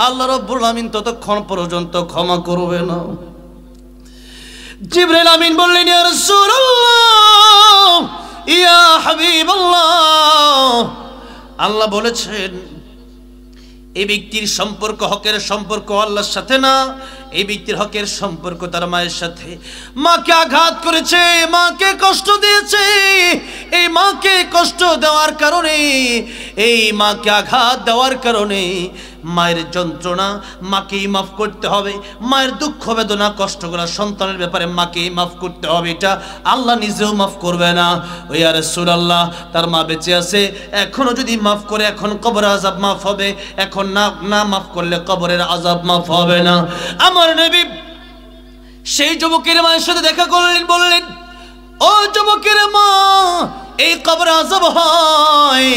আল্লাহ রাব্বুল আমিন ততক্ষণ পর্যন্ত ক্ষমা করবে না। জিবরাইল আমিন বললেন, ইয়া রাসূলুল্লাহ, ইয়া হাবিবাল্লাহ, আল্লাহ বলেছেন এই ব্যক্তির সম্পর্ক হকের সম্পর্ক আল্লাহর সাথে না, এই ব্যক্তির হকের সম্পর্ক তার মায়ের সাথে। মাকে আঘাত করেছে, মাকে কষ্ট দিয়েছে, এই মাকে কষ্ট দেওয়ার কারণে, এই মাকে আঘাত দেওয়ার কারণে মায়ের যন্ত্রণা মাকেই মাফ করতে হবে। মায়ের দুঃখ বেদনা কষ্টগুলো সন্তানের ব্যাপারে মাকেই মাফ করতে হবে, এটা আল্লাহ নিজেও মাফ করবে না। ও ইয়া রাসূলুল্লাহ, তার মা বেঁচে আছে, এখনো যদি মাফ করে এখন কবরের আযাব মাফ হবে, এখন না মাফ করলে কবরের আযাব মাফ হবে না। আমার নবী সেই যুবকের মায়ের সাথে দেখা করলেন, বললেন, ও যুবকের মা, এই কবরে আযাব হয়,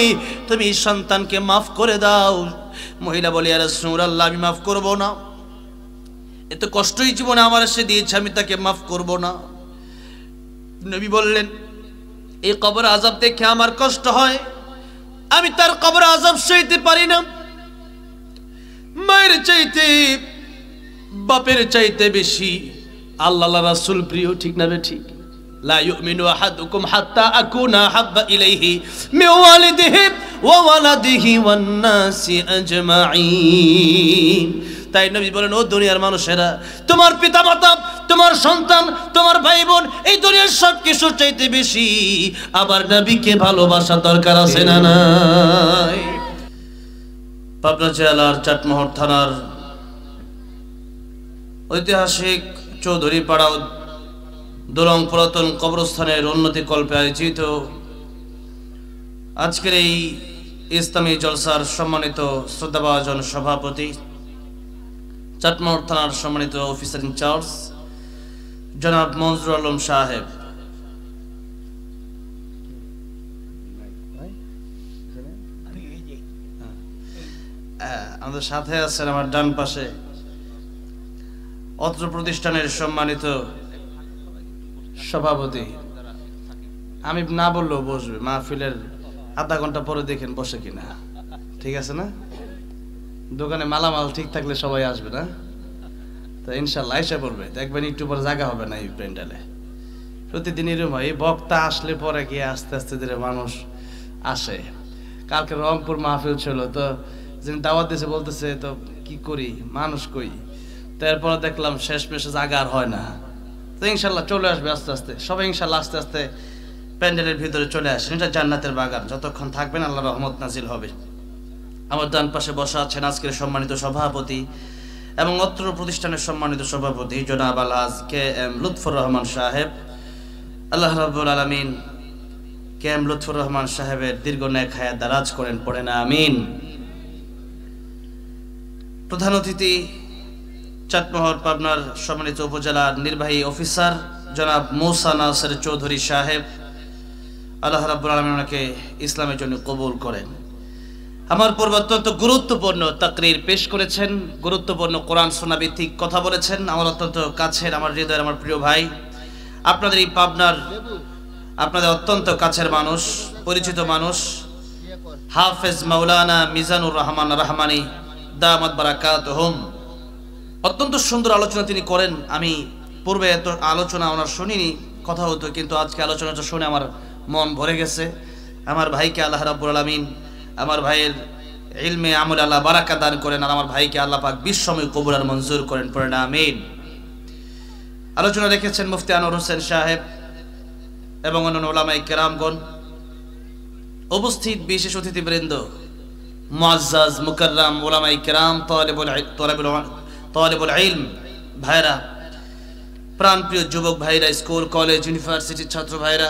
তুমি সন্তানকে মাফ করে দাও। মহিলা বলে, ইয়া রাসূলুল্লাহ, আমি মাফ করব না, এত কষ্টই জীবনে আমার এসে দিয়েছে, আমি তাকে মাফ করব না। নবী বললেন, এই কবর আযাব দেখে আমার কষ্ট হয়, আমি তার কবর আযাব সইতে পারি না। মায়ের চাইতে বাপের চাইতে বেশি আল্লাহ রাসূল প্রিয়, ঠিক না ঠিক? লা ইউমিনু আহাদুকুম হাত্তা আকুনা হাব্বা ইলাইহি মিন ওয়ালিদিহি ওয়া ওয়ালাদিহি ওয়ান নাসি আজমাইন। তাই নবী বলেন, ও দুনিয়ার মানুষেরা, তোমার পিতামাতা, তোমার সন্তান, তোমার ভাই বোন, এই দুনিয়ার সব কিছুর চাইতে বেশি আবার নবীকে ভালোবাসা দরকার আছে না নাই? পাবনা জেলার চাটমোহর থানার ঐতিহাসিক চৌধুরী পাড়া দোলং পুরাতন কবরস্থানের উন্নতি কল্পে আয়োজিত আজকের এই ইসলামী জলসার সম্মানিত শ্রদ্ধাভাজন সভাপতি, চাটমোহর থানার সম্মানিত অফিসার ইনচার্জ জনাব মনজুর আলম সাহেব, আমাদের সাথে আছেন আমার ডান পাশে অত্র প্রতিষ্ঠানের সম্মানিত সভাপতি। আমি না বললেও বসবে, মাহফিলের আধা ঘন্টা পরে দেখেন বসে কিনা, ঠিক আছে না? দোকানে মালামাল ঠিক থাকলে সবাই আসবে না, তো ইনশাল্লাহ এসে পড়বে, দেখবেন একটু পরে জায়গা হবে না এই প্যান্ডেলে। প্রতিদিন এরকম হয়, এই বক্তা আসলে পরে গিয়ে আস্তে আস্তে ধীরে মানুষ আসে। কালকে রংপুর মাহফিল ছিল, তো যিনি দাওয়াত দিয়েছে বলতেছে, তো কি করি, মানুষ কই, তারপরে দেখলাম শেষ মেশে জায়গা আর হয় না, তো ইনশাল্লাহ চলে আসবে আস্তে আস্তে সবাই, ইনশাল্লাহ আস্তে আস্তে প্যান্ডেলের ভিতরে চলে আসেন। এটা জান্নাতের বাগান, যতক্ষণ থাকবেন আল্লাহর রহমত নাজিল হবে। আমার ডান পাশে বসা আছেন আজকের সম্মানিত সভাপতি এবং অত্র প্রতিষ্ঠানের সম্মানিত সভাপতি জনাব আলহাজ কে এম লুৎফর রহমান সাহেব। আল্লাহ রাব্বুল আলামিন কে এম লুৎফর রহমান সাহেবের দীর্ঘ নেক হায়াত দারাজ করেন, পড়েন আমিন। প্রধান অতিথি চাটমোহর পাবনার সম্মানিত উপজেলার নির্বাহী অফিসার জনাব মৌসা নাসির চৌধুরী সাহেব, আল্লাহ রাব্বুল আলামিন ওনাকে ইসলামের জন্য কবুল করেন। আমার পূর্বে অত্যন্ত গুরুত্বপূর্ণ তাকরীর পেশ করেছেন, গুরুত্বপূর্ণ কোরআন সুন্নাহ ভিত্তিক কথা বলেছেন। আমার অত্যন্ত কাছের, আমার হৃদয়ের, আমার প্রিয় ভাই, আপনাদের এই পাবনার, আপনাদের অত্যন্ত কাছের মানুষ, পরিচিত মানুষ, হাফেজ মাওলানা মিজানুর রহমান রহমানী দামাত বারাকাতুহুম। অত্যন্ত সুন্দর আলোচনা তিনি করেন। আমি পূর্বে এত আলোচনা ওনার শুনিনি, কথা হতো, কিন্তু আজকে আলোচনাটা শুনে আমার মন ভরে গেছে। আমার ভাইকে আল্লাহ রাব্বুল আলামিন আমার ভাইয়ের ইলমে আমলে আল্লাহ বারাকা দান করেন, আর আমার ভাইকে আল্লাহ পাক বিশ্বময় কবুল আর মঞ্জুর করেন, পড়েন আমিন। আলোচনা রেখেছেন মুফতি আনোয়ার হোসেন সাহেব এবং অন্যান্য উলামায়ে কেরামগণ। উপস্থিত বিশেষ অতিথিবৃন্দ, মুআজ্জাজ মুকাররম উলামায়ে কেরাম, তালিবুল ইলম ভাইরা, প্রাণপ্রিয় যুবক ভাইরা, স্কুল কলেজ ইউনিভার্সিটির ছাত্র ভাইরা,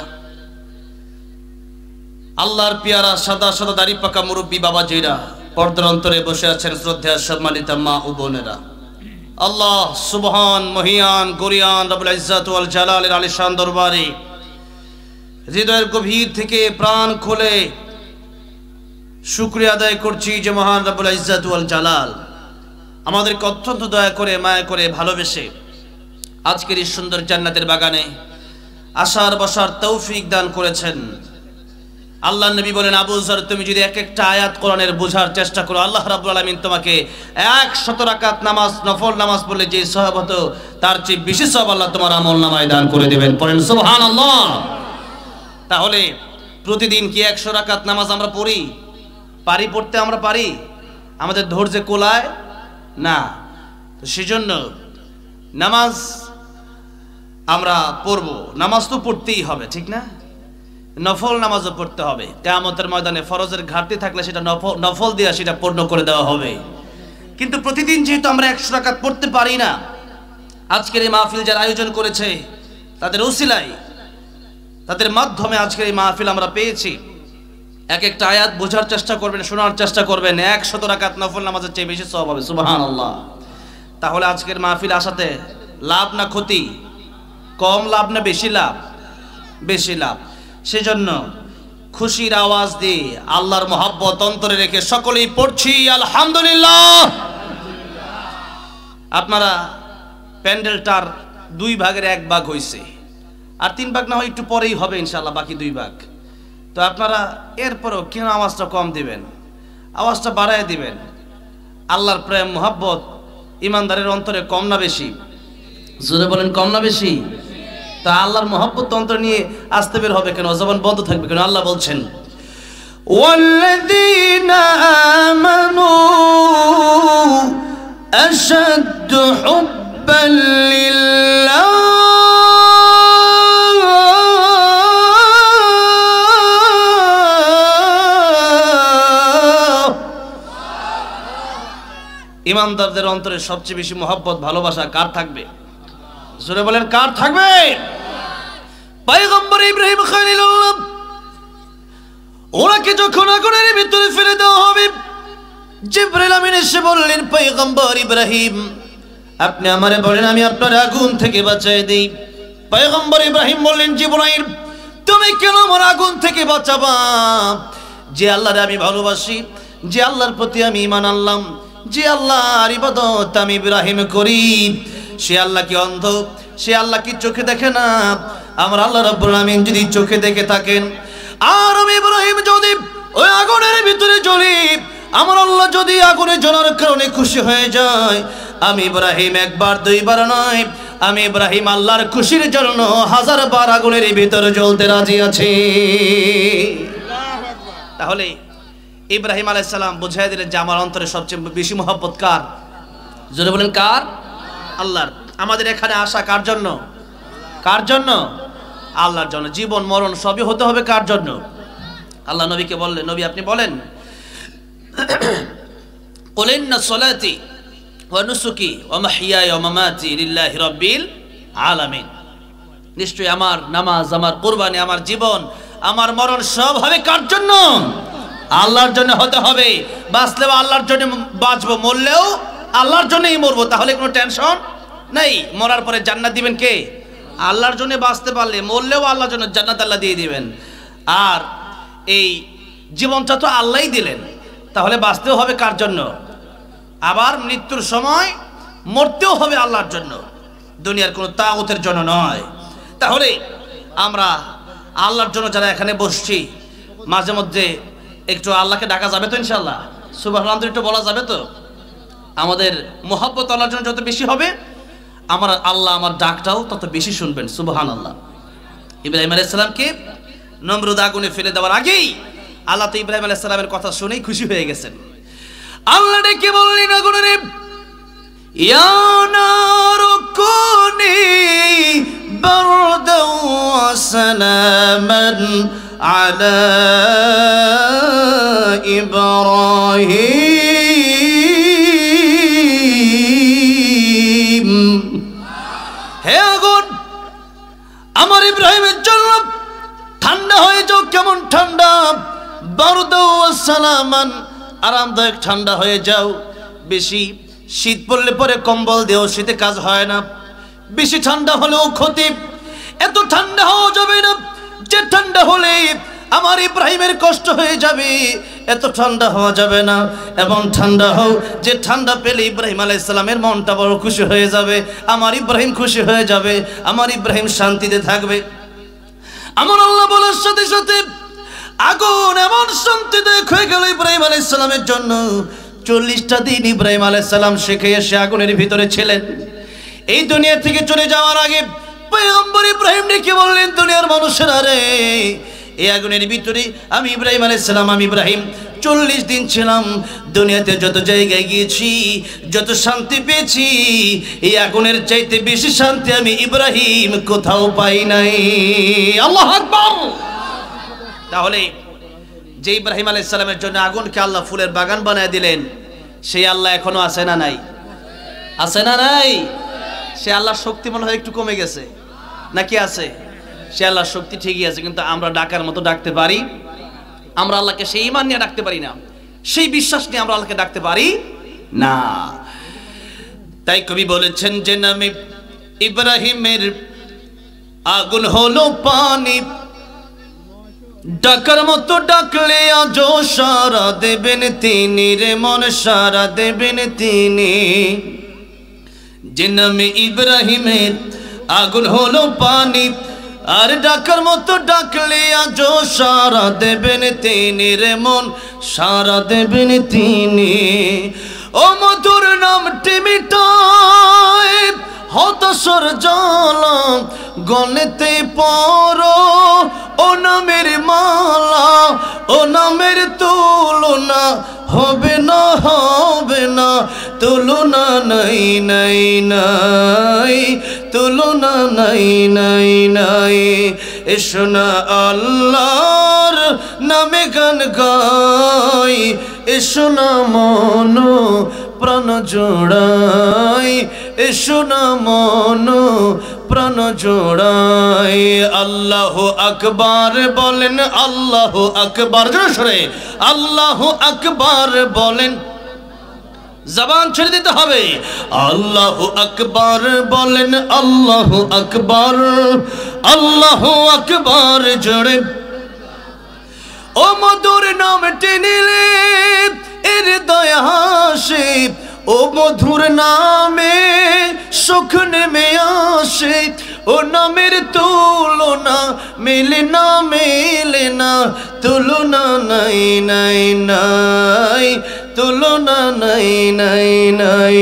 আল্লাহর পিয়ারা সাদা সাদা দাড়ি পাকা মুরব্বী বাবাজিরা, পর্দার অন্তরে বসে আছেন শ্রদ্ধা সম্মানিত মা ও বোনেরা, আল্লাহ সুবহান মহিয়ান গরিয়ান রব্বুল ইজ্জত ওয়াল জালালের আলিশান দরবারে হৃদয়ের গভীর থেকে প্রাণ খুলে শুকরিয়া আদায় করছি যে মহান রব্বুল ইজ্জত ওয়াল জালাল আমাদেরকে অত্যন্ত দয়া করে, মায়া করে, ভালোবেসে আজকের এই সুন্দর জান্নাতের বাগানে আসার বসার তৌফিক দান করেছেন। আল্লাহর নবী বলেন, আবু যর তুমি যদি এক একটা আয়াত কোরআনের বোঝার চেষ্টা করো, আল্লাহ রাব্বুল আলামিন তোমাকে 100 রাকাত নামাজ, নফল নামাজ পড়লে যে সওয়াব হতো তার চেয়ে বেশি সওয়াব আল্লাহ তোমার আমলনামায় দান করে দেবেন। পড়েন সুবহানাল্লাহ। তাহলে প্রতিদিন কি 100 রাকাত নামাজ আমরা পড়ি? পারি পড়তে? আমরা পারি? আমাদের ধৈর্যে কোলায় না। তো সেজন্য নামাজ আমরা পড়বো, নামাজ তো পড়তেই হবে, ঠিক না? নফল নামাজও পড়তে হবে। কিয়ামতের ময়দানে ফরজের ঘাটতি থাকলে সেটা নফল দিয়ে সেটা পূর্ণ করে দেওয়া হবে। কিন্তু প্রতিদিন যেহেতু আমরা 100 রাকাত পড়তে পারি না, আজকের এই মাহফিল যারা আয়োজন করেছে তাদের উসিলায়, তাদের মাধ্যমে আজকের এই মাহফিল আমরা পেয়েছি। এক একটা আয়াত বোঝার চেষ্টা করবেন, শোনার চেষ্টা করবেন, 100 রাকাত নফল নামাজের চেয়ে বেশি সওয়াব হবে। সুবহানাল্লাহ। তাহলে আজকের মাহফিল আসাতে লাভ না ক্ষতি? কম লাভ না বেশি লাভ? বেশি লাভ। সেজন্য খুশির আওয়াজ দিয়ে আল্লাহর মহব্বত অন্তরে রেখে সকলেই পড়ছি আলহামদুলিল্লাহ। আপনারা প্যান্ডেলটার 2 ভাগের 1 ভাগ হয়েছে, আর 3 ভাগ না হয় একটু পরেই হবে ইনশাআল্লাহ, বাকি 2 ভাগ। তো আপনারা এরপরও কেন আওয়াজটা কম দিবেন? আওয়াজটা বাড়ায় দিবেন। আল্লাহর প্রেম মহব্বত ইমানদারের অন্তরে কম না বেশি? জোরে বলেন, কম না বেশি? তা আল্লাহর মহব্বত অন্তর নিয়ে আসতে বের হবে কেন? জবান বন্ধ থাকবে কেন? আল্লাহ বলছেন, ওয়াল্লাযীনা আমানু আশাদ্দু হুব্বান লিল্লাহ ইমানদারদের অন্তরে সবচেয়ে বেশি মহব্বত ভালোবাসা কার থাকবে? জোরে বলেন, কার থাকবে? পয়গম্বর ইব্রাহিম খলিলুল্লাহ, ওনাকে যখন আগুনের ভিতরে ফেলে দেওয়া হবে, জিবরাইল আমিন এসে বললেন, পয়গম্বর ইব্রাহিম আপনি আমারে বলেন আমি আপনার আগুন থেকে বাঁচাই দেই। পয়গম্বর ইব্রাহিম বললেন, জিবরাইল তুমি কেন আমার আগুন থেকে বাঁচাবা? যে আল্লাহরে আমি ভালোবাসি, যে আল্লাহর প্রতি আমি ঈমান আনলাম, যে আল্লাহর ইবাদত আমি ইব্রাহিম করি, সে আল্লাহ কি অন্ধ? সে আল্লাহ কি চোখে দেখে না? আমার আল্লাহ রাব্বুল আমিন যদি চোখে দেখে থাকেন, আর আমি ইব্রাহিম যদি ওই আগুনের ভিতরে জ্বলি, আমার আল্লাহ যদি আগুনে জ্বলার কারণে খুশি হয়ে যায়, আমি ইব্রাহিম 1 বার 2 বার নয়, আমি ইব্রাহিম আল্লাহর খুশির জন্য 1000 বার আগুনের ভিতরে জ্বলতে রাজি আছি। তাহলে ইব্রাহিম আলাইহিস সালাম বুঝাই দিলেন যে আমার অন্তরে সবচেয়ে বেশি মহব্বত কার? জোরে বলেন, কার? আল্লাহর। আমাদের এখানে আসা কার জন্য? কার জন্য? আল্লাহর জন্য। জীবন মরণ সবই হতে হবে কার জন্য? আল্লাহ নবীকে বললেন, নবী আপনি বলেন, কুল ইন্না সলাতি ওয়া নুসুকি ওয়া মাহইয়ায়া ওয়া মামাতি লিল্লাহি রাব্বিল আলামিন। নিশ্চয়ই আমার নামাজ, আমার কুরবানি, আমার জীবন, আমার মরণ সব হবে কার জন্য? আল্লাহর জন্য হতে হবে। বাঁচলেও আল্লাহর জন্য বাঁচবো, মরলেও আল্লাহর জন্যই মরবো। তাহলে কোনো টেনশন নেই। মরার পরে জান্নাত দিবেন কে? আল্লাহর জন্য বাঁচতে পারলে মরলেও আল্লাহর জন্য জান্নাত আল্লাহ দিয়ে দিবেন। আর এই জীবনটা তো আল্লাহই দিলেন, তাহলে বাঁচতেও হবে কার জন্য? আবার মৃত্যুর সময় মরতেও হবে আল্লাহর জন্য, দুনিয়ার কোনো তাগুতের জন্য নয়। তাহলে আমরা আল্লাহর জন্য যারা এখানে বসছি, মাঝে মধ্যে একটু আল্লাহকে ডাকা যাবে তো ইনশাআল্লাহ? সুবহানাল্লাহ একটু বলা যাবে তো? আমাদের মহব্বত আল্লাহর জন্য যত বেশি হবে, আমার আল্লাহ আমার ডাকটাও তত বেশি শুনবেন। সুবহানাল্লাহ। ইব্রাহিম আলাইহিস সালামকে নমরুদ আগুনে ফেলে দেওয়ার আগেই আল্লাহ তো ইব্রাহিম আলাইহিস সালামের কথা শুনেই খুশি হয়ে গেছেন। আল্লাহ ডেকে বললেন, আগুনে ইয়া নারু কুনি বারদাও ওয়া সালামান আলা ইব্রাহিম। হে আগুন, আমার ইব্রাহিমের জন্য ঠান্ডা হয়ে যাও। কেমন ঠান্ডা? বারদাও ওয়া সালামান, আরামদায়ক ঠান্ডা হয়ে যাও। বেশি শীত পড়লে পরে কম্বল দিয়েও শীতে কাজ হয় না, বেশি ঠান্ডা হলেও ক্ষতি। এত ঠান্ডা হওয়া যাবে না যে ঠান্ডা হলে আমার ইব্রাহিমের কষ্ট হয়ে যাবে, এত ঠান্ডা হওয়া যাবে না। এমন ঠান্ডা হও যে ঠান্ডা পেলে ইব্রাহিম আলাইহিস সালামের মনটা বড় খুশি হয়ে যাবে, আমার ইব্রাহিম খুশি হয়ে যাবে, আমার ইব্রাহিম শান্তিতে থাকবে। আমার আল্লাহ বলার সাথে সাথে আগুন এমন শান্তিদায়ক হয়ে গেল ইব্রাহিম আলাইহিস সালামের জন্য। 40টা দিন ইব্রাহিম আলাইহিস সালাম শেখে এসে আগুনের ভিতরে ছিলেন। এই দুনিয়া থেকে চলে যাওয়ার আগে পয়গম্বর ইব্রাহিম ডেকে বললেন, দুনিয়ার মানুষেরা রে, এই আগুনের ভিতরে আমি ইব্রাহিম আলাইহিস সালাম, আমি ইব্রাহিম 40 দিন ছিলাম। দুনিয়াতে যত জায়গায় গিয়েছি, যত শান্তি পেয়েছি, এই আগুনের চাইতে বেশি শান্তি আমি ইব্রাহিম কোথাও পাই নাই। আল্লাহু আকবার। তাহলে যে ইব্রাহিম আলাইহিস সালামের জন্য আগুনকে আল্লাহ ফুলের বাগান বানায় দিলেন, সেই আল্লাহ এখনো আছে না নাই? আছে না নাই? সে আল্লাহর শক্তি মনে হয় একটু কমে গেছে, নাকি আছে? সে আল্লাহর শক্তি ঠিকই আছে, কিন্তু আমরা ডাকার মতো ডাকতে পারি? আমরা আল্লাহকে সেই ঈমান নিয়ে ডাকতে পারি না, সেই বিশ্বাস নিয়ে আমরা আল্লাহকে ডাকতে পারি না। তাই কবি বলেছেন যে নামে ইব্রাহিমের আগুন হলো পানি, ডাকার মতো ডাকলে আজও সারা দেবেন তিনি রে মন, সারা দেবেন তিনি। যে নামে ইব্রাহিমের আগুন হলো পানি, আর ডাকার মতো ডাকলে আজও সারা দেবেন তিনি রে মন, সারা দেবেন তিনি। ও মধুর নামটি মিটায় হতাশার জ্বালা, গলেতে পরো ও নামের মালা, ও নামের তুলনা হবে না, হবে না, তুলনা নাই নাই নাই, তুলনা নাই নাই নাই। এসো না আল্লাহর নামে গান গাই, এসো না মন প্রাণ জোড়াই, এসো না মন প্রাণ জোড়াই। আল্লাহু আকবার বলেন, আল্লাহু আকবার, জোরে সরে আল্লাহু আকবার বলেন, জবান ছেড়ে দিতে হবে। আল্লাহু আকবার বলেন, আল্লাহু আকবার, আল্লাহু আকবার জোরে। ও মধুর নামটি নিলে হৃদয় হাসে, ও মধুর নামে সুখ নেমে আসে, ও নামের তুলনা মেলে না, মেলে না, তুলনা নাই নাই নাই, তুলনা নাই নাই নাই।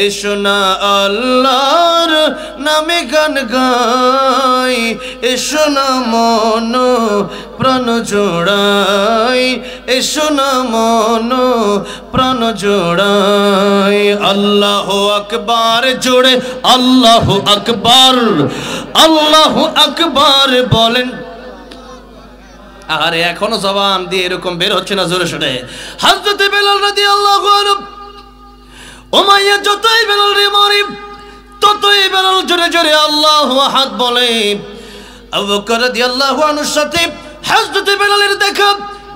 এসো না আল্লাহর নামে গান গাই, এসো না মন প্রাণ জোড়াই, এসো না মন প্রাণ জোড়াই। আল্লাহু আকবার জোড়ে, আল্লাহু আকবার, আল্লাহু আকবার বলেন। আরে এখনো জবান দিয়ে এরকম বের হচ্ছে না জোরে সোরে। হযরত বেলাল রাদিয়াল্লাহু আনহু, উমাইয়া যতই বেলাল রে মারে, ততই বেলাল জোরে জোরে আল্লাহু আহাদ বলে। আবু বকর রাদিয়াল্লাহু আনহুর সাথে হযরত বেলালের দেখা,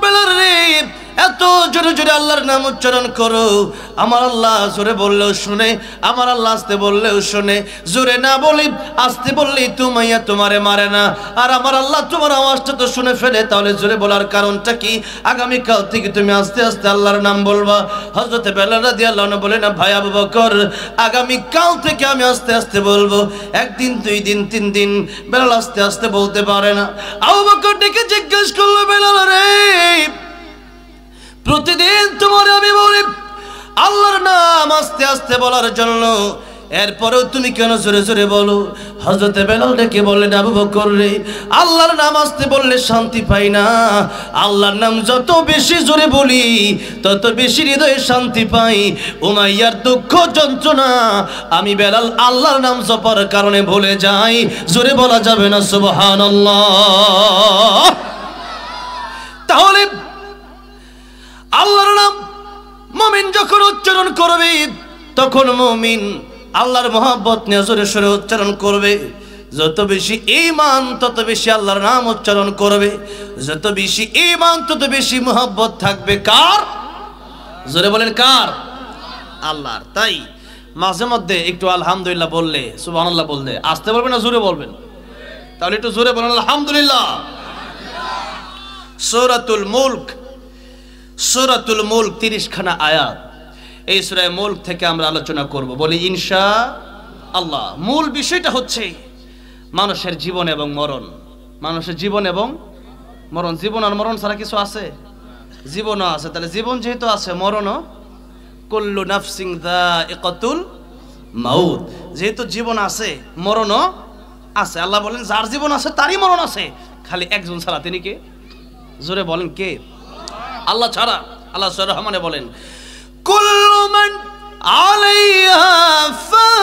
বেলাল রে এত জোরে জোরে আল্লাহর নাম উচ্চারণ করো, আমার আল্লাহ জোরে বললেও শুনে, আমার আল্লাহ আস্তে বললেও শুনে। জোরে না বলি আস্তে বললেই তুমাইয়া তোমারে মারে না, আর আমার আল্লাহ তোমার আওয়াজটা তো শুনে ফেলে, তাহলে জোরে বলার কারণটা কি? আগামীকাল থেকে তুমি আস্তে আস্তে আল্লাহর নাম বলবা। হযরত বেলাল রাদিয়াল্লাহু আনহু বলে না, ভাই আবু বকর, আগামীকাল থেকে আমি আস্তে আস্তে বলবো। একদিন, 2 দিন, 3 দিন বেলাল আস্তে আস্তে বলতে পারে না। আবু বকর ডেকে জিজ্ঞেস করলো, বেলাল রে, প্রতিদিন তোমার আমি বলি আল্লাহর নাম আস্তে আস্তে বলার জন্য, এরপরেও তুমি কেন জোরে জোরে বলো? হযরত বেলাল ডেকে বললেন, আবু বকর রে, আল্লাহর নাম আস্তে বললে শান্তি পাই না, আল্লাহর নাম যত বেশি জোরে বলি তত বেশি হৃদয়ে শান্তি পাই। উমাইয়ার দুঃখ যন্ত্রণা আমি বেলাল আল্লাহর নাম জপার কারণে ভুলে যাই। জোরে বলা যাবে না সুবহানাল্লাহ? তাহলে আল্লাহর নাম মুমিন যখন উচ্চারণ করবে, তখন মুমিন আল্লাহর মহব্বত নিয়ে জোরে সোরে উচ্চারণ করবে। যত বেশি ঈমান তত বেশি আল্লাহর নাম উচ্চারণ করবে, যত বেশি ঈমান তত বেশি মহব্বত থাকবে কার? জোরে বলেন কার? আল্লাহর। তাই মাঝে মধ্যে একটু আলহামদুলিল্লাহ বললে, সুবহানাল্লাহ বললে, আস্তে বলবেন না জোরে বলবেন? তাহলে একটু জোরে বলেন আলহামদুলিল্লাহ। সূরাতুল মুলক, সূরাতুল মুলক 30 খানা আয়াত। এই সূরা মুলক থেকে আমরা আলোচনা করব, বলি ইনশাআল্লাহ। মূল বিষয়টা হচ্ছে মানুষের জীবন এবং মরণ, মানুষের জীবন এবং মরণ। জীবন আর মরণ ছাড়া কিছু আছে? জীবনও আছে। তাহলে জীবন যেহেতু আছে, মরণও, কুল্লু নাফসিন যায়িকাতুল মাউত, যেহেতু জীবন আছে মরণও আছে। আল্লাহ বলেন যার জীবন আছে তারই মরণ আছে, খালি একজন ছাড়া। তিনি কে? জোরে বলেন কে? আল্লাহ ছাড়া। আল্লাহ সূরা রহমানে বলেন কুল্লু মান আলাইহা ফান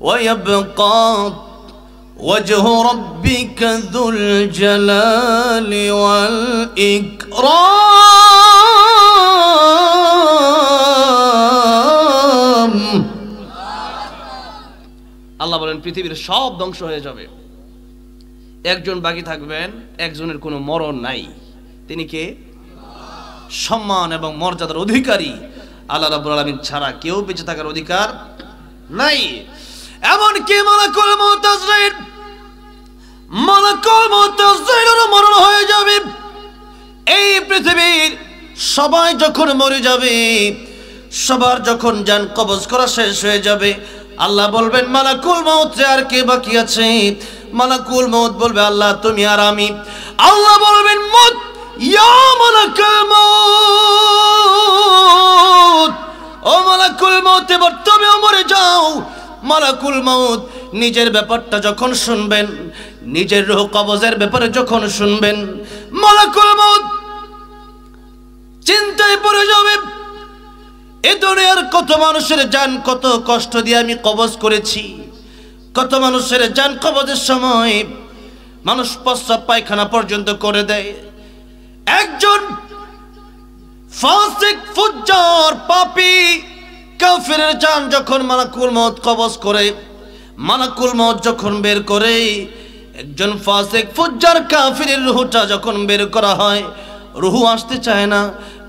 ওয়া ইয়াবকা ওয়াজহু রাব্বিকা যুল জালালি ওয়াল ইকরাম। আল্লাহ বলেন পৃথিবীর সব ধ্বংস হয়ে যাবে, একজন বাকি থাকবেন, একজনের কোনো মরণ নাই। তিনি কে? সম্মান এবং মর্যাদার অধিকারী আল্লাহ রাব্বুল আলামিন ছাড়া কেউ বেঁচে থাকার অধিকার নাই। এমনকি মালাকুল মউত আজরাইল, মালাকুল মউত আজরাইলেরও মরণ হয়ে যাবে। এই পৃথিবীর সবাই যখন মরে যাবে, সবার যখন জান কবজ করা শেষ হয়ে যাবে, আল্লাহ বলবেন মালাকুল মউত, আর কে বাকি আছে? মালাকুল মউত বলবে আল্লাহ তুমি আর আমি। আল্লাহ বলবেন মউত, ইয়া মালাকুল মউত, ও মালাকুল মউত এবার তুমিও মরে যাও। মালাকুল মউত নিজের ব্যাপারটা যখন শুনবেন, নিজের রূহ কবজের ব্যাপারে যখন শুনবেন, মালাকুল মউত চিন্তায় পড়ে যাবে, এ দুনিয়ার কত মানুষের জান কত কষ্ট দিয়ে আমি কবজ করেছি। কত মানুষের জান কবজের সময় মানুষ প্রস্রাব পায়খানা পর্যন্ত করে দেয়। একজন ফাসিক, ফুজ্জার, পাপী, কাফিরের জান যখন মালাকুল মউত কবজ করে, মালাকুল মউত যখন বের করে, একজন ফাসিক, ফুজ্জার, কাফিরের রূহটা যখন বের করা হয়, রূহ আসতে চায় না।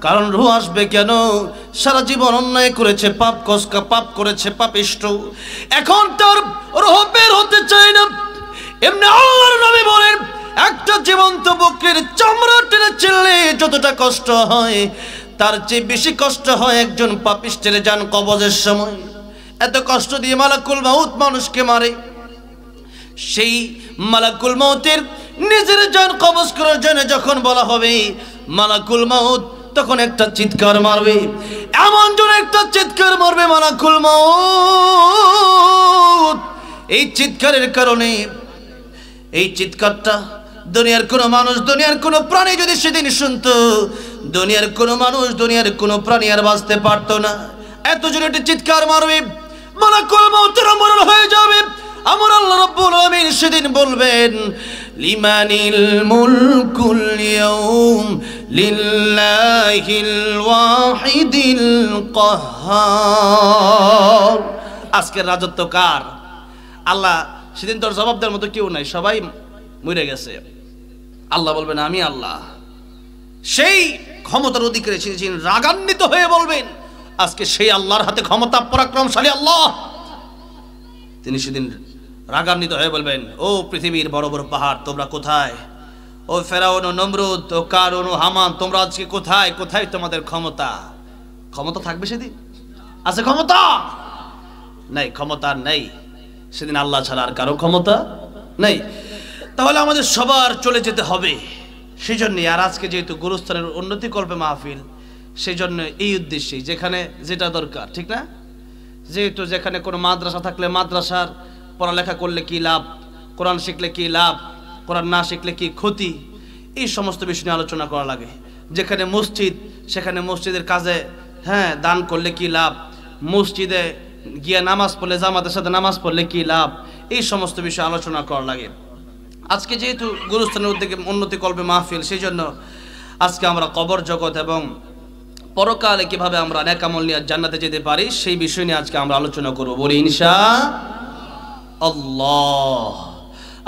কারণ রূহ আসবে কেন? সারা জীবন অন্যায় করেছে, পাপ করেছে, পাপিষ্ট। এখন তার রূহ বের হতে চায় না। এমনি আল্লাহর নবী বলেন একটা জীবন্ত বকরির চামড়া টেনে ছিঁড়লে যতটা কষ্ট হয়, তার চেয়ে বেশি কষ্ট হয় একজন পাপিষ্টের জান কবজের সময়। এত কষ্ট দিয়ে মালাকুল মউত মানুষকে মারে। সেই মালাকুল মউতের নিজের জান কবজ করার জন্য যখন বলা হবে মালাকুল মউত, তখন একটা চিৎকার মারবে। এমন জন একটা চিৎকার মারবে মালাকুল মউত। এই চিৎকারের কারণে, এই চিৎকারটা দুনিয়ার কোনো মানুষ, দুনিয়ার কোনো প্রাণী যদি সেদিন শুনতো, দুনিয়ার কোনো মানুষ, দুনিয়ার কোনো প্রাণী আর বাঁচতে পারতো না। এত জোরে একটা চিৎকার মারবে, মালাকুল মউতের মরণ হয়ে যাবে। আমার আল্লাহ রাব্বুল আলামিন সেদিন বলবেন লিমানিল মুলকুল ইয়াউম লিল্লাহিল ওয়াহিদিল কাহ্হার। আজকের রাজত্ব কার? আল্লাহ সেদিন তোর জবাব দেওয়ার মতো কেউ নাই, সবাই মরে গেছে। আল্লাহ বলবেন আমি আল্লাহ। সেই ক্ষমতার অধিকারী সেদিন রাগান্বিত হয়ে বলবেন আজকে সেই আল্লাহর হাতে ক্ষমতা, পরাক্রমশালী আল্লাহ। তিনি সেদিন রাগান্বিত হয়ে বলবেন ও পৃথিবীর বড় বড় পাহাড় তোমরা কোথায়? ও ফেরাউন, ও নমরুদ, ও কারুন, ও হামান, তোমরা আজকে কোথায়? কোথায় তোমাদের ক্ষমতা? ক্ষমতা থাকবে সেদিন? আছে ক্ষমতা? নাই, ক্ষমতা নাই। সেদিন আল্লাহ ছাড়া আর কারো ক্ষমতা নাই। তাহলে আমাদের সবার চলে যেতে হবে। সেই জন্যই আর আজকে যেহেতু গুরুস্থানের উন্নতি করবে মাহফিল, সেই জন্য এই উদ্দেশ্যেই যেখানে যেটা দরকার, ঠিক না? যেহেতু যেখানে কোনো মাদ্রাসা থাকলে মাদ্রাসার পড়ালেখা করলে কি লাভ, কোরআন শিখলে কি লাভ, কোরআন না শিখলে কি ক্ষতি, এই সমস্ত বিষয় নিয়ে আলোচনা করা লাগে। যেখানে মসজিদ সেখানে মসজিদের কাজে দান করলে কি লাভ, মসজিদে গিয়ে নামাজ পড়লে, জামাতের সাথে নামাজ পড়লে কি লাভ, এই সমস্ত বিষয়ে আলোচনা করা লাগে। আজকে যেহেতু গুরুস্থানের উদ্যোগে উন্নতি করবে মাহফিল, সেই জন্য আজকে আমরা কবর জগৎ এবং পরকালে কিভাবে আমরা নেক আমল নিয়ে জান্নাতে যেতে পারি সেই বিষয় নিয়ে আজকে আমরা আলোচনা করব। বলি ইনশাআল্লাহ।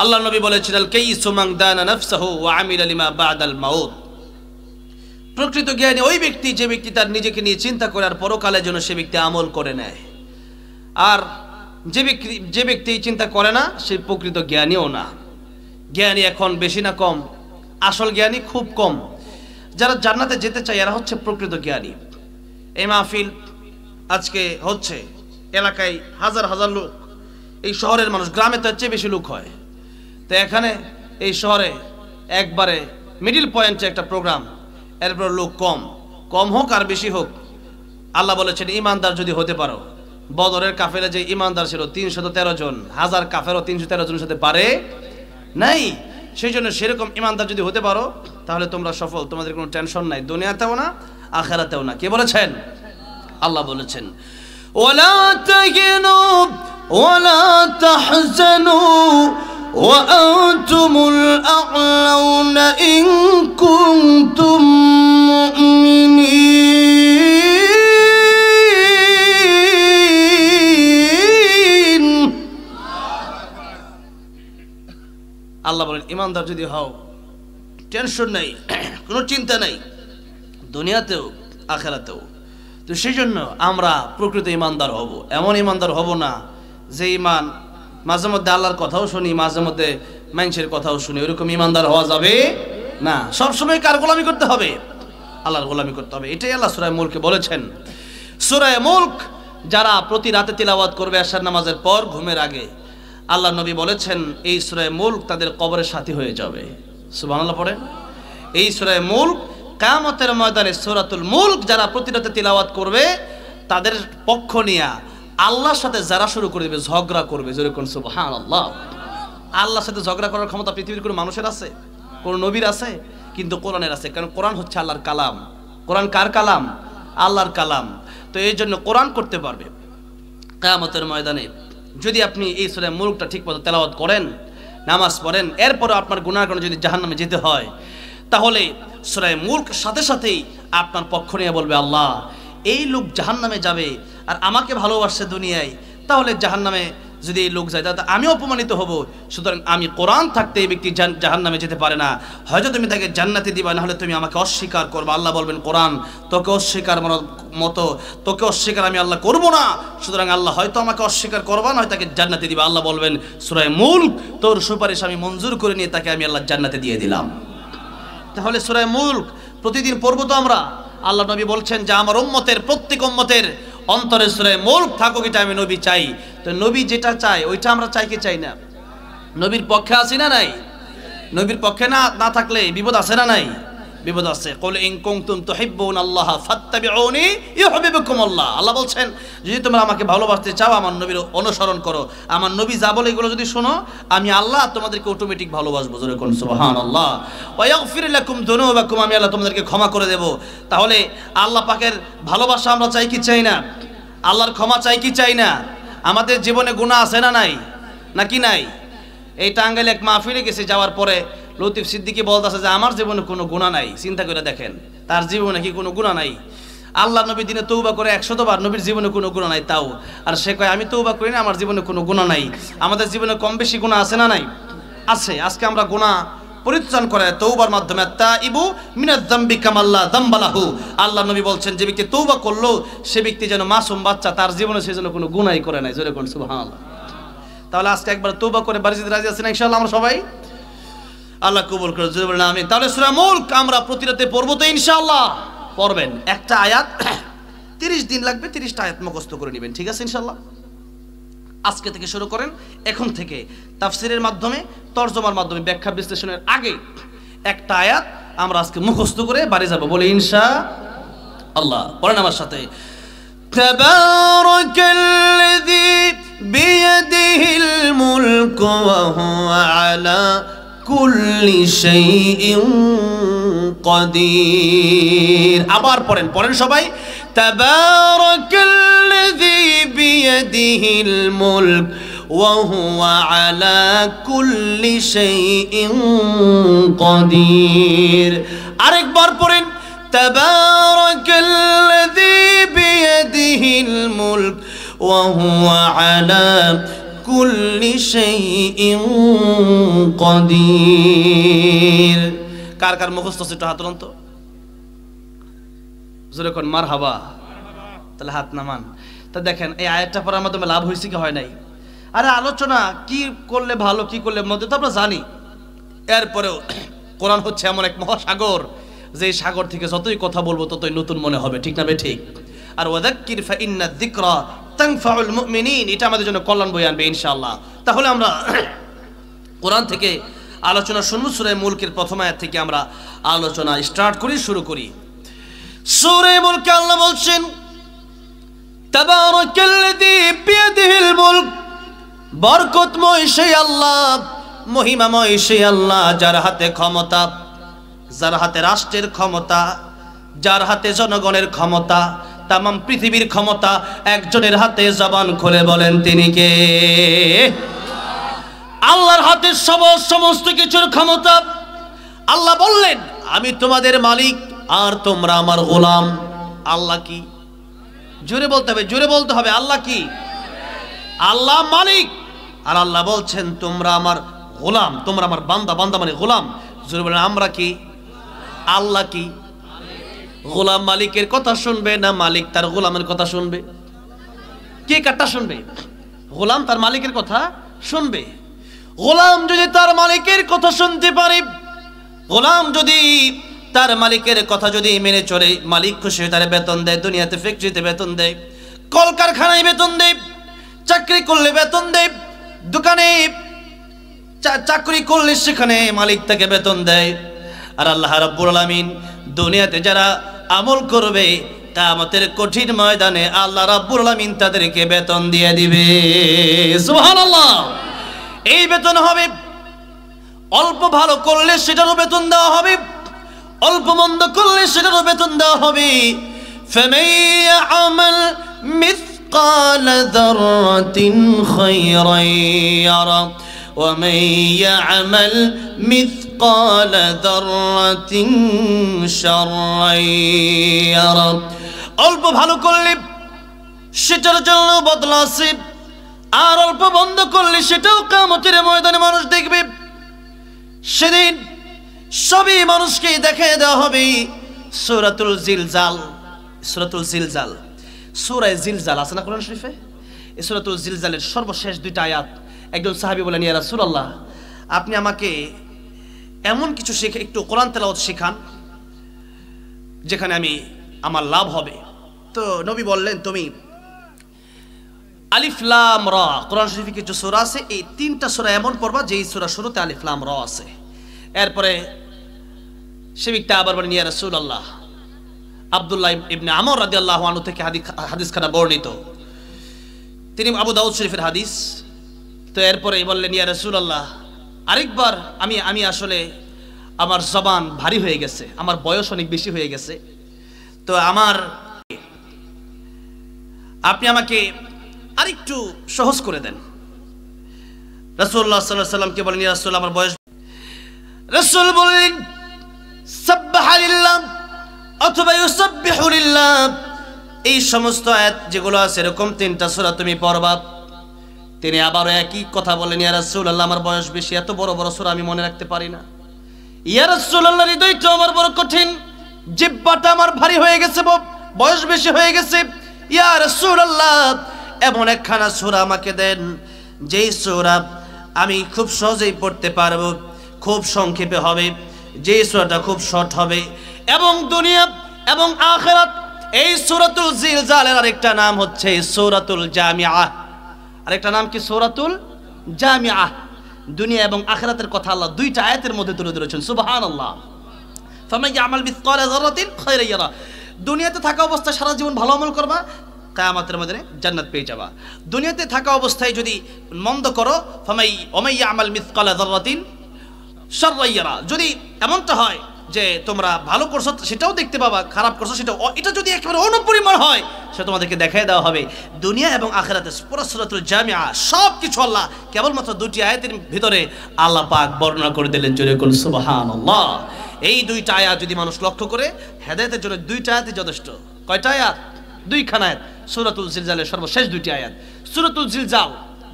আল্লাহ নবী বলেছেন আল কাইসু মান দানা নাফসাহু ওয়া আমিলা লিমা বাদাল মাউত। প্রকৃত জ্ঞানী ওই ব্যক্তি যে ব্যক্তি তার নিজেকে নিয়ে চিন্তা করে আর পরকালের জন্য সে ব্যক্তি আমল করে নেয়। আর যে ব্যক্তি চিন্তা করে না সে প্রকৃত জ্ঞানীও না। জ্ঞানী এখন বেশি না কম? আসল জ্ঞানী খুব কম। যারা জান্নাতে যেতে চায় এরা হচ্ছে প্রকৃত জ্ঞানী। এই মাহফিল আজকে হচ্ছে এলাকায় হাজার হাজার লোক, এই শহরের মানুষ, গ্রামে তার চেয়ে বেশি লোক হয়। তো এখানে এই শহরে একবারে মিডিল পয়েন্টে একটা প্রোগ্রাম, এরপর লোক কম, কম হোক আর বেশি হোক, আল্লাহ বলেছেন ইমানদার যদি হতে পারো। বদরের কাফেলা যে ইমানদার ছিল 313 জন, হাজার কাফেরও 313 জনের সাথে পারে নাই। সেই জন্য সেরকম ইমানদার যদি হতে পারো তাহলে তোমরা সফল, তোমাদের কোনো টেনশন নাই, দুনিয়াতেও না আখিরাতেও না। কে বলেছেন? আল্লাহ বলেছেন ওয়ালা তাহিনু ওয়ালা তাহজানু ওয়া আনতুমুল আ'লাউনা ইন কুনতুম মুমিনিন। আল্লাহ বলেন ইমানদার যদি হও টেনশন নাই, কোনো চিন্তা নাই, দুনিয়াতেও আখিরাতেও। তো সেই জন্য আমরা প্রকৃত ইমানদার হব। এমন ইমানদার হব না যে ইমান মাঝে মধ্যে আল্লাহর কথাও শুনি, মাঝে মধ্যে মানুষের কথাও শুনি, ওইরকম ইমানদার হওয়া যাবে না। সবসময় কার গোলামি করতে হবে? আল্লাহর গোলামি করতে হবে। এটাই আল্লাহ সূরা মুলকে বলেছেন। সূরা মুলক যারা প্রতি রাতে তিলাওয়াত করবে এশার নামাজের পর ঘুমের আগে, আল্লাহ নবী বলেছেন এই সূরা মুলক তাদের কবরের সাথী হয়ে যাবে। সুবহানাল্লাহ পড়েন। এই সূরা মুলক কিয়ামতের ময়দানে সূরাতুল মুলক যারা প্রতি রাতে তিলাওয়াত করবে তাদের পক্ষ নিয়ে আল্লাহর সাথে যারা শুরু করে দেবে, ঝগড়া করবে, জোরে কোন সুবহানাল্লাহ। আল্লাহর সাথে ঝগড়া করার ক্ষমতা পৃথিবীর কোনো মানুষের আছে? কোন নবীর আছে? কিন্তু কোরআনের আছে। কারণ কোরআন হচ্ছে আল্লাহর কালাম। কোরআন কার কালাম? আল্লাহর কালাম। তো এই জন্য কোরআন করতে পারবে কিয়ামতের ময়দানে। যদি আপনি এই সূরা মুলকটা ঠিকমতো তেলাওয়াত করেন, নামাজ পড়েন, এরপরও আপনার গুনাহের কারণে যদি জাহান্নামে যেতে হয়, তাহলে সূরা মুলক সাথে সাথেই আপনার পক্ষ নিয়ে বলবে আল্লাহ এই লোক জাহান্নামে যাবে আর আমাকে ভালোবাসছে দুনিয়ায়, তাহলে জাহান্নামে যদি এই লোক যায় তাহলে আমি অপমানিত হব। সুতরাং আমি কোরআন থাকতে এই ব্যক্তি জাহান্নামে যেতে পারে না, হয়তো তুমি তাকে জান্নাতে দিবা, না হলে তুমি আমাকে অস্বীকার করবা। আল্লাহ বলবেন কোরআন তোকে অস্বীকার মতো তোকে অস্বীকার আমি আল্লাহ করব না। সুতরাং আল্লাহ হয়তো আমাকে অস্বীকার করবা, না হয় তাকে জান্নাতে দিবা। আল্লাহ বলবেন সূরা মুলক তোর সুপারিশ আমি মঞ্জুর করে নিয়ে তাকে আমি আল্লাহ জান্নাতে দিয়ে দিলাম। তাহলে সূরা মুলক প্রতিদিন পড়বো তো আমরা। আল্লাহ নবী বলছেন যে আমার উম্মতের প্রত্যেক উম্মতের অন্তরে সূরা মুলক থাকুক, এটা আমি নবী চাই। তো নবী যেটা চায় ওইটা আমরা চাই কি চাই না? নবীর পক্ষে আছি না নাই? নবীর পক্ষে না থাকলে বিপদ আছে না নাই? বিপদ আছে। কুল ইন কুনতুম তুহিব্বুনাল্লাহ ফাত্তাবিউনি ইউহিব্বুকুমুল্লাহ। আল্লাহ বলছেন যদি তোমরা আমাকে ভালোবাসতে চাও আমার নবীর অনুসরণ করো, আমার নবী যা বলে এগুলো যদি শোনো, আমি আল্লাহ তোমাদেরকে অটোমেটিক ভালোবাসবো। জোরে কোন সুবহানাল্লাহ। ওয়া ইয়াগফির লাকুম যুনুবাকুম, আমি আল্লাহ তোমাদেরকে ক্ষমা করে দেব। তাহলে আল্লাহ পাকের ভালোবাসা আমরা চাই কি চাই না? আল্লাহর ক্ষমা চাই কি চাই না? আমাদের জীবনে গুনাহ আছে না নাই? নাকি নাই? এই টাঙ্গাইলে এক মাহফিলে গেছে, যাওয়ার পরে লতিফ সিদ্দিকী বলতেছে যে আমার জীবনে কোনো গুনাহ নাই। চিন্তা করে দেখেন, তার জীবনে কি কোনো গুনাহ নাই? আল্লাহ নবী দিনে তৌবা করে 100 বার, নবীর জীবনে কোনো গুনাহ নাই তাও। আর সে কয় আমি তৌবা করি না, আমার জীবনে কোনো গুনাহ নাই। আমাদের জীবনে কম বেশি গুনাহ আছে না নাই? আছে। আজকে আমরা গুনাহ পরিত্রাণ করে তৌবার মাধ্যমে তাইবু মিনাজ যামবি কামাল্লা যামবালাহু। আল্লাহ নবী বলছেন যে ব্যক্তি তৌবা করলো সে ব্যক্তি যেন মাসুম বাচ্চা, তার জীবনে সে যেন কোনো গুনাহই করে নাই। জোরে কোন সুবহানাল্লাহ। তাহলে আজকে একবার তৌবা করে বাড়ি যেতে রাজি আছেন ইনশাআল্লাহ আমরা সবাই? আল্লাহ কবুল করে, জোরে বলেন আমিন। তাহলে সূরা মুলক আমরা প্রতি রাতে পড়বো তো ইনশাআল্লাহ? পড়বেন। একটা আয়াত 30 দিন লাগবে, 30টা আয়াত মুখস্থ করে নেবেন, ঠিক আছে ইনশাআল্লাহ? আজকে থেকে শুরু করেন, এখন থেকে তাফসীরের মাধ্যমে, তরজমার মাধ্যমে, ব্যাখ্যা বিশ্লেষণের আগে একটা আয়াত আমরা আজকে মুখস্থ করে বাড়ি যাব, বলে ইনশাআল্লাহ। পড়েন আমার সাথে। তাবারাকাল্লাযী বিয়াদিহিল মুলকু ওয়া হুয়া আলা কুল্লি শাইইন কাদির। আবার পড়েন সবাই। তাবারাকাল্লাযী বিয়াদিহিল মুলক ওয়া হুয়া আলা কুল্লি শাইইন কাদির। আরেকবার পড়েন। তাবারাকাল্লাযী বিয়াদিহিল মুলক ওয়া হুয়া আলা কুল্লি শাইইন কাদির। কার কার মুখস্থ আছে একটু হাত তুলুন তো। জোরে কোন মারহাবা। তাহলে হাত নামান। তা দেখেন এই আয়াতটা পড়ার মাধ্যমে লাভ হয়েছে কি হয় নাই? আরে আলোচনা কি করলে ভালো, কি করলে মন্দ তো আমরা জানি। এরপরেও কোরআন হচ্ছে এমন এক মহাসাগর যে সাগর থেকে যতই কথা বলবো ততই নতুন মনে হবে, ঠিক না বে ঠিক? আর ওয়াযাক্কির ফা ইন্না যিকরা তানফাউল মুমিনিন, এটা আমাদের জন্য কল্যাণ বয়ে আনবে ইনশাআল্লাহ। তাহলে আমরা কোরআন থেকে আলোচনা শুনবো। সূরা মুলকের প্রথম আয়াত থেকে আমরা আলোচনা স্টার্ট করি, শুরু করি। সূরা মুলকে আল্লাহ বলছেন, তাবারাকাল্লাযী বিয়াদিহিল মুলক, বরকতময় সেই আল্লাহ, মহিমাময় সেই আল্লাহ, যার হাতে ক্ষমতা, যার হাতে রাষ্ট্রের ক্ষমতা, যার হাতে জনগণের ক্ষমতা, তামাম পৃথিবীর ক্ষমতা একজনের হাতে। জবান খুলে বলেন তিনি কে? আল্লাহর হাতে সমস্ত কিছুর ক্ষমতা। আল্লাহ বললেন, আমি তোমাদের মালিক আর তোমরা আমার গোলাম। আল্লাহ কি? জোরে বলতে হবে, জোরে বলতে হবে। আল্লাহ কি? আল্লাহ মালিক, আর আল্লাহ বলছেন তোমরা আমার গোলাম, তোমরা আমার বান্দা। বান্দা মানে গোলাম। জোরে বলেন আমরা কি? আল্লাহ কি? গোলাম মালিকের কথা শুনবে না মালিক তার গোলামের কথা শুনবে? কে কারটা শুনবে? গোলাম তার মালিকের কথা শুনবে। গোলাম যদি তার মালিকের কথা শুনতে পারে, গোলাম যদি তার মালিকের কথা যদি মেনে চলে, মালিক খুশি হয়ে তার বেতন দেয়। দুনিয়াতে ফ্যাক্টরিতে বেতন দেয়, কলকারখানায় বেতন দেয়, চাকরি করলে বেতন দেয়, দোকানে চাকরি করলে সেখানে মালিক তাকে বেতন দেয়। আর আল্লাহ রাব্বুল আলামিন দুনিয়াতে যারা আমল করবে, কিয়ামতের কঠিন ময়দানে আল্লাহ রাব্বুল আলামিন তাদেরকে বেতন দিয়ে দিবে। সুবহানাল্লাহ। এই বেতন হবে, অল্প ভালো করলে সেটারও বেতন দেওয়া হবে, অল্প মন্দ করলে সেটারও বেতন দেওয়া হবে। ফামান ইয়া'মাল মিসকালা যাররাতিন খায়রান ইয়ারা ওয়া মান ইয়া'মাল মিসকালা যাররাতিন শাররান ইয়ারা। অল্প ভালো করলে সেটার জন্য বদলা আছে, আর অল্প বন্ধ করলে সেটাও কিয়ামতের ময়দানে মানুষ দেখবে। সেদিন সবই মানুষকে দেখিয়ে দেওয়া হবে। সূরাতুল জিলজাল, সূরাতুল জিলজাল, সূরা জিলজাল আছে না কোরআন শরীফে? এই সূরাতুল জিলজালের সর্বশেষ দুইটা আয়াত। একজন সাহাবী বলেন, ইয়া রাসূলুল্লাহ, আপনি আমাকে এমন কিছু শিখে একটু কোরআন তেলাওয়াত শেখান যেখানে আমার লাভ হবে। তো নবী বললেন, তুমি আলিফ লাম রা, কোরআন শরীফে কিছু সূরা আছে, এই তিনটা সূরা এমন পড়বা যেই সূরা শুরুতে আলিফ লাম রা আছে। এরপরে সে ব্যক্তি আবার বলেন, ইয়া রাসূলুল্লাহ, আব্দুল্লাহ ইবনে আমর রাদিয়াল্লাহু আনহু থেকে হাদিসখানা বর্ণিত, তিনি আবু দাউদ শরীফের হাদিস। তো এরপরে বললেন, ইয়া রাসূলুল্লাহ, আরেকবার আমি আসলে আমার জবান ভারী হয়ে গেছে, আমার বয়স অনেক বেশি হয়ে গেছে, তো আপনি আমাকে আরেকটু সহজ করে দেন। রাসূলুল্লাহ সাল্লাল্লাহু আলাইহি ওয়াসাল্লামকে বলেন, ইয়া রাসূল, আমার বয়স। রাসূল বলেন, সাব্বাহা লিল্লাহ অথবা ইউসাব্বিহু লিল্লাহ, এই সমস্ত আয়াত যেগুলো আছে এরকম তিনটা সূরা তুমি পড়বা। তিনি আবারও একই কথা বলেন, ইয়া রাসূলুল্লাহ, আমার বয়স বেশি, এত বড় বড় সূরা আমি মনে রাখতে পারি না। ইয়া রাসূলুল্লাহ, হৃদয়টা আমার বড় কঠিন, জিহ্বাটা আমার ভারী হয়ে গেছে, বয়স বেশি হয়ে গেছে। ইয়া রাসূলুল্লাহ, এমন একখানা সূরা আমাকে দেন যেই সূরা আমি খুব সহজেই পড়তে পারবো, খুব সংক্ষেপে হবে, যেই সূরাটা খুব শর্ট হবে, এবং দুনিয়া এবং আখিরাত। এই সূরাতুল জিলজালের আরেকটা নাম হচ্ছে সূরাতুল জামিআহ। আরেকটা নাম কি? সূরাতুল জামিআহ। দুনিয়া এবং আখিরাতের কথা আল্লাহ দুইটা আয়াতের মধ্যে তুলে ধরেছেন। সুবহানাল্লাহ। ফামান ইয়ামাল মিসকালা যাররাতিন খায়রান ইয়ারা। দুনিয়াতে থাকা অবস্থায় সারা জীবন ভালো আমল করবা, কিয়ামতের ময়দানে জান্নাত পেয়ে যাবা। দুনিয়াতে থাকা অবস্থায় যদি মন্দ করো, ফামান ইয়ামাল মিসকালা যাররাতিন শাররান ইয়ারা, যদি এমনটা হয় যে তোমরা ভালো করছো সেটাও দেখতে পাবা, খারাপ করছো সেটাও, এটা যদি একেবারে অনুপরিমাণ হয় সেটা তোমাদেরকে দেখাই দেওয়া হবে। দুনিয়া এবং আখিরাতে পুরো সূরাতুল জামিআ সব কিছু আল্লাহ কেবলমাত্র দুটি আয়াতের ভিতরে আল্লাহ পাক বর্ণনা করে দিলেন। জোরে বলুন সুবহানাল্লাহ। এই দুইটা আয়াত যদি মানুষ লক্ষ্য করে, হেদায়েতের জন্য দুইটা আয়াতই যথেষ্ট। কয়টা আয়াত? দুইখানা আয়াত। সূরাতুল জিলজালের সর্বশেষ দুইটি আয়াত। সূরাতুল জিলজাল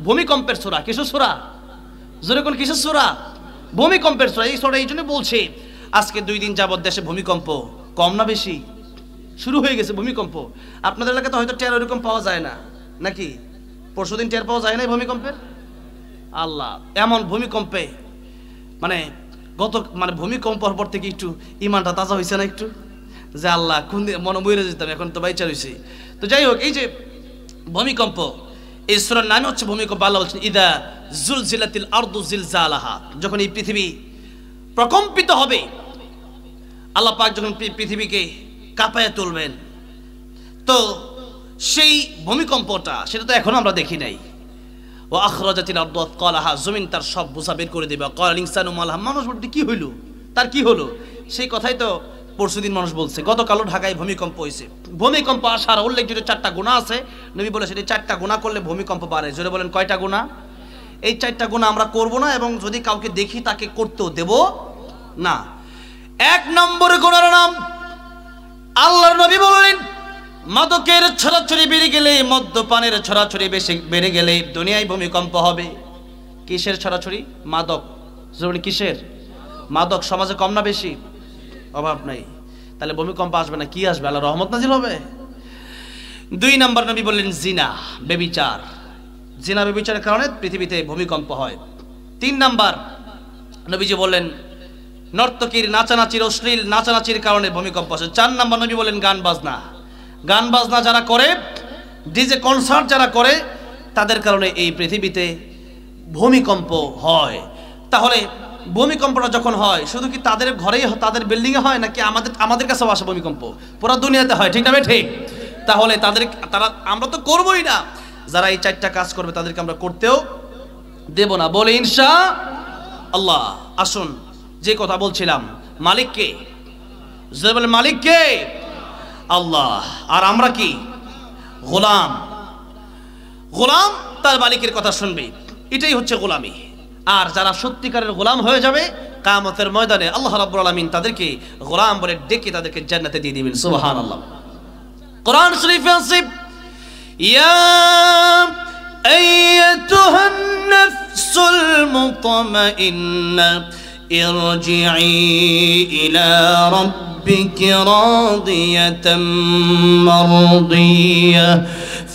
ভূমিকম্পের সূরা। কিসের সূরা? জোরে কোন কিসের সূরা? ভূমিকম্পের সূরা। এই সূরা এই জন্য বলছি, আজকে 2 দিন যাবত দেশে ভূমিকম্প কম না বেশি? শুরু হয়ে গেছে ভূমিকম্প। আপনাদের এলাকাতে হয়তো টের ওরকম পাওয়া যায় না, নাকি? পরশুদিন টের পাওয়া যায় না ভূমিকম্পের? আল্লাহ, এমন ভূমিকম্পে ভূমিকম্প হওয়ার পর থেকে একটু ইমানটা তাজা হয়েছে না একটু, যে আল্লাহ কোন মনে মরে যেতাম, এখন তো বাইচা রয়েছে। তো যাই হোক, এই যে ভূমিকম্প, এই সূরার নাম হচ্ছে ভূমিকম্প। আল্লাহ বলছেন ইদা জুলজিলাতিল আরদু জিলজালাহা, যখন এই পৃথিবী প্রকম্পিত হবে, আল্লাহ পাক যখন পৃথিবীকে কাঁপায় তুলবেন, তো সেই ভূমিকম্পটা সেটা তো এখনো আমরা দেখি নাই। ও আখরাজাতিল আরদু আথকালাহা, জমিন তার সব বোঝা বের করে দেবে। ক্বালাল ইনসানু মা লাহা, মানুষ বলতে কি হইল, তার কি হলো, সেই কথাই তো পরশুদিন মানুষ বলছে। গতকালও ঢাকায় ভূমিকম্প হয়েছে। ভূমিকম্প আসার উল্লেখযোগ্য 4টা গুনাহ আছে। নবী বলেছেন এই 4টা গুনাহ করলে ভূমিকম্প বাড়ে। জোরে বলেন কয়টা গুনাহ? এই 4টা গুনাহ আমরা করব না, এবং যদি কাউকে দেখি তাকে করতেও দেব না। 1 নম্বরে গুনাহর নাম, আল্লাহর নবী বললেন মাদকের ছড়াছড়ি বেড়ে গেলে, মদ্যপানের ছড়াছড়ি বেশি বেড়ে গেলে দুনিয়ায় ভূমিকম্প হবে। কিসের ছড়াছড়ি? মাদক। যেমন কিসের? মাদক। সমাজে কম না বেশি? অভাব নাই। তাহলে ভূমিকম্প আসবে না, কি আসবে? আল্লাহর রহমত নাজিল হবে। 2 নম্বর নবী বললেন জিনা, ব্যভিচার। জিনা ব্যভিচারের কারণে পৃথিবীতে ভূমিকম্প হয়। 3 নম্বর নবীজি বললেন নর্তকীর নাচানাচির, অশ্লীল নাচানাচির কারণে ভূমিকম্প আসে। 4 নম্বর নবী বলেন গান বাজনা। গান বাজনা যারা করে, ডিজে কনসার্ট যারা করে, তাদের কারণে এই পৃথিবীতে ভূমিকম্প হয়। তাহলে ভূমিকম্পটা যখন হয় শুধু কি তাদের ঘরেই, তাদের বিল্ডিংয়ে হয়, নাকি আমাদের কাছেও আসে ভূমিকম্প? পুরো দুনিয়াতে হয়, ঠিক না? ঠিক। তাহলে আমরা তো করবোই না। যারা এই 4টা কাজ করবে তাদেরকে আমরা করতেও দেব না, বলে ইনশাআল্লাহ। আসুন, যে কথা বলছিলাম, মালিক কে? যে বলে মালিক কে? আল্লাহ। আর আমরা কি? গোলাম। গোলাম তার মালিকের কথা শুনবে, এটাই হচ্ছে গোলামি। আর যারা সত্যিকারের গোলাম হয়ে যাবে কিয়ামতের ময়দানে আল্লাহ রাব্বুল আলামিন তাদেরকে গোলাম বলে ডেকে তাদেরকে জান্নাতে দিয়ে দিবেন। সুবহানাল্লাহ। কোরআন শরীফে আছে ইয়া আইয়াতুহান নাফসুল মুতমাইন্না ইরজিই ইলা রাব্বিকি রাদিয়াতাম মারদিয়া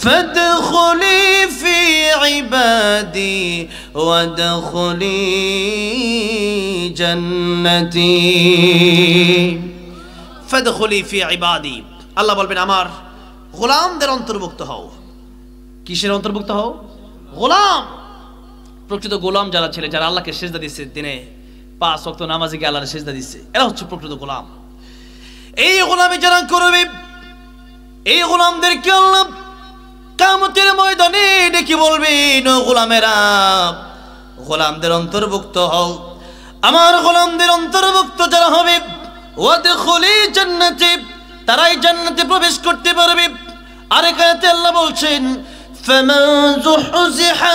فادخلي في عبادي وادخلي جنتي فادخلي في عبادي। আল্লাহ বলবেন আমার গোলামদের অন্তর্ভুক্ত হও। কিসের অন্তর্ভুক্ত হও? গোলাম। প্রকৃত গোলাম যারা ছিল, যারা আল্লাহকে সিজদা দিচ্ছে, দিনে 5 ওয়াক্ত নামাজে গিয়ে আল্লাহর সিজদা দিচ্ছে, এরা হচ্ছে প্রকৃত গোলাম। এই গোলামি যারা করবে, এই গোলামদেরকে আল্লাহ কিয়ামতের ময়দানে ডেকে বলবেন ও গোলামেরা, গোলামদের অন্তর্ভুক্ত হও। আমার গোলামদের অন্তর্ভুক্ত যারা হবে, ওয়াদখুলি জান্নাতি, তারাই জান্নাতে প্রবেশ করতে পারবে। আরেক আয়াতে আল্লাহ বলছেন ফামান যুহজিহা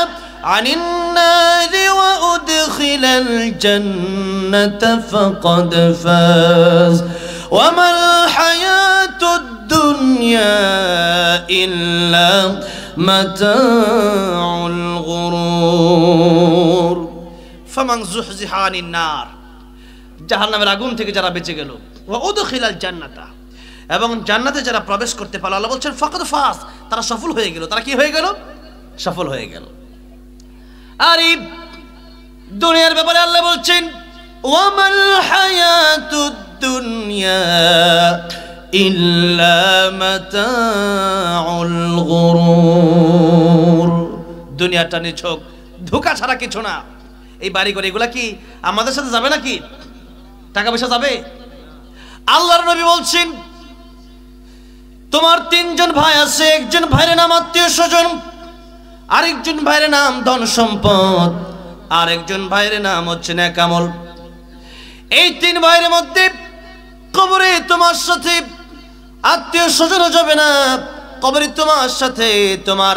আনিন নারি ওয়া উদখিলাল জান্নাতা ফাকাদ ফাজ ওয়া মাল হায়াতুদ দুনিয়া ইল্লা মাতাউল গুরুর। ফামান যুহজিহা আনিন নার, জাহান্নামের আগুন থেকে যারা বেঁচে গেল, ওয়া উদখিলাল জান্নাতা, এবং জান্নাতে যারা প্রবেশ করতে পারল, আল্লাহ বলছেন ফাকাদ ফাজ, তারা সফল হয়ে গেল। তারা কি হয়ে গেল? সফল হয়ে গেল। আর এই দুনিয়ার ব্যাপারে আল্লাহ বলছেন ওয়া মাল হায়াতুদ দুনিয়া ইল্লা মাতাউল গুরুর। দুনিয়াটা নিছক ধোঁকা ছাড়া কিছু না। এই বাড়ি ঘর এগুলা কি আমাদের সাথে যাবে নাকি? টাকা পয়সা যাবে? আল্লাহর নবী বলছেন তোমার 3 জন ভাই আছে, একজন ভাইয়ের নাম আত্মীয় স্বজন, আরেকজন ভাইয়ের নাম ধন সম্পদ, আরেকজন ভাইয়ের নাম হচ্ছে নেক আমল। এই 3 ভাইয়ের মধ্যে কবরে তোমার সাথে আত্মীয় স্বজন যাবে না, কবরে তোমার সাথে তোমার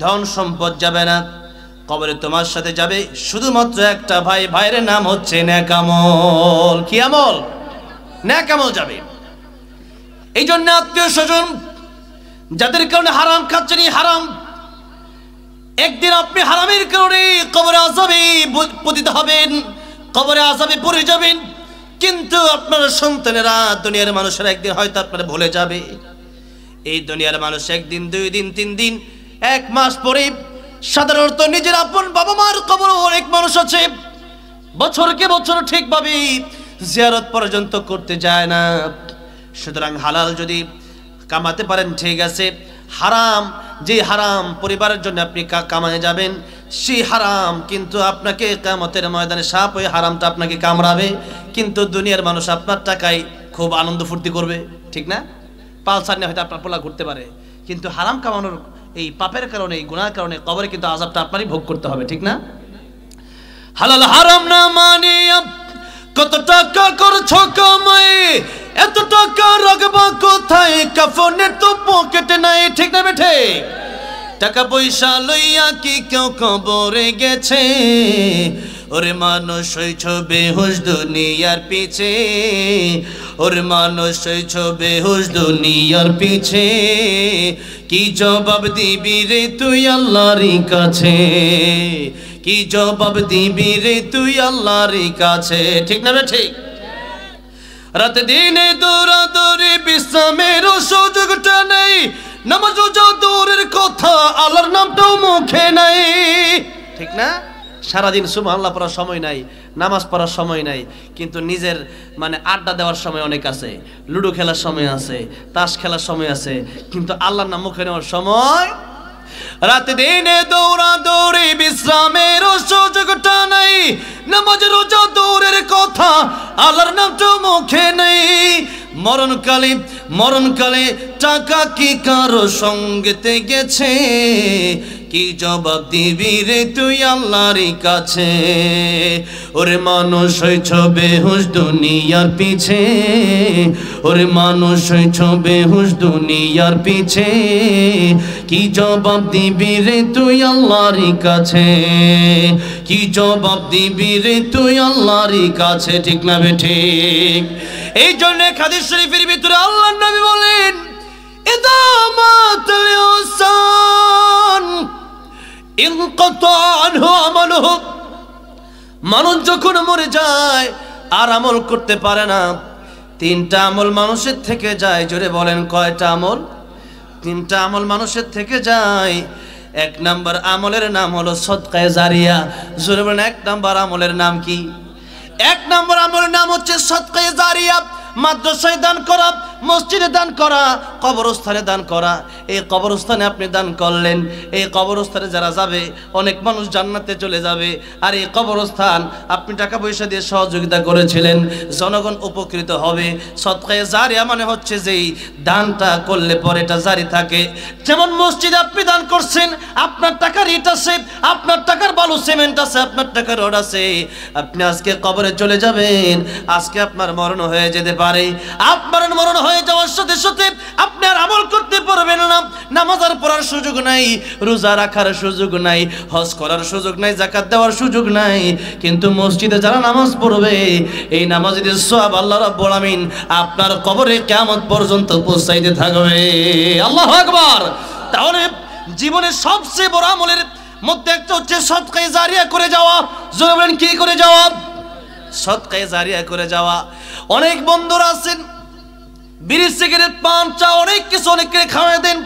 ধন সম্পদ যাবে না, কবরে তোমার সাথে যাবে শুধুমাত্র একটা ভাই, ভাইয়ের নাম হচ্ছে নেক আমল। কি আমল? নেক আমল যাবে। এই জন্য আত্মীয় স্বজন যাদের কারণে হারাম খাচ্ছেন, হারাম, একদিন আপনি হারামের কারণে কবরে আযাবে পতিত হবেন, কবরে আযাবে পড়ে যাবেন। কিন্তু আপনার সন্তানেরা, দুনিয়ার মানুষেরা একদিন হয়তো আপনারা ভুলে যাবে। এই দুনিয়ার মানুষ একদিন, 2 দিন, 3 দিন, 1 মাস পরে সাধারণত নিজের আপন বাবা মার কবর, অনেক মানুষ আছে বছরকে বছর ঠিকভাবে জিয়ারত পর্যন্ত করতে যায় না। সুতরাং হালাল যদি কামাতে পারেন ঠিক আছে, হারাম, যে হারাম পরিবারের জন্য আপনি কামায়ে যাবেন, সেই হারাম কিন্তু আপনাকে কিয়ামতের ময়দানে সাপ ওই হারামটা আপনাকে কামড়াবে। কিন্তু দুনিয়ার মানুষ আপনার টাকায় খুব আনন্দ ফুর্তি করবে, ঠিক না? পালসার নিয়ে হয়তো আপনার পোলা ঘুরতে পারে, কিন্তু হারাম কামানোর এই পাপের কারণে, এই গুনার কারণে কবরে কিন্তু আযাবটা আপনারই ভোগ করতে হবে, ঠিক না? হালাল হারাম না মানিয়া কত টাকা করছো কামাই, এত টাকা রাখবা কোথায়, কাফনের তো পকেটে নাই, ঠিক না বেঠে? টাকা পয়সা লইয়া কি কেউ কবরে গেছে? ওরে মানুষ হইছ বেহুশ দুনিয়ার পিছে, ওরে মানুষ হইছ বেহুশ দুনিয়ার পিছে, কি জবাব দিবি রে তুই আল্লাহর কাছে, কি জবাব দিবি রে তুই আল্লাহর কাছে, ঠিক না ঠিক? রাতে দিনে দৌড়াদৌড়ি, বিশ্রামের সুযোগটা নেই, নামাজ রোজা দূরের কথা, আল্লাহর নামটাও মুখে নাই, ঠিক না? সারাদিন সুবহানাল্লাহ পড়ার সময় নাই, নামাজ পড়ার সময় নাই, কিন্তু নিজের মানে আড্ডা দেওয়ার সময় অনেক আছে, লুডো খেলার সময় আছে, তাস খেলার সময় আছে, কিন্তু আল্লাহর নাম মুখে নেওয়ার সময়। রাতে দিনে দৌড়া দৌড়ি, বিশ্রামের সুযোগটা নাই, নামাজ রোজা দূরের কথা, আল্লাহর নামটা মুখে নেই। মরণকালে টাকা কি কারো সঙ্গেতে গেছে, কি জবাব দিবি রে তুই আল্লাহর কাছে? ওরে মানুষ হইছ বেহুশ দুনিয়ার পিছে, ওরে মানুষ হইছ বেহুশ দুনিয়ার পিছে, কি জবাব দিবি রে তুই আল্লাহর কাছে, কি জবাব দিবি রে তুই আল্লাহর কাছে, ঠিক না ঠিক? এই জন্য হাদিস শরীফের ভিতরে আল্লাহর নবী বলেন, ইদা মাতাল ইনসান ইনকাতা আনহু আমালুহু, মানুষ যখন মরে যায় আর আমল করতে পারে না, তিনটা আমল মানুষের থেকে যায়। জোরে বলেন কয়টা আমল? তিনটা আমল মানুষের থেকে যায়। এক নাম্বার আমলের নাম হলো সদকায়ে জারিয়া। জোরে বলেন এক নাম্বার আমলের নাম কি? এক নাম্বার আমলের নাম হচ্ছে সদকায়ে জারিয়া। মাদ্রাসায় দান করা, মসজিদে দান করা, কবরস্থানে দান করা। এই কবরস্থানে আপনি দান করলেন, এই কবরস্থানে যারা যাবে অনেক মানুষ জান্নাতে চলে যাবে। আর এই কবরস্থান আপনি টাকা পয়সা দিয়ে সহযোগিতা করেছিলেন, জনগণ উপকৃত হবে। সদকায়ে জারিয়া মানে হচ্ছে যেই দানটা করলে পরে এটা জারি থাকে। যেমন মসজিদে আপনি দান করছেন, আপনার টাকার ইট আছে, আপনার টাকার বালু সিমেন্ট আছে, আপনার টাকার রড আছে, আপনি আজকে কবরে চলে যাবেন, আজকে আপনার মরণ হয়ে যেতে পারে। আপনার মরণ হয়ে যাওয়ার সাথে সাথে আপনি আর আমল করতে পারবেন না। নামাজ আর পড়ার সুযোগ নাই, রোজা রাখার সুযোগ নাই, হজ করার সুযোগ নাই, যাকাত দেওয়ার সুযোগ নাই। কিন্তু মসজিদে যারা নামাজ পড়বে, এই নামাজের সওয়াব আল্লাহ রাব্বুল আমিন আপনার কবরে কিয়ামত পর্যন্ত পৌঁছাইতে থাকবে। আল্লাহু আকবার। তাহলে জীবনের সবচেয়ে বড় আমলের মধ্যে একটা হচ্ছে সদকায়ে জারিয়া করে যাওয়া। জোরে বলেন কি করে যাওয়া? সদকায়ে জারিয়া করে যাওয়া। অনেক বন্ধুরা আছেন, বিড়ি সিগারেট পান চা অনেক কিছু অনেককে খাওয়াই দেন,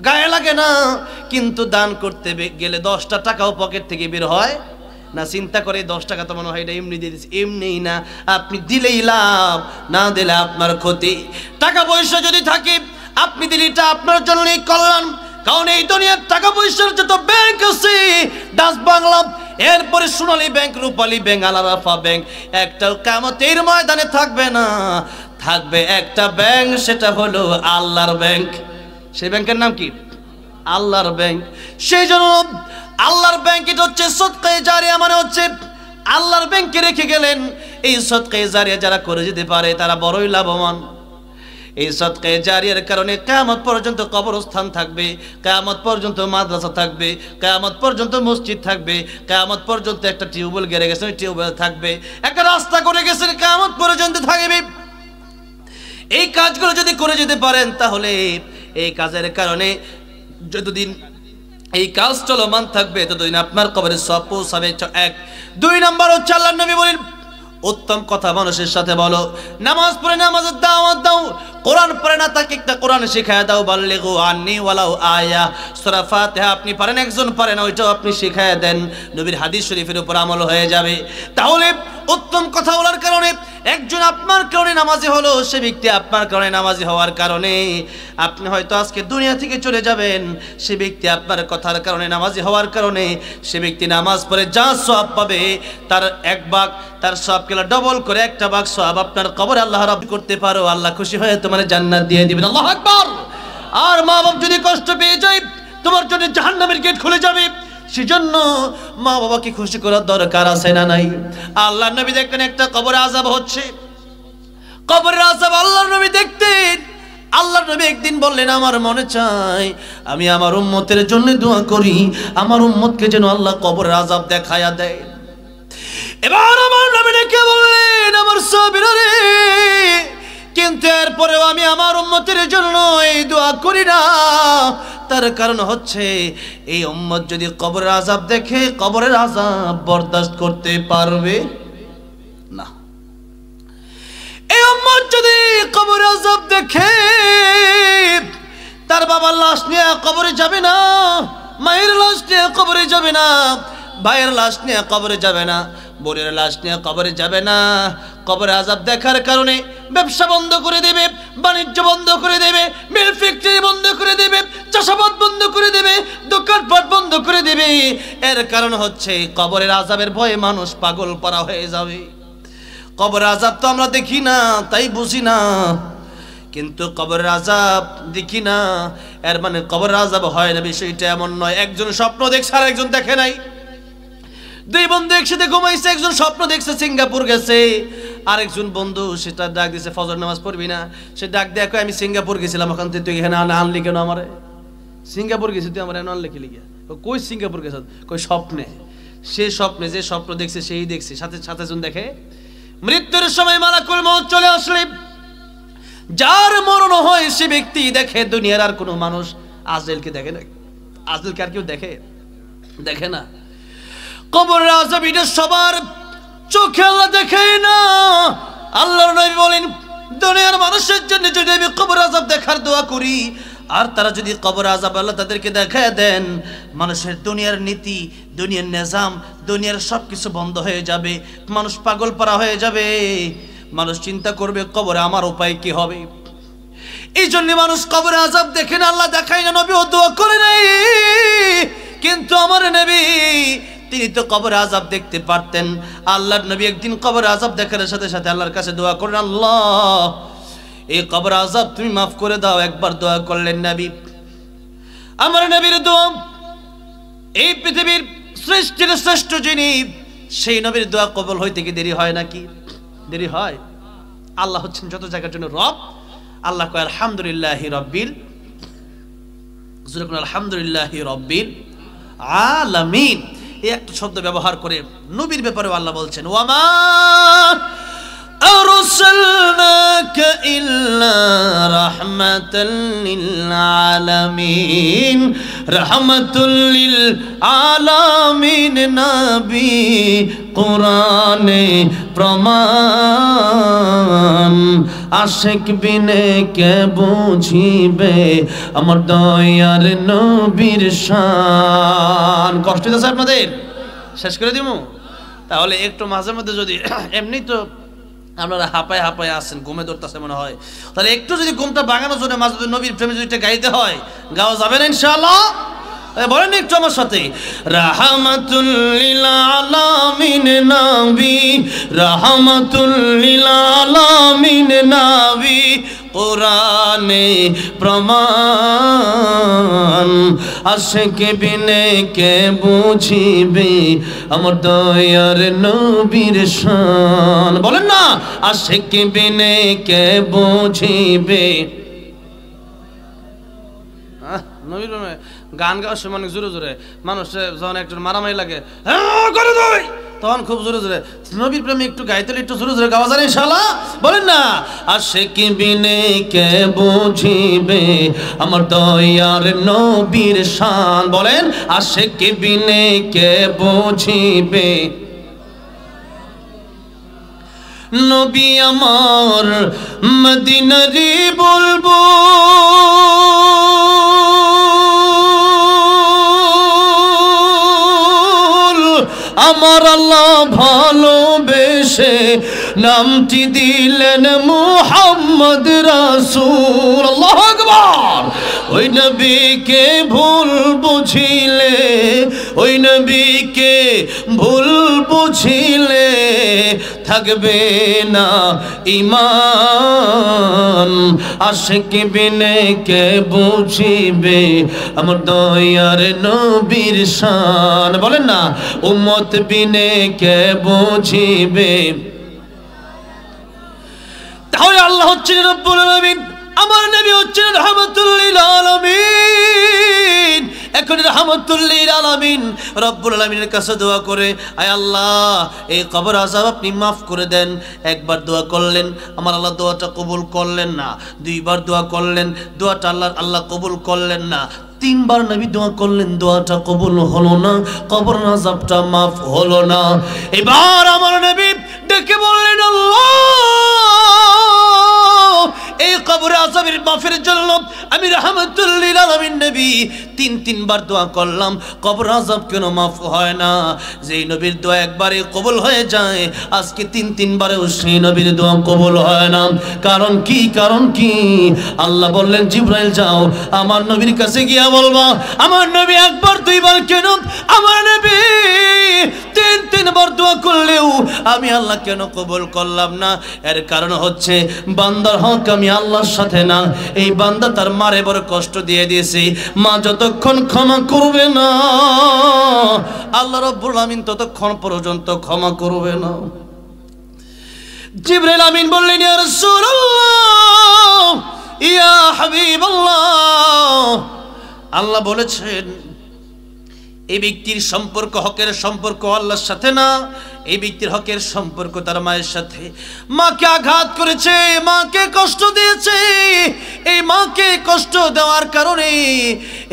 গায়ে লাগে না, কিন্তু দান করতে গেলে 10টা টাকাও পকেট থেকে বের হয় না। চিন্তা করে 10 টাকা তো মনে হয় এটা এমনি দিয়ে দিচ্ছি, এমনি না, আপনি দিলেই লাভ, না দিলে আপনার ক্ষতি। টাকা পয়সা যদি থাকে আপনি দিলে এটা আপনার জন্যই কল্যাণ। কারণ এই দুনিয়ার টাকা পয়সার যত ব্যাংক আছে, ডাচ বাংলা, এরপরে সোনালী ব্যাংক, রূপালী ব্যাংক, আলারাফা ব্যাংক, একটাও কিয়ামতের ময়দানে থাকবে না। থাকবে একটা ব্যাংক, সেটা হলো আল্লাহর ব্যাংক। সেই ব্যাংকের নাম কি? আল্লাহর ব্যাংক। সেই জন্য আল্লাহর ব্যাংক এটা হচ্ছে সদকায়ে জারিয়া, মানে হচ্ছে আল্লাহর ব্যাংকে রেখে গেলেন। এই সদকায়ে জারিয়া যারা করে যেতে পারে তারা বড়ই লাভবান। এই সদকায়ে জারিয়ার কারণে কিয়ামত পর্যন্ত কবরস্থান থাকবে, কিয়ামত পর্যন্ত মাদ্রাসা থাকবে, কিয়ামত পর্যন্ত মসজিদ থাকবে, কিয়ামত পর্যন্ত একটা টিউবওয়েল গেড়ে গেছে, ওই টিউবওয়েল থাকবে, একটা রাস্তা করে গেছে, কিয়ামত পর্যন্ত থাকবে। এই কাজগুলো যদি করে যেতে পারেন, তাহলে এই কাজের কারণে যতদিন এই কাজ চলমান থাকবে ততদিন আপনার কবরে সওয়াব পৌঁছাবে। 1 2 নাম্বার হচ্ছে আল্লাহর নবী বলেন, উত্তম কথা মানুষের সাথে বলো, নামাজ পড়ে নামাজের দাওয়াত দাও, কোরআন পড়ে না তাকে একটা কোরআন শিখায়া দাও, বাল্লিগু আন্নি ওয়ালাউ আয়া। সূরা ফাতিহা আপনি পারেন, একজন পারে না, ওইটাও আপনি শিখায়া দেন, নবীর হাদিস শরীফের উপর আমল হয়ে যাবে। তাহলে উত্তম কথা বলার কারণে একজন আপনার কারণে নামাজি হলো, সে ব্যক্তি আপনার কারণে নামাজি হওয়ার কারণে আপনি হয়তো আজকে দুনিয়া থেকে চলে যাবেন, সে ব্যক্তি আপনার কথার কারণে নামাজি হওয়ার কারণে সে ব্যক্তি নামাজ পড়ে যা সওয়াব পাবে তার এক ভাগ, তার সওয়াবকে ডবল করে একটা ভাগ সওয়াব আপনার কবরে আল্লাহ রাব্বি করতে পারো, আল্লাহ খুশি হয়ে তোমার জান্নাত দিয়ে দিবেন। আল্লাহু আকবার। আর মা বাবা যদি কষ্ট পেয়ে যায় তোমার জন্য জাহান্নামের গেট খুলে যাবে, সেজন্য মা বাবাকে খুশি করার দরকার আছে না নাই? আল্লাহ নবী দেখেন একটা কবরে আযাব হচ্ছে, কবরের আযাব আল্লাহ নবী দেখতেন। আল্লাহ নবী একদিন বললেন আমার মনে চায় আমি আমার উম্মতের জন্য দোয়া করি, আমার উম্মতকে যেন আল্লাহ কবরের আযাব দেখায়া দেয়। এবার আমার নবী ডেকে বললেন আমার সাহাবীরা রে, কিন্তু এরপরেও আমি আমার উম্মতের জন্য এই দোয়া করি না, তার কারণ হচ্ছে এই উম্মত যদি কবরের আযাব দেখে কবরের আযাব বরদাস্ত করতে পারবে না। এই উম্মত যদি কবরের আযাব দেখে তার বাবার লাশ নিয়ে কবরে যাবে না, মায়ের লাশ নিয়ে কবরে যাবে না, ভাইয়ের লাশ নিয়ে কবরে যাবে না, বোনের লাশ নিয়ে কবরে যাবে না। কবরে আযাব দেখার কারণে ব্যবসা বন্ধ করে দেবে, বাণিজ্য বন্ধ করে দেবে, মিল ফ্যাক্টরি বন্ধ করে দেবে, চাষাবাদ বন্ধ করে দেবে, দোকানপাট বন্ধ করে দেবে। এর কারণ হচ্ছে কবরের আযাবের ভয়ে মানুষ পাগল পারা হয়ে যাবে। কবরের আযাব তো আমরা দেখি না তাই বুঝি না, কিন্তু কবরের আযাব দেখি না এর মানে কবরের আযাব হয় না বিষয়টা এমন নয়। একজন স্বপ্ন দেখছে আর একজন দেখে নাই, দুই বন্ধু একসাথে ঘুমাইছে, একজন স্বপ্ন দেখছে সিঙ্গাপুর গেছে, আরেকজন বন্ধু সেটা ডাক দিছে ফজর নামাজ পড়বি না, সে ডাক দেখো আমি সিঙ্গাপুর গেছিলাম, ওখান থেকে তুই এখানে আনলি কেন আমারে? সিঙ্গাপুর গেছি তুই আমার আনলি কি লিখে? কই সিঙ্গাপুর গেছ? কই স্বপ্নে। সে স্বপ্নে যে স্বপ্ন দেখছে সেই দেখছে, সাথে সাথে জন দেখে। মৃত্যুর সময় মালাকুল মউত চলে আসলে যার মরণ হয় সে ব্যক্তি দেখে, দুনিয়ার আর কোনো মানুষ আজরাইলকে দেখে না। আজরাইলকে আর কেউ দেখে? দেখে না। কবরের আযাব এটা সবার চোখে আল্লাহ দেখে না। আল্লাহর নবী বলেন দুনিয়ার মানুষের জন্য যদি আমি কবরের আযাব দেখার দোয়া করি আর তারা যদি কবরের আযাব আল্লাহ তাদেরকে দেখায় দেন, মানুষের দুনিয়ার নীতি, দুনিয়ার নিজাম, দুনিয়ার সব কিছু বন্ধ হয়ে যাবে, মানুষ পাগল পারা হয়ে যাবে, মানুষ চিন্তা করবে কবরে আমার উপায় কি হবে। এই জন্য মানুষ কবরে আযাব দেখে না, আল্লাহ দেখায় না, নবীও দোয়া করে নাই। কিন্তু আমার নবী তিনি তো কবরে আযাব দেখতে পারতেন। আল্লাহর নবী একদিন কবরে আযাব দেখার সাথে সাথে আল্লাহর কাছে দোয়া করেন, আল্লাহ এই কবর আযাব তুমি মাফ করে দাও। একবার দোয়া করলেন নবী। আমার নবীর দোয়া এই পৃথিবীর শ্রেষ্ঠের শ্রেষ্ঠ যিনি, সেই নবীর দোয়া কবুল হইতে কি দেরি হয় নাকি? দেরি হয়? আল্লাহ হচ্ছেন যত জায়গার জন্য রব। আল্লাহ কয় আলহামদুলিল্লাহি রাব্বিল, আলহামদুলিল্লাহি রাব্বিল আলামিন। এই একটা শব্দ ব্যবহার করে নবীর ব্যাপারেও আল্লাহ বলছেন ওয়ামা আরসালনাকা ইল্লা রাহমাতাল লিল আলামিন। রাহমাতুল লিল আলামিন নবী কোরআনে প্রমাণ, আশিক বিনে কে বুঝিবে আমার দয়ার নবীর শান। কষ্ট হচ্ছে আপনাদের? শেষ করে দিব? তাহলে একটু মাঝে মধ্যে যদি এমনি তো আপনারা হাঁপায় হাঁপায় আসেন, ঘুমে ধরতেছে মনে হয়, তাহলে একটু যদি ঘুমটা ভাঙানোর জন্য মাঝে নবীর প্রেমে যদি গাইতে হয়, গাওয়া যাবে না ইনশাআল্লাহ? বলেন একটু আমার সাথে, রাহমাতুল লিল আলামিন নবী, রাহমাতুল লিল আলামিন নবী কোরআনে প্রমাণ, আশিক বিনে কে বুঝিবে আমার দয়ার নবীর শান। বলেন না, আশিক বিনে কে বুঝিবে। নবীর গান গাওয়ার সময় অনেক জোরে জোরে মানুষ যখন একজন মারামারি লাগে করে দেয় তখন খুব জোরে জোরে, নবীর প্রেমে একটু গাইতে একটু জোরে জোরে গাওয়া যায় ইনশাআল্লাহ? বলেন না, আশিক বিনে কে বুঝিবে আমার দয়ার নবীর শান। বলেন, আশিক বিনে কে বুঝিবে। নবী আমার মদিনারি বলবো আমার আল্লাহ ভালোবেসে নামটি দিলেন মুহাম্মদ রাসূল। আল্লাহু আকবার। ওই নবীকে ভুল বুঝিলে, ওই নবীকে ভুল বুঝিলে থাকবে না ঈমান। আশিক বিনে কে বুঝিবে আমার দয়ার নবীর শান। বলেন না, উম্মত বিনে কে বুঝিবে। তাহলে আল্লাহ হচ্ছেন রব্বুল আলামিন, আমার নবী হচ্ছেন রাহমাতুল লিল আলামিন। এখন রাহমাতুল লিল আলামিন রব্বুল আলামিনের কাছে দোয়া করে, আয় আল্লাহ এই কবর আযাব আপনি মাফ করে দেন। একবার দোয়া করলেন, আমার আল্লাহ দোয়াটা কবুল করলেন না। দুইবার দোয়া করলেন, দোয়াটা আল্লাহ কবুল করলেন না। তিনবার নবী দোয়া করলেন, দোয়াটা কবুল হলো না, কবর আযাবটা মাফ হলো না। এবার আমার নবী ডেকে বললেন, আল্লাহ এই কবর আযাবের মাফের জন্য আমি রাহমাতুল লিল আলামিন নবী তিনবার দোয়া করলাম, কবর আযাব কেন মাফ হয় না? যেই নবীর দোয়া একবারে কবুল হয়ে যায়, আজকে তিনবারেও সেই নবীর দোয়া কবুল হয় না। কারণ কি? কারণ কি? আল্লাহ বললেন, জিবরাইল যাও আমার নবীর কাছে গিয়া বলবা, আমার নবী একবার দুইবার কেন, আমার নবী তিনবার দোয়া করলেও আমি আল্লাহ কেন কবুল করলাম না? এর কারণ হচ্ছে বান্দার হক আমি আল্লাহর সাথে না, এই বান্দা তার মারে বড় কষ্ট দিয়ে দিয়েছে। মা যতক্ষণ ক্ষমা করবে না, আল্লাহ রাব্বুল আমিন ততক্ষণ পর্যন্ত ক্ষমা করবে না। জিবরাইল আমিন বললেন, ইয়া রাসূলুল্লাহ, ইয়া হাবিবাল্লাহ, আল্লাহ বলেছেন এই ব্যক্তির সম্পর্ক হকের সম্পর্ক আল্লাহর সাথে না, এই ব্যক্তির হকের সম্পর্ক তার মায়ের সাথে। মাকে আঘাত করেছে, মাকে কষ্ট দিয়েছে, এই মাকে কষ্ট দেওয়ার কারণে,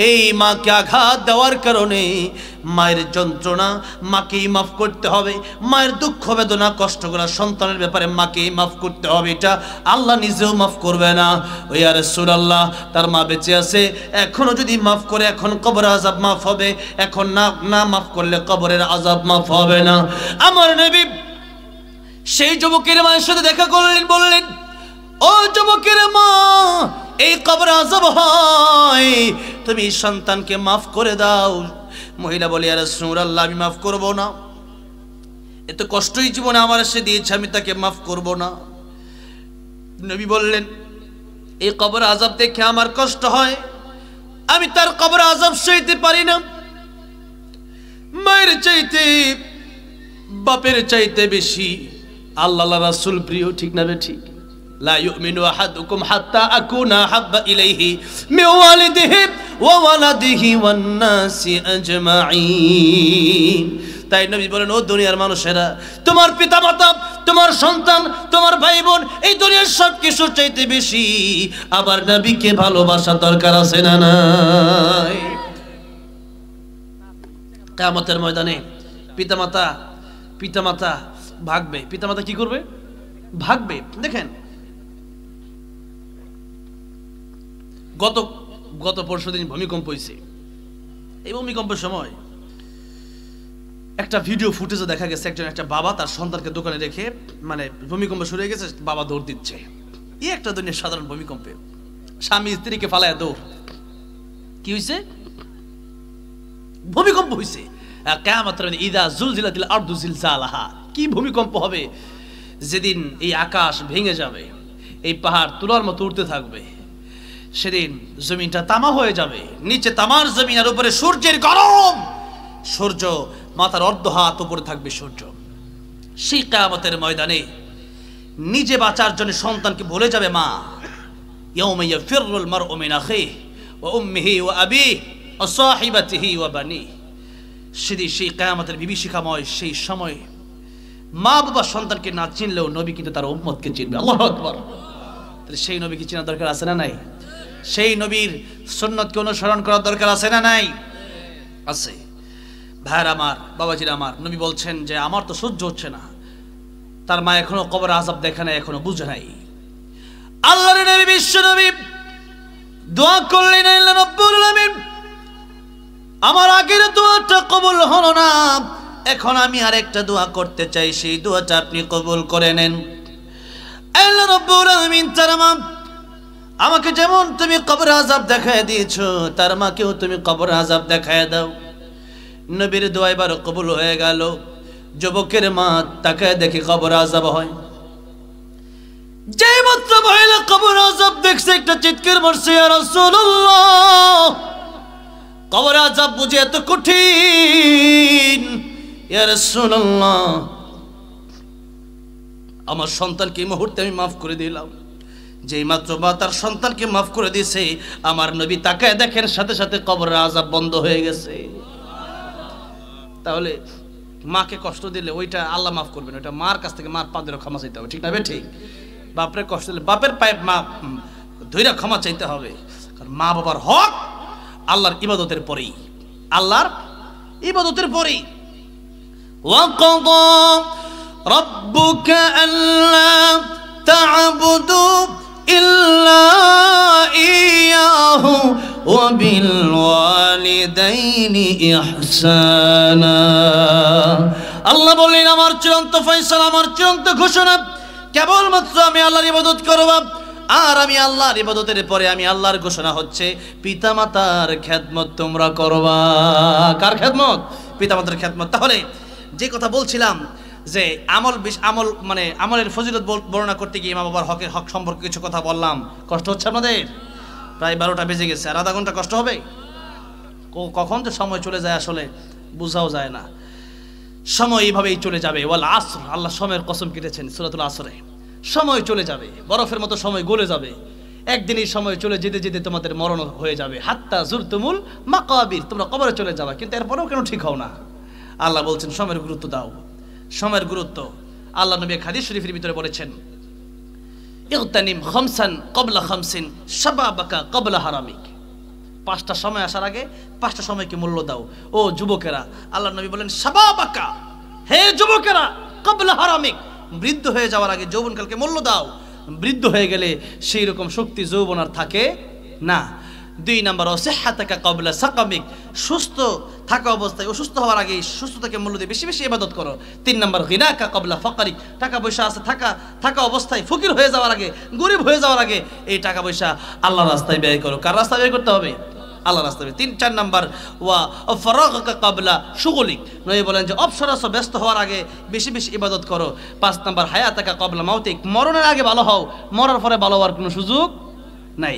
এই মাকে আঘাত দেওয়ার কারণে মায়ের যন্ত্রণা মাকেই মাফ করতে হবে। মায়ের দুঃখ বেদনা কষ্ট করা সন্তানের ব্যাপারে মাকেই মাফ করতে হবে, এটা আল্লাহ নিজেও মাফ করবে না। ওই ইয়া রাসূলুল্লাহ, তার মা বেঁচে আছে, এখনো যদি মাফ করে এখন কবর আযাব মাফ হবে, এখন না মাফ করলে কবরের আযাব মাফ হবে না। আমার নবী সেই যুবকের মায়ের সাথে দেখা করলেন, বললেন, ও যুবকের মা, এই কবর আযাব হয়, তুমি সন্তানকে মাফ করে দাও। মহিলা বলে, ইয়া রাসূলুল্লাহ, আমি মাফ করব না, এত কষ্টই জীবনে আমার এসে দিয়েছে, আমি তাকে মাফ করব না। নবী বললেন, এই কবর আযাব দেখে আমার কষ্ট হয়, আমি তার কবর আযাব সইতে পারি না। মায়ের চাইতে বাপের চাইতে বেশি আল্লাহ রাসূল প্রিয়, ঠিক না ঠিক? লা ইউমিনু আহাদুকুম হাত্তা আকুনা হাব্বা ইলাইহি মিন ওয়ালিদিহি ওয়া ওয়ালাদিহি ওয়ান নাসি আজমাইন। তাই নবী বলেন, ও দুনিয়ার মানুষেরা, তোমার পিতামাতা, তোমার সন্তান, তোমার ভাই বোন, এই দুনিয়ার সব কিছুর চাইতে বেশি আবার নবীকে ভালোবাসা দরকার আছে না নাই? কিয়ামতের ময়দানে পিতামাতা ভাগবে। পিতামাতা কি করবে? ভাগবে। দেখেন, গত পরশুদিন ভূমিকম্প হয়েছে। এই ভূমিকম্পের সময় একটা ভিডিও ফুটেজে দেখা গেছে, একটা বাবা তার সন্তানকে দোকানে রেখে, মানে ভূমিকম্প শুরু হয়ে গেছে, বাবা দৌড় দিচ্ছে। এই একটা দুনিয়ার সাধারণ ভূমিকম্পে স্বামী স্ত্রীকে ফালায় দৌড়। কি হয়েছে? ভূমিকম্প হয়েছে। কিয়ামতের দিন ইযা যুলজিলাতিল আরদু জিলজালাহা, কি ভূমিকম্প হবে যেদিন এই আকাশ ভেঙে যাবে, এই পাহাড় তুলার মতো উঠতে থাকবে, সেদিন জমিনটা তামা হয়ে যাবে, নিচে তামার জমিন, আর উপরে সূর্যের গরম, সূর্য মাথার অর্ধ হাত উপরে থাকবে সূর্য। সেই কিয়ামতের ময়দানে নিজে বাঁচার জন্য সন্তানকে ভুলে যাবে মা। ইয়াউমা ইয়াফিরুল মারউ মিন আখিহি ওয়া উম্মিহি ওয়া আবিহি ওয়া সাহিবাতিহি ওয়া বানিহি। সেই কিয়ামতের বিভীষিকাময় সেই সময় মা বাবা সন্তানকে না চিনলেও নবী কিন্তু তার উম্মতকে চিনবে। আল্লাহু আকবার। তাহলে সেই নবীকে চেনার দরকার আছে না নাই? সেই নবীর সুন্নতকে অনুসরণ করার দরকার আছে না নাই? আছে। ভাইয়ের আমার, বাবাজির আমার, নবী বলছেন যে আমার তো সহ্য হচ্ছে না, তার মা এখনো কবর আযাব দেখে নাই, এখনো বুঝে নাই। আল্লাহর নবী বিশ্ব নবী দোয়া করলেন, আল্লাহ রাব্বুল আলামিন আমার আগের দোয়াটা কবুল হলো না, এখন আমি আরেকটা দোয়া করতে চাই, সেই দোয়াটা আপনি কবুল করে নেন। আল্লাহ রাব্বুল আলামিন তার মা আমাকে যেমন তুমি কবর আযাব দেখায় দিয়েছো, তার মাকেও তুমি কবর আযাব দেখায় দাও। নবীর দোয়া এবার কবুল হয়ে গেল। যুবকের মা তাকে দেখে কবর আযাব হয়, যেই মাত্র মহিলা কবর আযাব দেখছে একটা চিৎকার মারছে, ইয়া রাসূলুল্লাহ, কবর আযাব বুঝে এত কঠিন, ইয়া রাসূলুল্লাহ আমার সন্তানকে এই মুহূর্তে আমি মাফ করে দিলাম। যেই মাত্র মা তার সন্তানকে মাফ করে দিয়েছে, আমার নবী তাকায় দেখেন সাথে সাথে কবরের আযাব বন্ধ হয়ে গেছে। তাহলে মাকে কষ্ট দিলে ওইটা আল্লাহ মাফ করবেন, ওইটা মার কাছ থেকে মার পা ধরে ক্ষমা চাইতে হবে, ঠিক না? ঠিক। বাপরে কষ্ট দিলে বাপের পায়ে মা ধইরা ক্ষমা চাইতে হবে, কারণ মা বাবার হক আল্লাহর ইবাদতের পরেই, আল্লাহর ইবাদতের পরেই। ওয়াকাদা রাব্বুকা আল্লা তা'বুদু ইল্লা ইয়াহু ওয়া বিল ওয়ালিদাইনি ইহসানা। আল্লাহ বলেন আমার চূড়ান্ত ফয়সালা, আমার চূড়ান্ত ঘোষণা, কেবলমাত্র আমি আল্লাহর ইবাদত করব, আর আমি আল্লাহর ইবাদতের পরে আমি আল্লাহর ঘোষণা হচ্ছে পিতামাতার খেদমত তোমরা করবা। কার খেদমত? পিতামাতার খেদমত। তাহলে যে কথা বলছিলাম যে আমল মানে আমলের ফজিলত বর্ণনা করতে গিয়ে মা বাবার হক সম্পর্কে কিছু কথা বললাম। কষ্ট হচ্ছে আপনাদের? প্রায় 12টা বেজে গেছে, আর আধা ঘন্টা কষ্ট হবে। কখন যে সময় চলে যায় আসলে বোঝাও যায় না, সময় এইভাবেই চলে যাবে। ওয়াল আসর, আল্লাহ সময়ের কসম কেটেছেন সূরাতুল আসরে। সময় চলে যাবে, বরফের মতো সময় গলে যাবে, একদিন এই সময় চলে যেতে যেতে তোমাদের মরণ হয়ে যাবে। হাত্তা জুরতুমুল মাকাবির, তোমরা কবরে চলে যাবে, কিন্তু এরপরেও কেন ঠিক হও না? আল্লাহ বলছেন সময়ের গুরুত্ব দাও, সময়ের গুরুত্ব। আল্লাহ নবী হাদিস শরীফের ভিতরে বলেছেন ইগতানিম খামসান ক্বাবলা খামসিন শাবাবাকা ক্বাবলা হারামিক। 5টা সময় আসার আগে 5টা সময়কে মূল্য দাও। ও যুবকেরা, আল্লাহ নবী বলেন শাবাবাকা, হে যুবকেরা, ক্বাবলা হারামিক, বৃদ্ধ হয়ে যাওয়ার আগে যৌবনকালকে মূল্য দাও। বৃদ্ধ হয়ে গেলে সেই রকম শক্তি যৌবন আর থাকে না। 2 নাম্বার অসিহ্হাতাকা ক্বাবলা সাকামিক, সুস্থ থাকা অবস্থায় অসুস্থ হওয়ার আগে সুস্থতাকে মূল্য দিয়ে বেশি বেশি ইবাদত করো। 3 নাম্বার গিনাকা ক্বাবলা ফাকারিক, টাকা পয়সা আছে থাকা অবস্থায় ফকির হয়ে যাওয়ার আগে, গরিব হয়ে যাওয়ার আগে এই টাকা পয়সা আল্লাহর রাস্তায় ব্যয় করো। কার রাস্তায় ব্যয় করতে হবে? আল্লাহর রাস্তায়। 3-4 নাম্বার ওয়া ফারাগাকা ক্বাবলা শুগুলিক, নবী বলেন যে অবসর আছে ব্যস্ত হওয়ার আগে বেশি বেশি ইবাদত করো। 5 নাম্বার হায়াতাকা ক্বাবলা মাউতিক, মরণের আগে ভালো হও, মরার পরে ভালো হওয়ার কোনো সুযোগ নাই।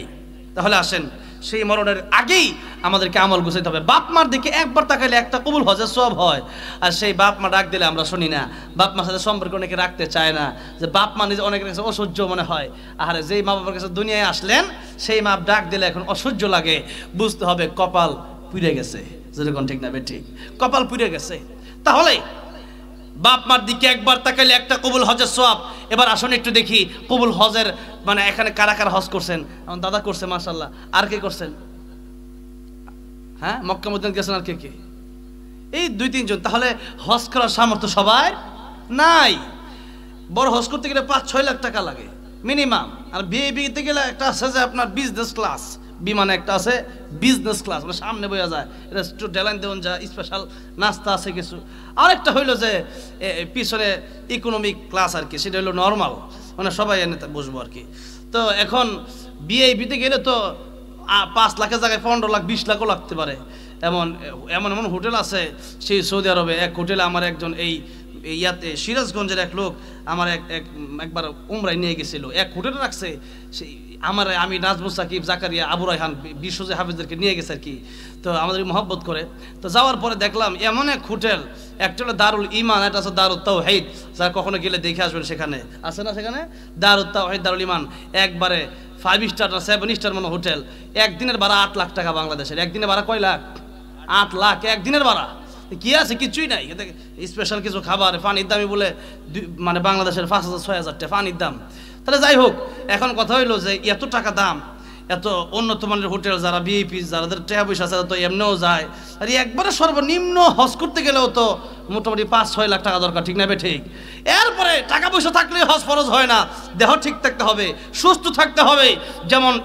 তাহলে আসেন সেই মরণের আগেই আমাদেরকে আমল গুছাইতে হবে। বাপ মার দিকে একবার তাকাইলে একটা কবুল হজের সওয়াব হয়, আর সেই বাপ মা ডাক দিলে আমরা শুনি না। বাপ মার সাথে সম্পর্ক অনেকে রাখতে চায় না, যে বাপ মা নিজে অনেকের কাছে অসহ্য মনে হয়। আর যেই মা বাবার কাছে দুনিয়ায় আসলেন সেই মা ডাক দিলে এখন অসহ্য লাগে, বুঝতে হবে কপাল পুড়ে গেছে। যেরকম ঠিক না ঠিক, কপাল পুড়ে গেছে। তাহলে বাপ মার দিকে একবার তাকাইলে একটা কবুল হজের সওয়াব। এবার আসুন একটু দেখি কবুল হজের মানে এখানে কারা কারা হজ করছেন। আমার দাদা করছে মাশাআল্লাহ, আর কে করছেন? হ্যাঁ, মক্কা মদিনা গেছেন, আর কে কে? এই 2-3 জন। তাহলে হজ করার সামর্থ্য সবার নাই। বড় হজ করতে গেলে 5-6 লাখ টাকা লাগে মিনিমাম। আর বিয়েতে গেলে একটা আছে যে আপনার বিজনেস ক্লাস, বিমানে একটা আছে বিজনেস ক্লাস, মানে সামনে বইয়া যায়, এটা ডেলাইন দেওয়ান যায়, স্পেশাল নাস্তা আছে কিছু। আরেকটা হইলো যে পিছনে ইকোনমিক ক্লাস আর কি, সেটা হলো নর্মাল, মানে সবাই এনে বসবো আর কি। তো এখন বিয়েতে গেলে তো 5 লাখের জায়গায় 15 লাখ 20 লাখও লাগতে পারে। এমন এমন এমন হোটেল আছে সেই সৌদি আরবে। এক হোটেলে আমার একজন এই ইয়াতে সিরাজগঞ্জের এক লোক আমার একবার উমরায় নিয়ে গেছিল, এক হোটেলে রাখছে। সেই আমি নাজমুল সাকিব, জাকারিয়া, আবু রায়হান, বিশ্বজি হাফিজদেরকে নিয়ে গেছে আর কি। তো আমাদের মহব্বত করে। তো যাওয়ার পরে দেখলাম এমন এক হোটেল, একটা হলো দারুল ইমান, একটা আছে দারুত তাওহীদ। যারা কখনো গেলে দেখে আসবেন, সেখানে আছে না, সেখানে দারুত তাওহীদ, দারুল ইমান, একবারে 5 স্টার না 7 স্টার মানে হোটেল। একদিনের ভাড়া 8 লাখ টাকা বাংলাদেশের। একদিনের ভাড়া কয় লাখ? 8 লাখ একদিনের ভাড়া। কি আছে? কিছুই নাই। স্পেশাল কিছু খাবার, পানির দামি বলে মানে বাংলাদেশের 5,000-6,000 টাকা পানির দাম। তাহলে যাই হোক, এখন কথা হইলো যে এত টাকা দাম, এত উন্নত মানের হোটেল, যারা ভিআইপি, যাদের টাকা পয়সা আছে তো এমনিও যায়। আর একবারে সর্বনিম্ন হজ করতে গেলেও তো মোটামুটি 5-6 লাখ টাকা দরকার, ঠিক না বে ঠিক? এরপরে টাকা পয়সা থাকলে হজ ফরজ হয় না, দেহ ঠিক থাকতে হবে, সুস্থ থাকতে হবে। যেমন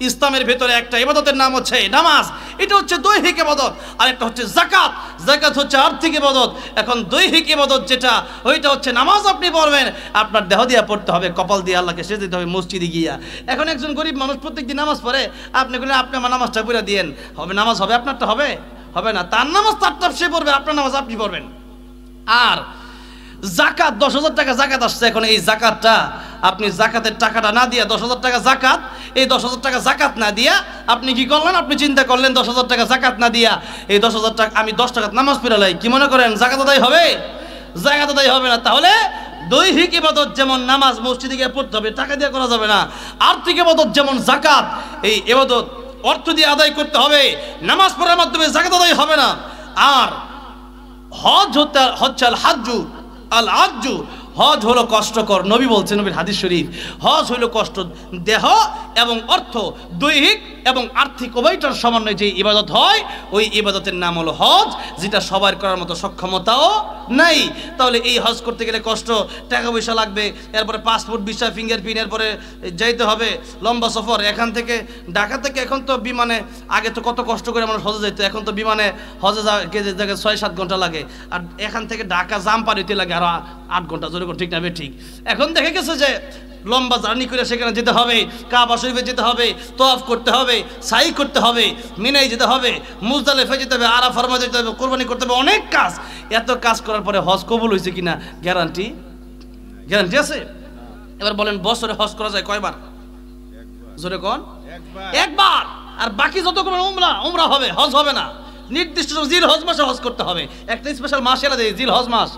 ইসলামের ভেতরে একটা ইবাদতের নাম হচ্ছে নামাজ, এটা হচ্ছে দৈহিক ইবাদত, আর একটা হচ্ছে যাকাত, যাকাত হচ্ছে আর্থিক ইবাদত। এখন দৈহিক ইবাদত যেটা, ওইটা হচ্ছে নামাজ আপনি পড়বেন, আপনার দেহ দিয়ে পড়তে হবে, কপাল দিয়ে আল্লাহকে সেজে দিতে হবে মসজিদে গিয়া। এখন একজন গরিব মানুষ প্রত্যেকদিন নামাজ পড়ে, আপনি বলেন আপনি আমার নামাজটা পড়ে দিয়েন, হবে নামাজ হবে? আপনারটা হবে? হবে না। তার নামাজ তারটা সে পড়বে, আপনার নামাজ আপনি পড়বেন। আর জাকাত, 10,000 টাকা জাকাত আসছে, এখন এই জাকাতটা আপনি জাকাতের টাকাটা না দিয়া, 10,000 টাকা জাকাত, এই 10,000 টাকা জাকাত না দিয়া আপনি কি করলেন? আপনি চিন্তা করলেন 10,000 টাকা জাকাত না দিয়া এই 10,000 টাকা আমি 10 টাকা নামাজ পড়ালাই, কি মনে করেন জাকাত আদায় হবে? জাকাত আদায় হবে না। তাহলে দৈহিক ইবাদত যেমন নামাজ মসজিদে গিয়ে পড়তে হবে, টাকা দিয়ে করা যাবে না। আর্থিক ইবাদত যেমন জাকাত, এই ইবাদত অর্থ দিয়ে আদায় করতে হবে, নামাজ পড়ার মাধ্যমে জাকাত আদায় হবে না। আর হজ হচ্ছে আল হাজ্জু, আল আজ্জু, হজ হলো কষ্টকর। নবী বলছেন, নবীর হাদিস শরীফ, হজ হলো কষ্ট। দেহ এবং অর্থ, দৈহিক এবং আর্থিক উভয়টার সমন্বয়ে যে ইবাদত হয়, ওই ইবাদতের নাম হলো হজ, যেটা সবার করার মতো সক্ষমতাও নাই। তাহলে এই হজ করতে গেলে কষ্ট, টাকা পয়সা লাগবে, এরপরে পাসপোর্ট, ভিসা, ফিঙ্গারপ্রিন্ট, এরপরে যাইতে হবে লম্বা সফর। এখান থেকে ঢাকা থেকে এখন তো বিমানে, আগে তো কত কষ্ট করে মানুষ হজে যেত, এখন তো বিমানে হজে জায়গায় 6-7 ঘন্টা লাগে, আর এখান থেকে ঢাকা জাম পার হইতে লাগে আরো 8 ঘন্টা, জোরে ঠিক না? ঠিক। এখন দেখে গেছে যে লম্বা জার্নি করে সেখানে যেতে হবে, কাবা শরীফে যেতে হবে, তওয়াফ করতে হবে, সাই করতে হবে, মিনায় যেতে হবে, মুজদালিফায় যেতে হবে, আরাফার মাঝে যেতে হবে, কোরবানি করতে হবে, অনেক কাজ। এত কাজ করার পরে হজ কবুল হয়েছে কিনা গ্যারান্টি আছে? এবার বলেন, বছরে হজ করা যায় কয়বার? জোরে কোন? একবার। আর বাকি যত করবেন উমরা হবে, হজ হবে না। নির্দিষ্ট জিল হজ মাসে হজ করতে হবে, একটা স্পেশাল মাস এলা দেয় জিল হজ মাস।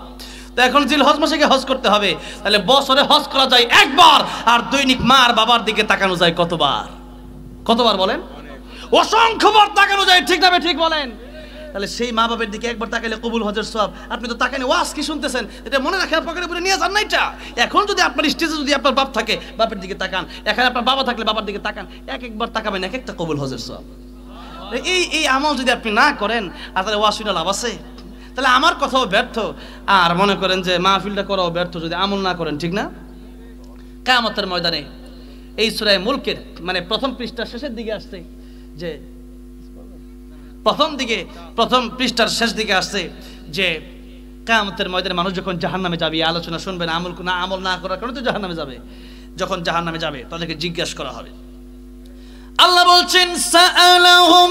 তো এখন জিল হজ মাসে হজ করতে হবে, তাহলে বছরে হজ করা যায় একবার। আর দৈনিক মা আর বাবার দিকে তাকানো যায় কতবার? কতবার বলেন? অসংখ্যবার তাকানো যায়, ঠিক না? ঠিক বলেন। তাহলে সেই মা বাবার দিকে একবার তাকাইলে কবুল হজের সওয়াব। আপনি তো তাকানে ওয়াজ কি শুনতেছেন, এটা মনে রাখেন, পকেটে পুরে নিয়ে যান না এটা। এখন যদি আপনার স্টেজে যদি আপনার বাপ থাকে, বাপের দিকে তাকান, এখানে আপনার বাবা থাকলে বাবার দিকে তাকান, একবার তাকাবেন, এক একটা কবুল হজের সওয়াব। এই আমল যদি আপনি না করেন, আর তাহলে ওয়াজ শুনে লাভ আছে? তাহলে আমার কথাও ব্যর্থ, আর মনে করেন যে মাহফিলটা করাও ব্যর্থ যদি আমল না করেন, ঠিক না? কিয়ামতের ময়দানে এই সূরা মুলকের মানে প্রথম পৃষ্ঠার শেষের দিকে আসছে, যে প্রথম পৃষ্ঠার শেষ দিকে আসছে যে কিয়ামতের ময়দানে মানুষ যখন জাহান্নামে যাবে, আলোচনা শুনবেন, আমল না করার কারণে তো জাহান্নামে যাবে। যখন জাহান্নামে যাবে তাদেরকে জিজ্ঞাসা করা হবে। আল্লাহ বলছেন, সাআলাহুম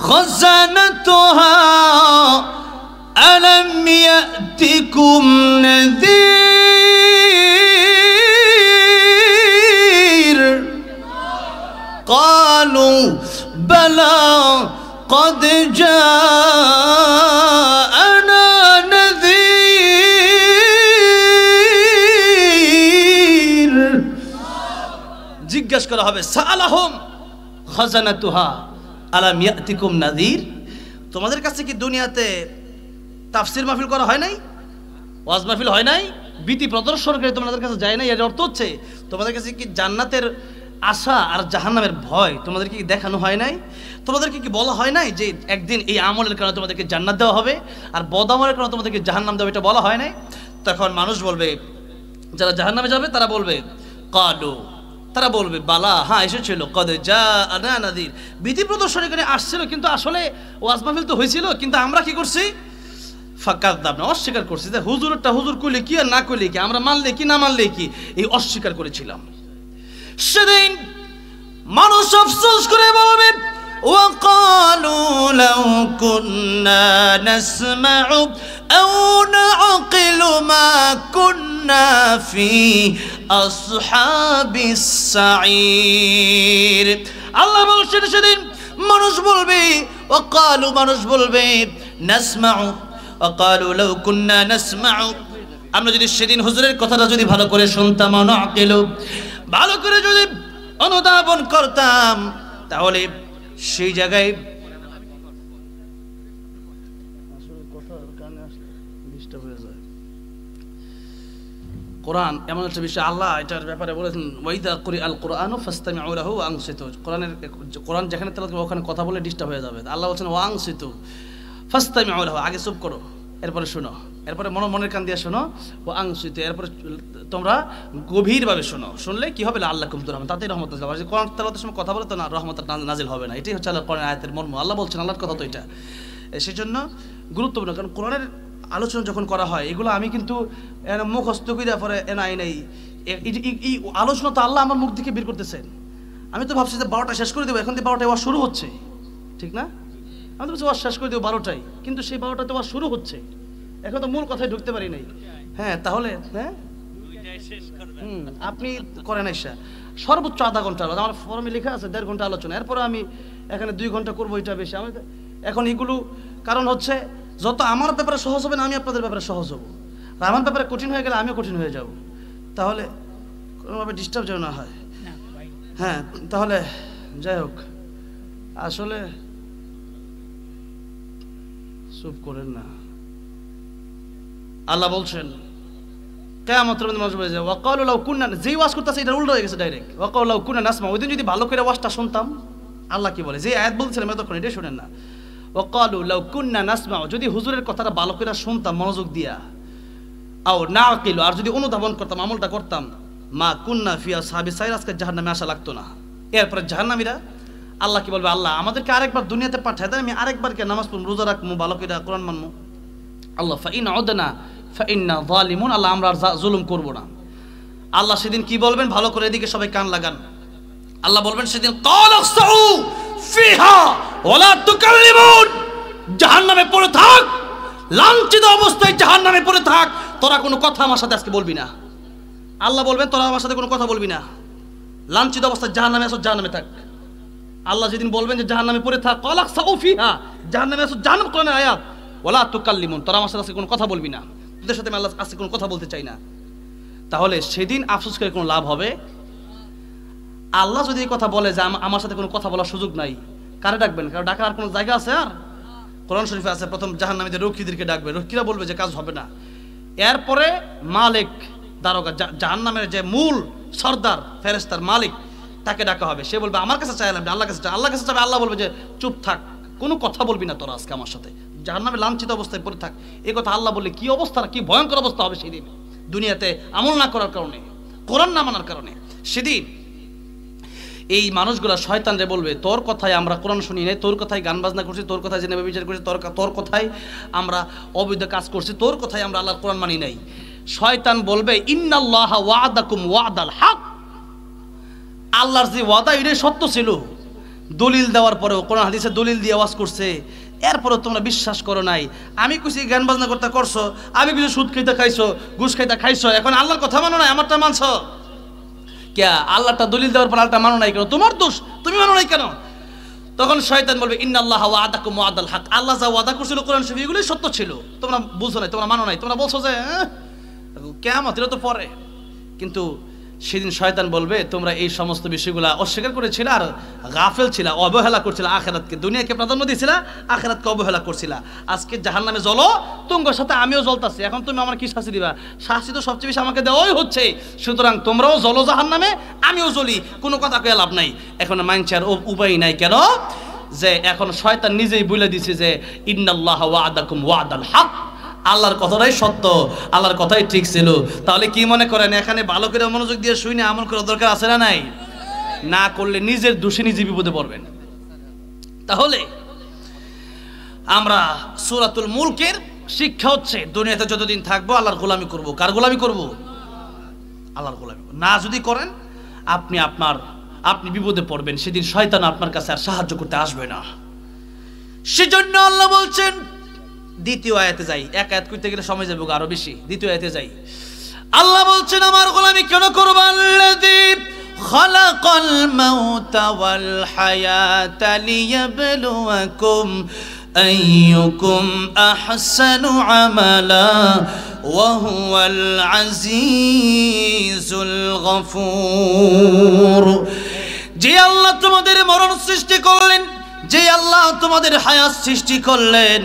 খাযানাতুহা আলাম ইয়াতিকুম নাযীর ক্বালু বালা قد جاءنا نذير। জিজ্ঞাসা করা হবে, সাআলাহুম খাযানাতুহা আলাম ইয়াতিকুম নাযীর, তোমাদের কাছে কি দুনিয়াতে তাফসীর মাহফিল করা হয় নাই, ওয়াজ মাহফিল হয় নাই, ভীতি প্রদর্শন করে তোমাদের কাছে যায় নাই? এর অর্থ হচ্ছে তোমাদের কাছে কি জান্নাতের আশা আর জাহান্নামের ভয় তোমাদেরকে কি দেখানো হয় নাই? তোমাদেরকে কি বলা হয় নাই যে একদিন এই আমলের কারণে তোমাদেরকে জান্নাত দেওয়া হবে, আর বদ আমলের কারণে তোমাদেরকে জাহান্নাম দেওয়া, এটা বলা হয় নাই? তখন মানুষ বলবে, যারা জাহান্নামে যাবে তারা বলবে, ক্বালু, তারা বলবে, বালা, হ্যাঁ এসেছিল, কদ জাআনা নাযীর, ভীতি প্রদর্শন করে আসছিল, কিন্তু আসলে ওয়াজ মাহফিল তো হয়েছিল, কিন্তু আমরা কি করছি? ফাকাযযাবনা, অস্বীকার করছি। যে হুজুরটা হুজুর কইলে কি আর না কইলে কি, আমরা মানলে কি না মানলে কি, এই অস্বীকার করেছিলাম। সেদিন মানুষ আফসোস করে বলবে, ওয়াকালু লাউ কুন্না নাসমাউ আও নাআকিলু মা কুন্না ফি আসহাবিস সাঈর। আল্লাহ বলছেন, সেদিন মানুষ বলবে, ওয়াকালু, মানুষ বলবে, নাসমাউ, ওয়াকালু লাউ কুন্না নাসমাউ, আমরা যদি সেদিন হুজুরের কথাটা যদি ভালো করে শুনতাম, নাআকিলু, ভালো করে যদি অনুধাবন করতাম, তাহলে সেই জায়গায় কোরআন এমন একটা বিষয়, আল্লাহ এটার ব্যাপারে বলেছেন ওয়াইদা কুরিআল কুরআনু ফাসতামিউ লাহু ওয়া আনসিতু। কোরআন যেখানে তেলাওয়াত করবে ওখানে কথা বলে ডিস্টার্ব হয়ে যাবে। আল্লাহ বলছেন ওয়া আনসিতু ফাসতামিউ লাহু, আগে চুপ করো, এরপরে শোনো, এরপরে মনের কান দিয়ে শোনো, ওয়া আনসিতু, এরপরে তোমরা গভীরভাবে শোনো। শুনলে কি হবে? আল্লাহকুম তুরহামুন, তাতেই রহমত নাযিল হবে। কোরআন তেলাওয়াতের সময় কথা বলে তো না, রহমত নাযিল হবে না। এটাই হচ্ছে আল্লাহর কোরআনের আয়াতের মর্ম। আল্লাহ বলছেন, আল্লাহর কথা তো এটা। সেজন্য গুরুত্বপূর্ণ, কারণ কোরআনের আলোচনা যখন করা হয় এগুলো আমি কিন্তু মুখস্থ করে পরে এনাই নেই। এই আলোচনা তো আল্লাহ আমার মুখ থেকে বের করতেছেন। আমি তো ভাবছি যে 12টা শেষ করে দেবো, এখন থেকে 12টায় ওয়াজ শুরু হচ্ছে, ঠিক না? আমি তো ভাবছি ওয়াজ শেষ করে দেবো 12টায়, কিন্তু সেই 12টাতে ওয়াজ শুরু হচ্ছে, এখন তো মূল কথায় ঢুকতে পারি নাই। হ্যাঁ, তাহলে হ্যাঁ আপনি করেন এসা সর্বোচ্চ আধা ঘন্টা, আমার ফর্মে লেখা আছে 1.5 ঘন্টা আলোচনা, এরপরে আমি এখানে 2 ঘন্টা করবো, এটা বেশি। আমি এখন এগুলো কারণ হচ্ছে যত আমার ব্যাপারে সহজ হবে না, আমি আপনাদের ব্যাপারে সহজ হব, আর আমার ব্যাপারে কঠিন হয়ে গেলে আমিও কঠিন হয়ে যাব, তাহলে কোনোভাবে ডিস্টার্ব যেন না হয়। হ্যাঁ, তাহলে যাই হোক, আসলে চুপ করেন না। আল্লাহ বলছেন কিয়ামতের দিন মানুষ বলে যে ওয়াকালু লাউ কুননা, যেই ওয়াজ করতেছে এটা উল্টো হয়ে গেছে ডাইরেক্ট। ওয়াকালু লাউ কুননা নাসমা, ওই দিন যদি ভালো করে ওয়াজটা শুনতাম। আল্লাহ কি বলে, যে আয়াত বলছিলাম এতক্ষণ, এটাই শুনেন না। ওয়াকালু লাউ কুননা নাসমা, যদি হুজুরের কথাটা ভালো করে শুনতাম মনোযোগ দিয়া, আও নাকিলু, আর যদি অনুধাবন করতাম, আমলটা করতাম, মা কুননা ফি আসহাবিস সাইর, আজকে জাহান্নামে আসা লাগতো না। এরপরে জাহান্নামীরা আল্লাহ কি বলবে, আল্লাহ আমাদেরকে আরেকবার দুনিয়াতে পাঠায় দেন, আমি আরেকবার কে নামাজ পড়ব, রোজা রাখবো, ভালো করে কোরআন মানবো। আল্লাহ ফাইন উদনা ফাইন্না যালিমুন, আল্লাহ আমরা আর জুলুম করব না। আল্লাহ সেদিন কি বলবেন, ভালো করে এদিকে সবাই কান লাগান। আল্লাহ বলবেন সেদিন ক্বালাসউ ফিহা ওয়ালা তুকাল্লিমুন, জাহান্নামে পড়ে থাক, লাঞ্ছিত অবস্থায় জাহান্নামে পড়ে থাক, তোরা কোনো কথা আমার সাথে আজকে বলবি না। আল্লাহ বলবেন তোরা আমার সাথে কোনো কথা বলবি না, লাঞ্ছিত অবস্থায় জাহান্নামে আসো, জাহান্নামে থাক। আল্লাহ যেদিন বলবেন যে জাহান্নামে পড়ে থাক, ক্বালাসউ ফিহা, জাহান্নামে আসো, জাহান্নাম কোরআনের আয়াত, ওয়ালা তুকাল্লিমুন, তোরা আমার সাথে আজকে কোনো কথা বলবি না, তোদের সাথে আমি আল্লাহ আজকে কোনো কথা বলতে চাই না। তাহলে সেদিন আফসোস করে কোনো লাভ হবে? আল্লাহ যদি এই কথা বলে যে আমার সাথে কোনো কথা বলার সুযোগ নাই, কারে ডাকবেন? কারণ ডাকার আর কোনো জায়গা আছে? আর কোরআন শরীফে আছে প্রথম জাহান্নামীদের রক্ষীদেরকে ডাকবে, রক্ষীরা বলবে যে কাজ হবে না। এরপরে মালিক, দারোগা, জাহান্নামের যে মূল সর্দার, ফেরেশতার মালিক, তাকে ডাকা হবে। সে বলবে আমার কাছে চাইলাম, আল্লাহ কাছে চাই, আল্লাহ কাছে চাইবে, আল্লাহ বলবে যে চুপ থাক, কোনো কথা বলবি না তোরা আজকে আমার সাথে, জাহান্নামে লাঞ্ছিত অবস্থায় পড়ে থাক। এই কথা আল্লাহ বললে কি অবস্থা, কি ভয়ঙ্কর অবস্থা হবে সেদিন, দুনিয়াতে আমল না করার কারণে, কোরআন না মানার কারণে। সেদিন এই মানুষগুলা শয়তানরে বলবে তোর কথায় আমরা কোরআন শুনি নাই, তোর কথায় গান বাজনা করছি, তোর কথায় জেনে বিচার করছি, তোর কথায় আমরা অবৈধ কাজ করছি, তোর কথায় আমরা আল্লাহর কোরআন মানি নাই। শয়তান বলবে ইন্নাল্লাহা ওয়াদাকুম ওয়াদাল হক, আল্লাহর যে ওয়াদা এটাই সত্য ছিল। দলিল দেওয়ার পরেও, কোরআন হাদিসে দলিল দিয়ে ওয়াজ করছে, এরপরেও তোমরা বিশ্বাস করো নাই। আমি কইছি গান বাজনা করতে করছো, আমি কিছু সুদ খাইতে খাইছো, ঘুষ খাইতে খাইছো, এখন আল্লাহর কথা মানো নাই, আমারটা মানছো। কে আল্লাহটা দলিল দেওয়ার পর আল্লাহটা মানো নাই কেন? তোমার দোষ, তুমি মানো নাই কেন? তখন শয়তান বলবে ইন্নাল্লাহা ওয়াদাকুম ওয়াদাল হক, আল্লাহ যা ওয়াদা করছিল কোরআন শরীফ এগুলোই সত্য ছিল, তোমরা বুঝছো না, তোমরা মানো নাই, তোমরা বলছো যে কিয়ামত এটা তো পরে। কিন্তু সেদিন শয়তান বলবে তোমরা এই সমস্ত বিষয়গুলো অস্বীকার করেছিলে আর গাফেল ছিল, অবহেলা করছিল আখিরাতকে, দুনিয়াকে প্রাধান্য দিয়েছিলা, আখিরাতকে অবহেলা করছিলা। আজকে জাহান্নামে জ্বলো, তোমার সাথে আমিও জ্বলতাছি, এখন তুমি আমার কি শাস্তি দিবা? শাস্তি তো সবচেয়ে বেশি আমাকে দেওয়াই হচ্ছে, সুতরাং তোমরাও জ্বলো জাহান্নামে, আমিও জ্বলি, কোনো কথা কয়ে লাভ নাই। এখন মানছে আর উপায় নাই, কেন? যে এখন শয়তান নিজেই বলে দিছে যে ইন্নাল্লাহা ওয়াদাকুম ওয়াদাল হক, আল্লাহর কথাটাই সত্য, আল্লাহর কথাই ঠিক ছিল। তাহলে কি মনে করেন এখানে ভালো করে মনোযোগ দিয়ে শুনে আমল করার দরকার আছে না নাই? না করলে নিজের দোষে নিজে বিপদে পড়বেন। তাহলে আমরা সূরাতুল মুলকের শিক্ষা হচ্ছে দুনিয়াতে যতদিন থাকবো আল্লাহর গোলামি করব। কার গোলামি করব? আল্লাহর গোলামি। না যদি করেন আপনি বিপদে পড়বেন, সেদিন শয়তান আপনার কাছে আর সাহায্য করতে আসবে না। সেজন্য আল্লাহ বলছেন, দ্বিতীয় আয়াতে যাই, এক আয়াত করতে গেলে সময় যাবে আরো বেশি, দ্বিতীয় আয়াতে যাই। আল্লাহ বলছেন আমার গোলামি কেন করব? আল্লাযী খালাকাল মাউতা ওয়াল হায়াতা লিয়াবলুয়াকুম আইয়ুকুম আহসানু আমালা ওয়া হুয়াল আজিজুল গফুর। যে আল্লাহ তোমাদের মরণ সৃষ্টি করলেন, যে আল্লাহ তোমাদের হায়াত সৃষ্টি করলেন,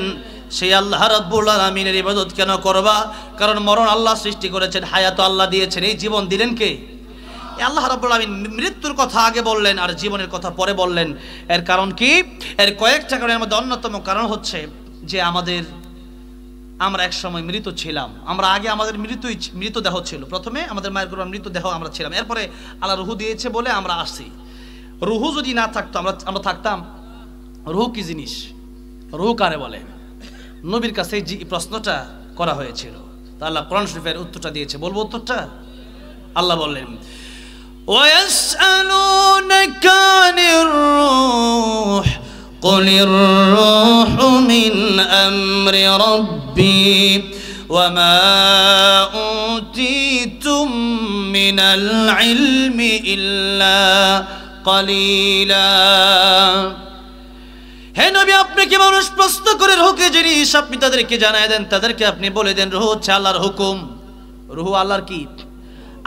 সেই আল্লাহ রাব্বুল আলামিনের ইবাদত কেন করবা? কারণ মরণ আল্লাহ সৃষ্টি করেছেন, হায়াত আল্লাহ দিয়েছেন, এই জীবন দিলেন কে? আল্লাহ রাব্বুল আলামিন মৃত্যুর কথা আগে বললেন আর জীবনের কথা পরে বললেন। এর কারণ কি? এর কয়েকটা কারণের মধ্যে অন্যতম কারণ হচ্ছে যে আমরা এক সময় মৃত ছিলাম। আমরা আগে আমাদের মৃতদেহ ছিল, প্রথমে আমাদের মায়ের গর্ভে মৃতদেহ আমরা ছিলাম, এরপরে আল্লাহ রুহু দিয়েছে বলে আমরা আসছি। রুহু যদি না থাকতো আমরা থাকতাম? রুহু কি জিনিস? রুহু কারে বলে? নবীর কাছে যে প্রশ্নটা করা হয়েছিল, তা আল্লাহ কোরআন শরীফের উত্তরটা দিয়েছে। বলবো উত্তরটা? আল্লাহ বললেন ويسألونك عن الروح قل الروح من أمر ربي وما أوتيتم من العلم إلا قليلا। হে নবী, আপনি কি মানুষ প্রশ্ন করে রুহকে জিনিস আপনি তাদেরকে জানায় দেন, তাদেরকে আপনি বলে দেন রুহ হচ্ছে আল্লাহর হুকুম। রুহ আল্লাহর কি?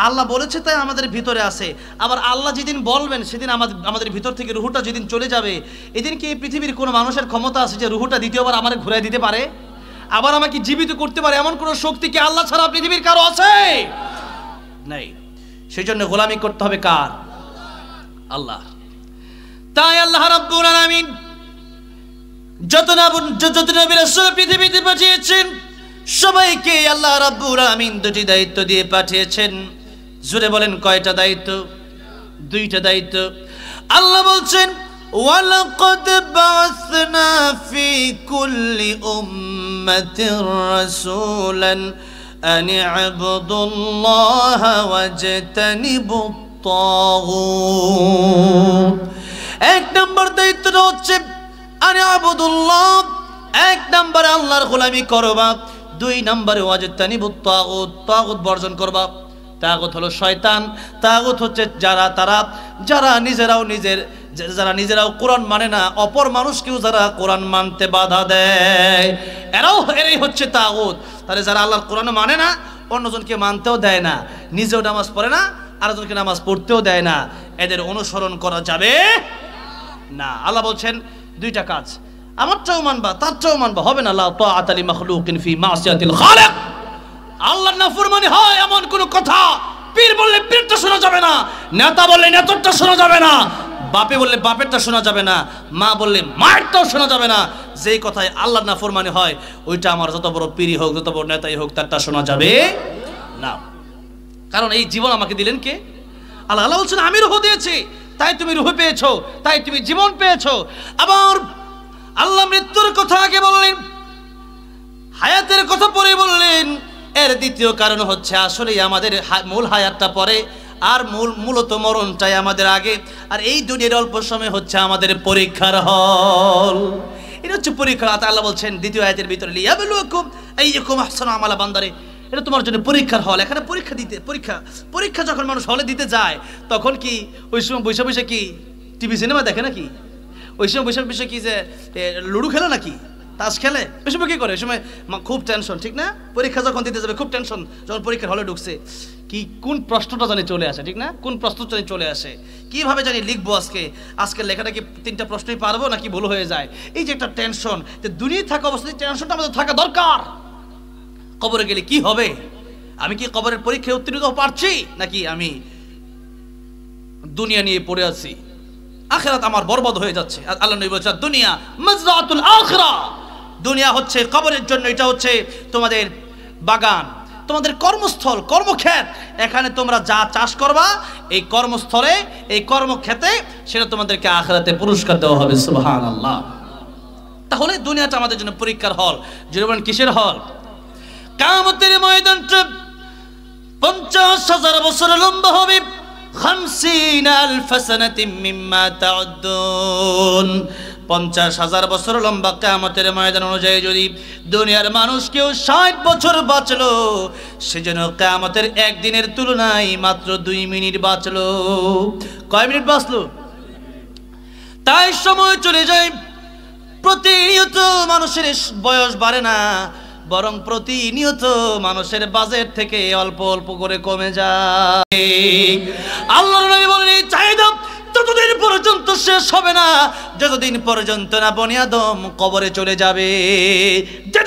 আল্লাহ বলেছে তাই আমাদের ভিতরে আছে। আবার আল্লাহ যেদিন বলবেন সেদিন আমাদের ভিতর থেকে রুহুটা যেদিন চলে যাবে, এদিন কি এই পৃথিবীর কোনো মানুষের ক্ষমতা আছে যে রুহুটা দ্বিতীয়বার আমাকে ঘুরাই দিতে পারে, আবার আমাকে জীবিত করতে পারে? এমন কোনো শক্তি কি আল্লাহ ছাড়া পৃথিবীর কারো আছে? নাই। সেই জন্য গোলামি করতে হবে কার? আল্লাহ। তাই আল্লাহ রাব্বুল আলামিন যত নবী রাসূল পৃথিবীতে পাঠিয়েছেন সবাইকে আল্লাহ রাব্বুল আলামিন দুটি দায়িত্ব দিয়ে পাঠিয়েছেন। জোরে বলেন কয়টা দায়িত্ব? দুইটা দায়িত্ব। আল্লাহ বলছেন ওয়ালাকাদ বা'আসনা ফি কুল্লি উম্মাতির রাসূলান আন ই'বুদুল্লাহা ওয়াজতানিবুত তাগুত। এক নম্বর দায়িত্বটা হচ্ছে আন ই'বুদুল্লাহ, এক নম্বরে আল্লাহর গোলামি করবা। দুই নম্বরে ওয়াজতানিবুত তাগুত, তাগুত বর্জন করবা। তাগুত হলো শয়তান, তাগুত হচ্ছে যারা নিজেরাও কোরআন মানে না, অপর মানুষকেও যারা কোরআন মানতে বাধা দেয়, এরাই হচ্ছে তাগুত। তাহলে যারা আল্লাহর কোরআন মানে না, অন্যজনকে মানতেও দেয় না, নিজেও নামাজ পড়ে না, আরেকজনকে নামাজ পড়তেও দেয় না, এদের অনুসরণ করা যাবে না। আল্লাহ বলছেন দুইটা কাজ, আমারটাও মানবা তারটাও মানবা, হবে না। লা তাআতা লি মাখলুকিন ফি মাসিয়াতিল খালিক। আল্লাহর নাফরমানি হয় এমন কোন কথা পীর বললে পীরটা শোনা যাবে না, নেতা বললে নেতারটা শোনা যাবে না, বাপে বললে বাপেরটা শোনা যাবে না, মা বললে মায়েরটাও শোনা যাবে না। যেই কথায় আল্লাহর নাফরমানি হয় ওইটা আমার যত বড় পীরই হোক, যত বড় নেতাই হোক, তারটা শোনা যাবে না। কারণ এই জীবন আমাকে দিলেন কে? আল্লাহ। আল্লাহ বলছেন আমি রূহ দিয়েছি তাই তুমি রূহ পেয়েছো, তাই তুমি জীবন পেয়েছো। আবার আল্লাহ মৃত্যুর কথা আগে বললেন, হায়াতের কথা পরে বললেন। এর দ্বিতীয় কারণ হচ্ছে আসলে আমাদের মূল হায়াতটা পরে, আর মূলত মরণটাই আমাদের আগে। আর এই দুনিয়ার অল্প সময় হচ্ছে আমাদের পরীক্ষার হল। এটা হচ্ছে পরীক্ষা। আল্লাহ বলছেন দ্বিতীয় আয়াতের ভিতরে লিয়াবলুয়াকুম আইয়ুকুম আহসানু আমালা। বান্দারে, এটা তোমার জন্য পরীক্ষার হল। এখানে পরীক্ষা যখন মানুষ হলে দিতে যায় তখন কি ওই সময় বসে বসে কি টিভি সিনেমা দেখে নাকি? ওই সময় বসে বসে কি যে লুডু খেলে নাকি, তাস খেলে? ওই সময় কি করে? ওই সময় খুব টেনশন, ঠিক না? পরীক্ষা যখন দিতে যাবে খুব টেনশন। যখন পরীক্ষার হলে ঢুকছে কি কোন প্রশ্নটা জানি চলে আসে, ঠিক না? কোন প্রশ্নটা জানি চলে আসে, কিভাবে জানি লিখবো আজকে লেখাটা কি 3টা প্রশ্নই পারবো নাকি ভুল হয়ে যায়। এই যে একটা টেনশন, যে দুনিয়ায় থাকা অবস্থায় টেনশনটা আমাদের থাকা দরকার। কবরে গেলে কি হবে? আমি কি কবরের পরীক্ষায় উত্তীর্ণ হতে পারছি, নাকি আমি দুনিয়া নিয়ে পড়ে আছি, আখিরাত আমার বরবাদ হয়ে যাচ্ছে? আল্লাহ নবী বলেছেন দুনিয়া মাজরাতুল আখিরা। দুনিয়া হচ্ছে কবরের জন্য, এটা হচ্ছে তোমাদের বাগান, তোমাদের কর্মস্থল, কর্মক্ষেত। এখানে তোমরা যা চাষ করবা এই কর্মস্থলে, এই কর্মক্ষেতে, সেটা তোমাদেরকে আখিরাতে পুরস্কার দেওয়া হবে। সুবহানাল্লাহ। তাহলে দুনিয়াটা আমাদের জন্য পরীক্ষার হল। যেমন কিসের হল? কিয়ামতের ময়দানটা 50,000 বছর লম্বা হবে। 50,000 সানাতিন মিম্মা তাউদ্দুন। 50,000 বছর লম্বা কিয়ামতের ময়দান অনুযায়ী যদি দুনিয়ার মানুষ কেউ 60 বছর বাঁচলো, সেজন্য কিয়ামতের একদিনের তুলনায় মাত্র 2 মিনিট বাঁচলো। কয় মিনিট বাঁচলো? তাই সময় চলে যায়। প্রতিনিয়ত মানুষের বয়স বাড়ে না, বরং প্রতিনিয়ত মানুষের বাজেট থেকে অল্প অল্প করে কমে যায়। আল্লাহর নবী বলেন এই চাহিদা ততদিন পর্যন্ত শেষ হবে না যতদিন পর্যন্ত না বনি আদম কবরে চলে যাবে।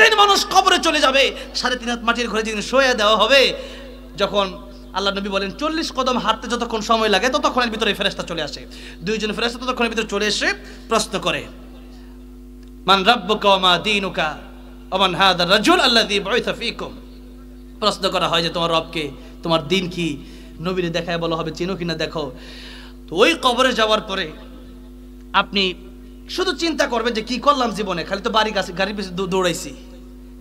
যেদিন মানুষ কবরে চলে যাবে 3.5 হাত মাটির ঘরে যেদিন শোয়া দেওয়া হবে, যখন আল্লাহ নবী বলেন 40 কদম হাঁটতে যতক্ষণ সময় লাগে ততক্ষণের ভিতরে ফেরেশতা চলে আসে। 2 জন ফেরেশতা ততক্ষণের ভিতরে চলে এসে প্রশ্ন করে, মান রাব্বুকা ওয়া মা দীনুকা ওয়া মান হাদা রাজুল আল্লাযী বুইসা ফীকুম। প্রশ্ন করা হয় যে তোমার রবকে, তোমার দিন কি, নবীরে দেখায় বলা হবে চিনো কিনা দেখো। তো ওই কবরে যাওয়ার পরে আপনি শুধু চিন্তা করবেন যে কি করলাম জীবনে, খালি তো গাড়ির পিছনে দৌড়াইছি,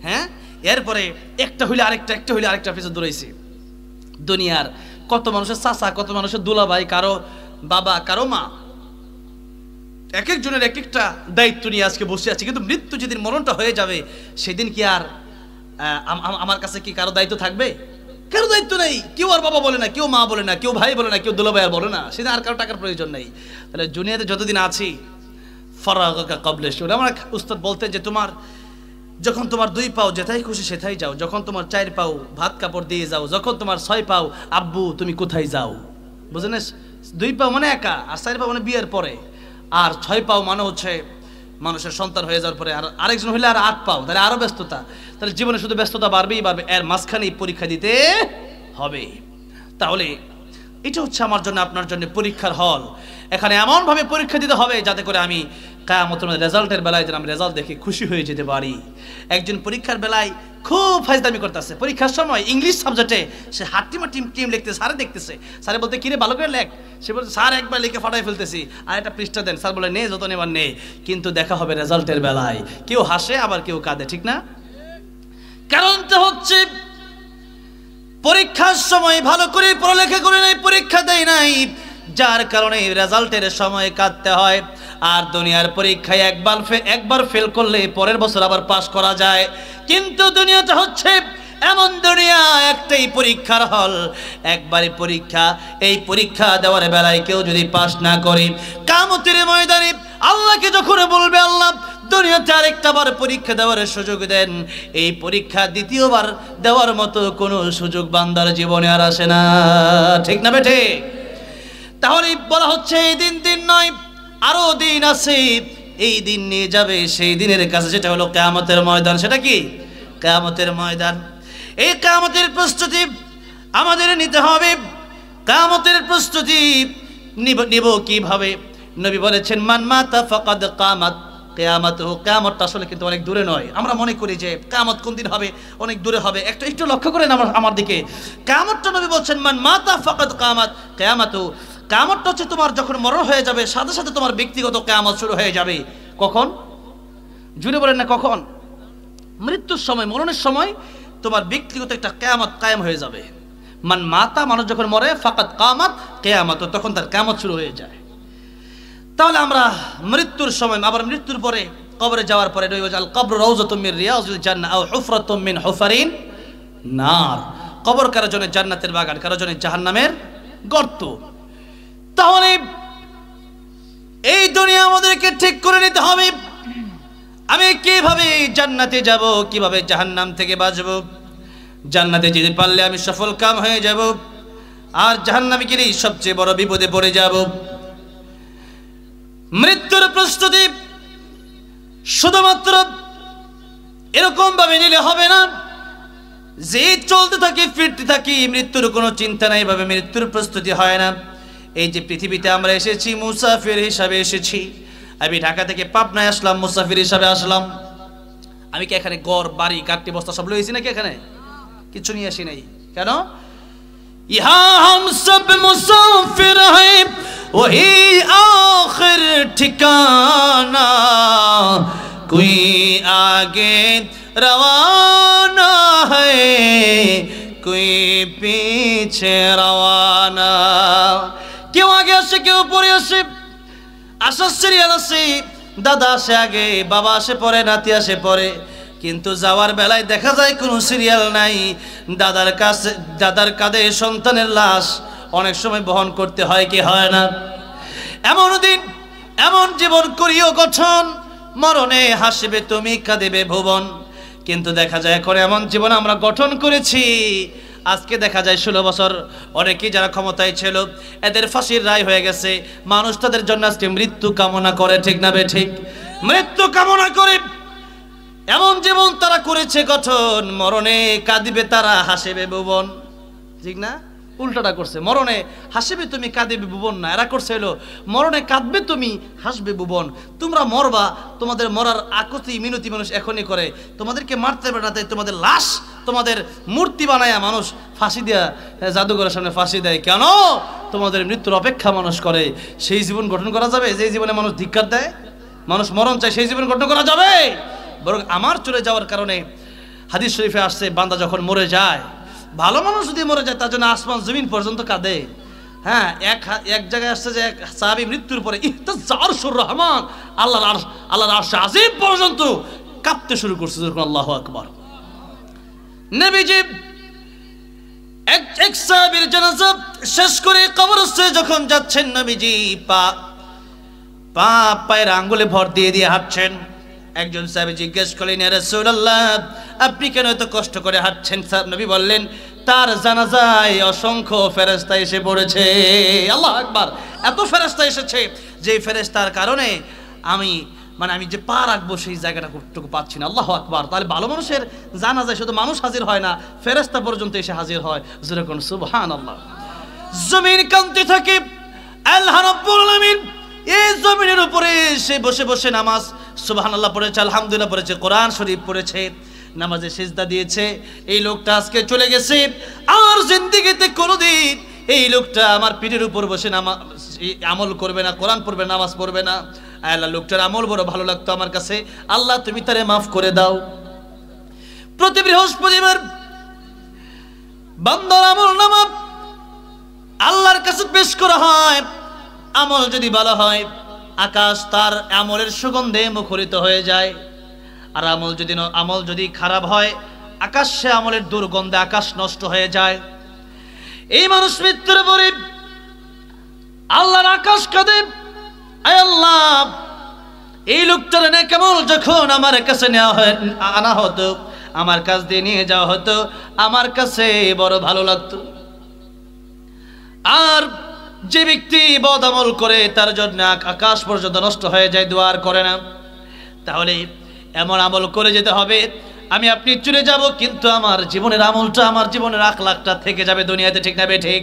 হ্যাঁ, এরপরে একটা হইলে আরেকটা, একটা হইলে আরেকটা পিছনে দৌড়াইছি। দুনিয়ার কত মানুষের চাচা, কত মানুষের দুলাভাই, কারো বাবা, কারো মা, এক একজনের এক একটা দায়িত্ব নিয়ে আজকে বসে আছে। কিন্তু মৃত্যু যেদিন মরণটা হয়ে যাবে সেদিন কি আর আমার কাছে কি কারো দায়িত্ব থাকবে? কারো দায়িত্ব নেই। কেউ আর বাবা বলে না, কেউ মা বলে না, কেউ ভাই বলে না, কেউ দুলাভাই আর বলে না, সেদিন আর কারো টাকার প্রয়োজন নেই। তাহলে দুনিয়াতে যতদিন আছি ফারাগাকা ক্বাবলা শুল, আমার উস্তাদ বলতেন যে তোমার যখন তোমার 2 পাও যেথায় খুশি সেথায় যাও, যখন তোমার 4 পাও ভাত কাপড় দিয়ে যাও, যখন তোমার 6 পাও আব্বু তুমি কোথায় যাও, বুঝলেন? 2 পাও মানে একা, আর 4 পাও মানে বিয়ের পরে, আর 6 পাও মানে হচ্ছে মানুষের সন্তান হয়ে যাওয়ার পরে, আর আরেকজন হইলে আর 8 পাও, তাহলে আরো ব্যস্ততা। তাহলে জীবনে শুধু ব্যস্ততা বাড়বেই বাড়বে, এর মাঝখানেই পরীক্ষা দিতে হবে। তাহলে এটা হচ্ছে আমার জন্য আপনার জন্য পরীক্ষার হল। এখানে এমনভাবে পরীক্ষা দিতে হবে যাতে করে আমি কিয়ামতের রেজাল্টের বেলায় যেন আমি রেজাল্ট দেখে খুশি হয়ে যেতে পারি। একজন পরীক্ষার বেলায় খুব ফাজলামি করতেছে, পরীক্ষার সময় ইংলিশ সাবজেক্টে সে হাট্টিমা টিম লিখতেছে, স্যারে দেখতেছে, স্যারে বলতে কিরে ভালো করে লেখ, সে বলতে স্যার একবার লিখে ফাটাই ফেলতেছি, আর একটা পৃষ্ঠা দেন, স্যার বলে নে যত নেবার নে। কিন্তু দেখা হবে রেজাল্টের বেলায় কেউ হাসে আবার কেউ কাঁদে, ঠিক না? কারণটা হচ্ছে পরীক্ষার সময় ভালো করে পড়ালেখা করে নাই, পরীক্ষা দেয় নাই, যার কারণে রেজাল্টের সময় কাঁদতে হয়। আর দুনিয়ার পরীক্ষায় একবার ফেল করলে পরের বছর আবার পাস করা যায়। কিন্তু দুনিয়াটা হচ্ছে এমন দুনিয়া, একটাই পরীক্ষার হল, একবারই পরীক্ষা। এই পরীক্ষা দেওয়ার বেলায় কেউ যদি পাস না করে, কিয়ামতের ময়দানে আল্লাহকে যখন বলবে আল্লাহ দুনিয়াতে আরেকটা বার পরীক্ষা দেওয়ার সুযোগ দেন, এই পরীক্ষা দ্বিতীয়বার দেওয়ার মতো কোনো সুযোগ বান্দার জীবনে আর আসে না, ঠিক না বেঠে? তাহলে বলা হচ্ছে এই দিন নয়, আরো দিন আছে, এই দিন নিয়ে যাবে সেই দিনের কাছে, সেটা হলো কিয়ামতের ময়দান। সেটা কি? কিয়ামতের ময়দান। এই কিয়ামতের প্রস্তুতি আমাদের নিতে হবে। কিয়ামতের প্রস্তুতি নিব কিভাবে? নবী বলেছেন মান মাতা ফাকাদ কামাত কিয়ামাতুহু। কিয়ামতটা আসলে কিন্তু অনেক দূরে নয়। আমরা মনে করি যে কিয়ামত কোন দিন হবে, অনেক দূরে হবে। একটু লক্ষ্য করেন আমার দিকে। কিয়ামতটা নবী বলছেন মান মাতা ফাকাদ কামাত কিয়ামাতুহু। কিয়ামতটা হচ্ছে তোমার যখন মরণ হয়ে যাবে সাথে সাথে তোমার ব্যক্তিগত কিয়ামত শুরু হয়ে যাবে। কখন? জুড়ে বলেন না কখন? মৃত্যুর সময়, মরণের সময় তোমার ব্যক্তিগত একটা কিয়ামত কায়েম হয়ে যাবে। মান মাতা, মানুষ যখন মরে, ফাকাদ কামাত কিয়ামত, তখন তার কিয়ামত শুরু হয়ে যায়। তাহলে আমরা মৃত্যুর সময়, আবার মৃত্যুর পরে কবরে যাওয়ার পরে আল কবর রাউযাতুম মিন রিয়াজিল জান্নাহ আও হুফরাতুম মিন হুফারিন নার। কবর কারো জন্য জান্নাতের বাগান, কারো জন্য জাহান্নামের গর্ত। তাহলে এই দুনিয়া আমাদেরকে ঠিক করে নিতে হবে, আমি কিভাবে জান্নাতে যাব, কিভাবে জাহান্নাম থেকে বাঁচব। জান্নাতে যেতে পারলে আমি সফল কাম হয়ে যাব, আর জাহান্নামে গেলেই সবচেয়ে বড় বিপদে পড়ে যাব। মৃত্যুর প্রস্তুতি শুধুমাত্র এরকম ভাবে নিলে হবে না যে চলতে থাকি ফিরতে থাকি, মৃত্যুর কোনো চিন্তা নাই, ভাবে মৃত্যুর প্রস্তুতি হয় না। এই যে পৃথিবীতে আমরা এসেছি মুসাফির হিসাবে এসেছি। আমি ঢাকা থেকে পাবনায় আসলাম, মুসাফির হিসাবে আসলাম। আমি কি এখানে ঘর বাড়ি কাট্টি বস্তা সব লইছি নাকি? এখানে কিছু নিয়ে আসি নাই। কেন? ইহা হাম সব মুসাফির হ্যায় ওহি আখির ঠিকানা, কোই আগে রওয়ানা হ্যায় কোই পিছে রওয়ানা। কেউ আগে আসে, কেউ পরে আসে, আসার সিরিয়াল আছে, দাদা আসে আগে, বাবা আসে পরে, নাতি আসে পরে। কিন্তু যাওয়ার বেলায় দেখা যায় কোনো সিরিয়াল নাই। দাদার কাঁধে সন্তানের লাশ অনেক সময় বহন করতে হয় কি হয় না? এমন দিন এমন জীবন করিও গঠন, মরণে হাসিবে তুমি কাঁদিবে ভুবন। কিন্তু দেখা যায় এখন এমন জীবন আমরা গঠন করেছি, আজকে দেখা যায় 16 বছর অনেকেই যারা ক্ষমতায় ছিল এদের ফাঁসির রায় হয়ে গেছে। মানুষ তাদের জন্য আজকে মৃত্যু কামনা করে, ঠিক না বে ঠিক? মৃত্যু কামনা করে এমন জীবন তারা করেছে গঠন, মরণে কাঁদিবে তারা হাসিবে ভুবন। ঠিক না? উল্টাটা করছে, মরণে হাসিবে তুমি কাঁদিবে ভুবন না, এরা করছে হলো মরণে কাঁদবে তুমি হাসবে ভুবন। তোমরা মরবা, তোমাদের মরার আকুতি মিনতি মানুষ এখনই করে, তোমাদেরকে মারতে পারে না, তাই তোমাদের লাশ তোমাদের মূর্তি বানায়া মানুষ ফাঁসি দেয়া জাদুঘরের সামনে ফাঁসি দেয়। কেন? তোমাদের মৃত্যুর অপেক্ষা মানুষ করে। সেই জীবন গঠন করা যাবে যে জীবনে মানুষ ধিক্কার দেয়, মানুষ মরণ চায়, সেই জীবন গঠন করা যাবে? বরং আমার চলে যাওয়ার কারণে হাদিস শরীফে আসছে, বান্দা যখন মরে যায়, ভালো মানুষ যদি মরে যায় তার জন্য আসমান জমিন পর্যন্ত কাঁদে। হ্যাঁ, এক জায়গায় আসছে যে এক সাহাবী মৃত্যুর পরে ইহতাজ্জা আরশুর রহমান, আল্লাহর আরশ আজিম পর্যন্ত কাঁপতে শুরু করছে। আল্লাহু আকবার। নবীজি এক সাহাবীর জানাজা শেষ করে কবরস্থানে যখন যাচ্ছেন, নবীজি পায়ের আঙ্গুলে ভর দিয়ে দিয়ে হাঁটছেন। একজন সাহাবী জিজ্ঞেস করলেন, ইয়া রাসূলুল্লাহ, আপনি কেন এত কষ্ট করে হাঁটছেন? নবী বললেন, তার জানাজায় অসংখ্য ফেরেশতা এসে পড়েছে। আল্লাহু আকবার। এত ফেরেশতা এসেছে যে ফেরেশতার কারণে আমি যে পা রাখবো সেই জায়গাটাটুকু পাচ্ছি না। আল্লাহু আকবার। তাহলে ভালো মানুষের জানাজায় শুধু মানুষ হাজির হয় না, ফেরেশতা পর্যন্ত এসে হাজির হয়। যেরকম সুবহানাল্লাহ। জমিন কাঁদতে থাকে, আল্লাহ রাব্বুল আলামিন এই জমিনের উপরে সে বসে বসে নামাজ সুবহানাল্লাহ পড়েছে, আলহামদুলিল্লাহ পড়েছে, কোরআন শরীফ পড়েছে, নামাজে সিজদা দিয়েছে। এই লোকটা আজকে চলে গেছে, আর জিন্দেগিতে কোনোদিন এই লোকটা আমার পিঠের উপর বসে আমল করবে না, কোরআন পড়বে, নামাজ পড়বে না। আল্লাহ, লোকটার আমল বড় ভালো লাগতো আমার কাছে, আল্লাহ তুমি তারে মাফ করে দাও। প্রতি বৃহস্পতিবার বান্দার আমল নামা আল্লাহর কাছে পেশ করা হয়। আমল যদি ভালো হয়, আকাশ তার আমলের সুগন্ধে মুখরিত হয়ে যায়। আর আমল যদি খারাপ হয়, আকাশ সে আমলের দুর্গন্ধে আকাশ নষ্ট হয়ে যায়। এই মানুষ মৃত্যুর পরে আল্লাহর আকাশ কাঁদে, আয় আল্লাহ, এই লোকটার নেক আমল যখন আমার কাছে আনা হতো, আমার কাছ দিয়ে নিয়ে যাওয়া হতো, আমার কাছে বড় ভালো লাগতো। আর যে ব্যক্তি বদ আমল করে তার জন্য আকাশ পর্যন্ত নষ্ট হয়ে যায়, দোয়া আর করে না। তাহলে এমন আমল করে যেতে হবে, আমি আপনি চলে যাব, কিন্তু আমার জীবনের আমলটা, আমার জীবনের আখলাকটা থেকে যাবে দুনিয়াতে। ঠিক না ঠিক?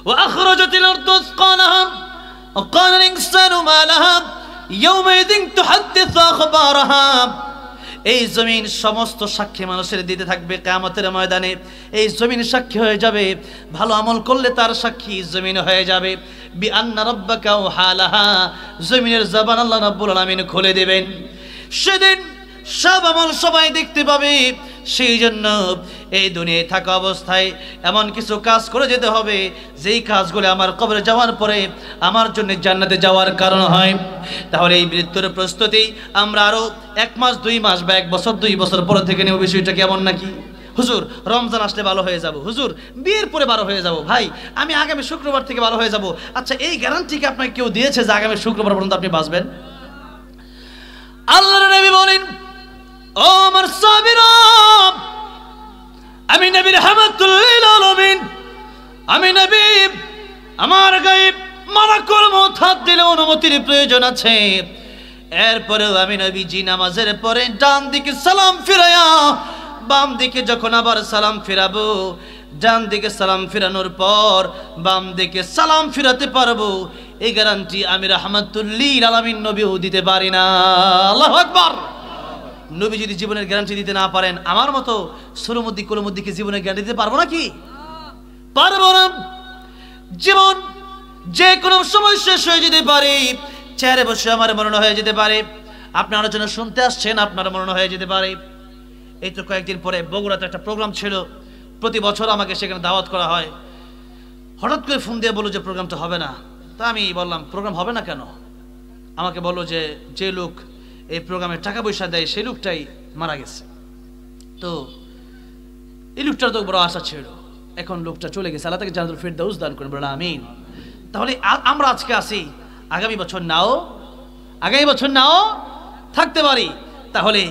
ওয়া আখরাজাতিল আরদু আসকালাহা ওয়া ক্বালাল ইনসানু মা লাহা ইয়াওমাইযিন তুহাদ্দিসু আখবারাহা। এই জমিন সমস্ত সাক্ষী মানুষের দিতে থাকবে কিয়ামতের ময়দানে। এই জমিন সাক্ষী হয়ে যাবে, ভালো আমল করলে তার সাক্ষী জমিন হয়ে যাবে। বিআন্না রাব্বাকা ওয়াহালাহা, জমিনের জবান আল্লাহ রাব্বুল আলামিন খুলে দিবেন। সেদিন সব আমল সবাই দেখতে পাবে। সেই জন্য এই দুনিয়ায় থাকা অবস্থায় এমন কিছু কাজ করে যেতে হবে, যেই কাজগুলো আমার কবরে যাওয়ার পরে আমার জন্য জান্নাতে যাওয়ার কারণ হয়। তাহলে এই মৃত্যুর প্রস্তুতি আমরা আরো 1 মাস 2 মাস বা 1 বছর 2 বছর পরে থেকে নেব। বিষয়টা কেমন নাকি? হুজুর রমজান আসলে ভালো হয়ে যাব, হুজুর বিয়ের পরে ভালো হয়ে যাব, ভাই আমি আগামী শুক্রবার থেকে ভালো হয়ে যাব। আচ্ছা, এই গ্যারান্টি কি আপনাকে কেউ দিয়েছে যে আগামী শুক্রবার পর্যন্ত আপনি বাঁচবেন? আল্লাহর নবী বলেন, ও আমার সাহাবীরা, আমি নবী রাহমাতুল লিল আলামিন, আমি নবী, আমার গায়ে মালাকুল মউত হাত দিলে অনুমতির প্রয়োজন আছে। এরপরেও আমি নবীজি নামাজের পরে ডান দিকে সালাম ফিরায়া বাম দিকে যখন আবার সালাম ফিরাবো, ডান দিকে সালাম ফিরানোর পর বাম দিকে সালাম ফিরাতে পারবো, এই গ্যারান্টি আমি রাহমাতুল লিল আলামিন নবীও দিতে পারি না। আল্লাহু আকবার। নবী যদি জীবনের গ্যারান্টি দিতে না পারেন, আমার মতো সুরমুদ্দি কুলমুদ্দিকে জীবনের গ্যারান্টি দিতে পারবো নাকি? পারবো না। জীবন যে কোনো সময় শেষ হয়ে যেতে পারে, চেয়ারে বসে আমার মরণ হয়ে যেতে পারে, আপনি আলোচনা শুনতে আসছেন, আপনার মরণ হয়ে যেতে পারে। এই তো কয়েকদিন পরে বগুড়াতে একটা প্রোগ্রাম ছিল, প্রতি বছর আমাকে সেখানে দাওয়াত করা হয়। হঠাৎ করে ফোন দিয়ে বললো যে প্রোগ্রামটা হবে না। তা আমি বললাম, প্রোগ্রাম হবে না কেন? আমাকে বললো যে লোক এই প্রোগ্রামে টাকা পয়সা দেয় সেই লোকটাই মারা গেছে। তো এই লোকটার তো বড় আশা ছিল, এখন লোকটা চলে গেছে, আল্লাহ তাকে জান্নাতুল ফিরদাউস দান করেন, বলেন আমিন। তাহলে আমরা আজকে আসি, আগামী বছর নাও থাকতে পারি। তাহলে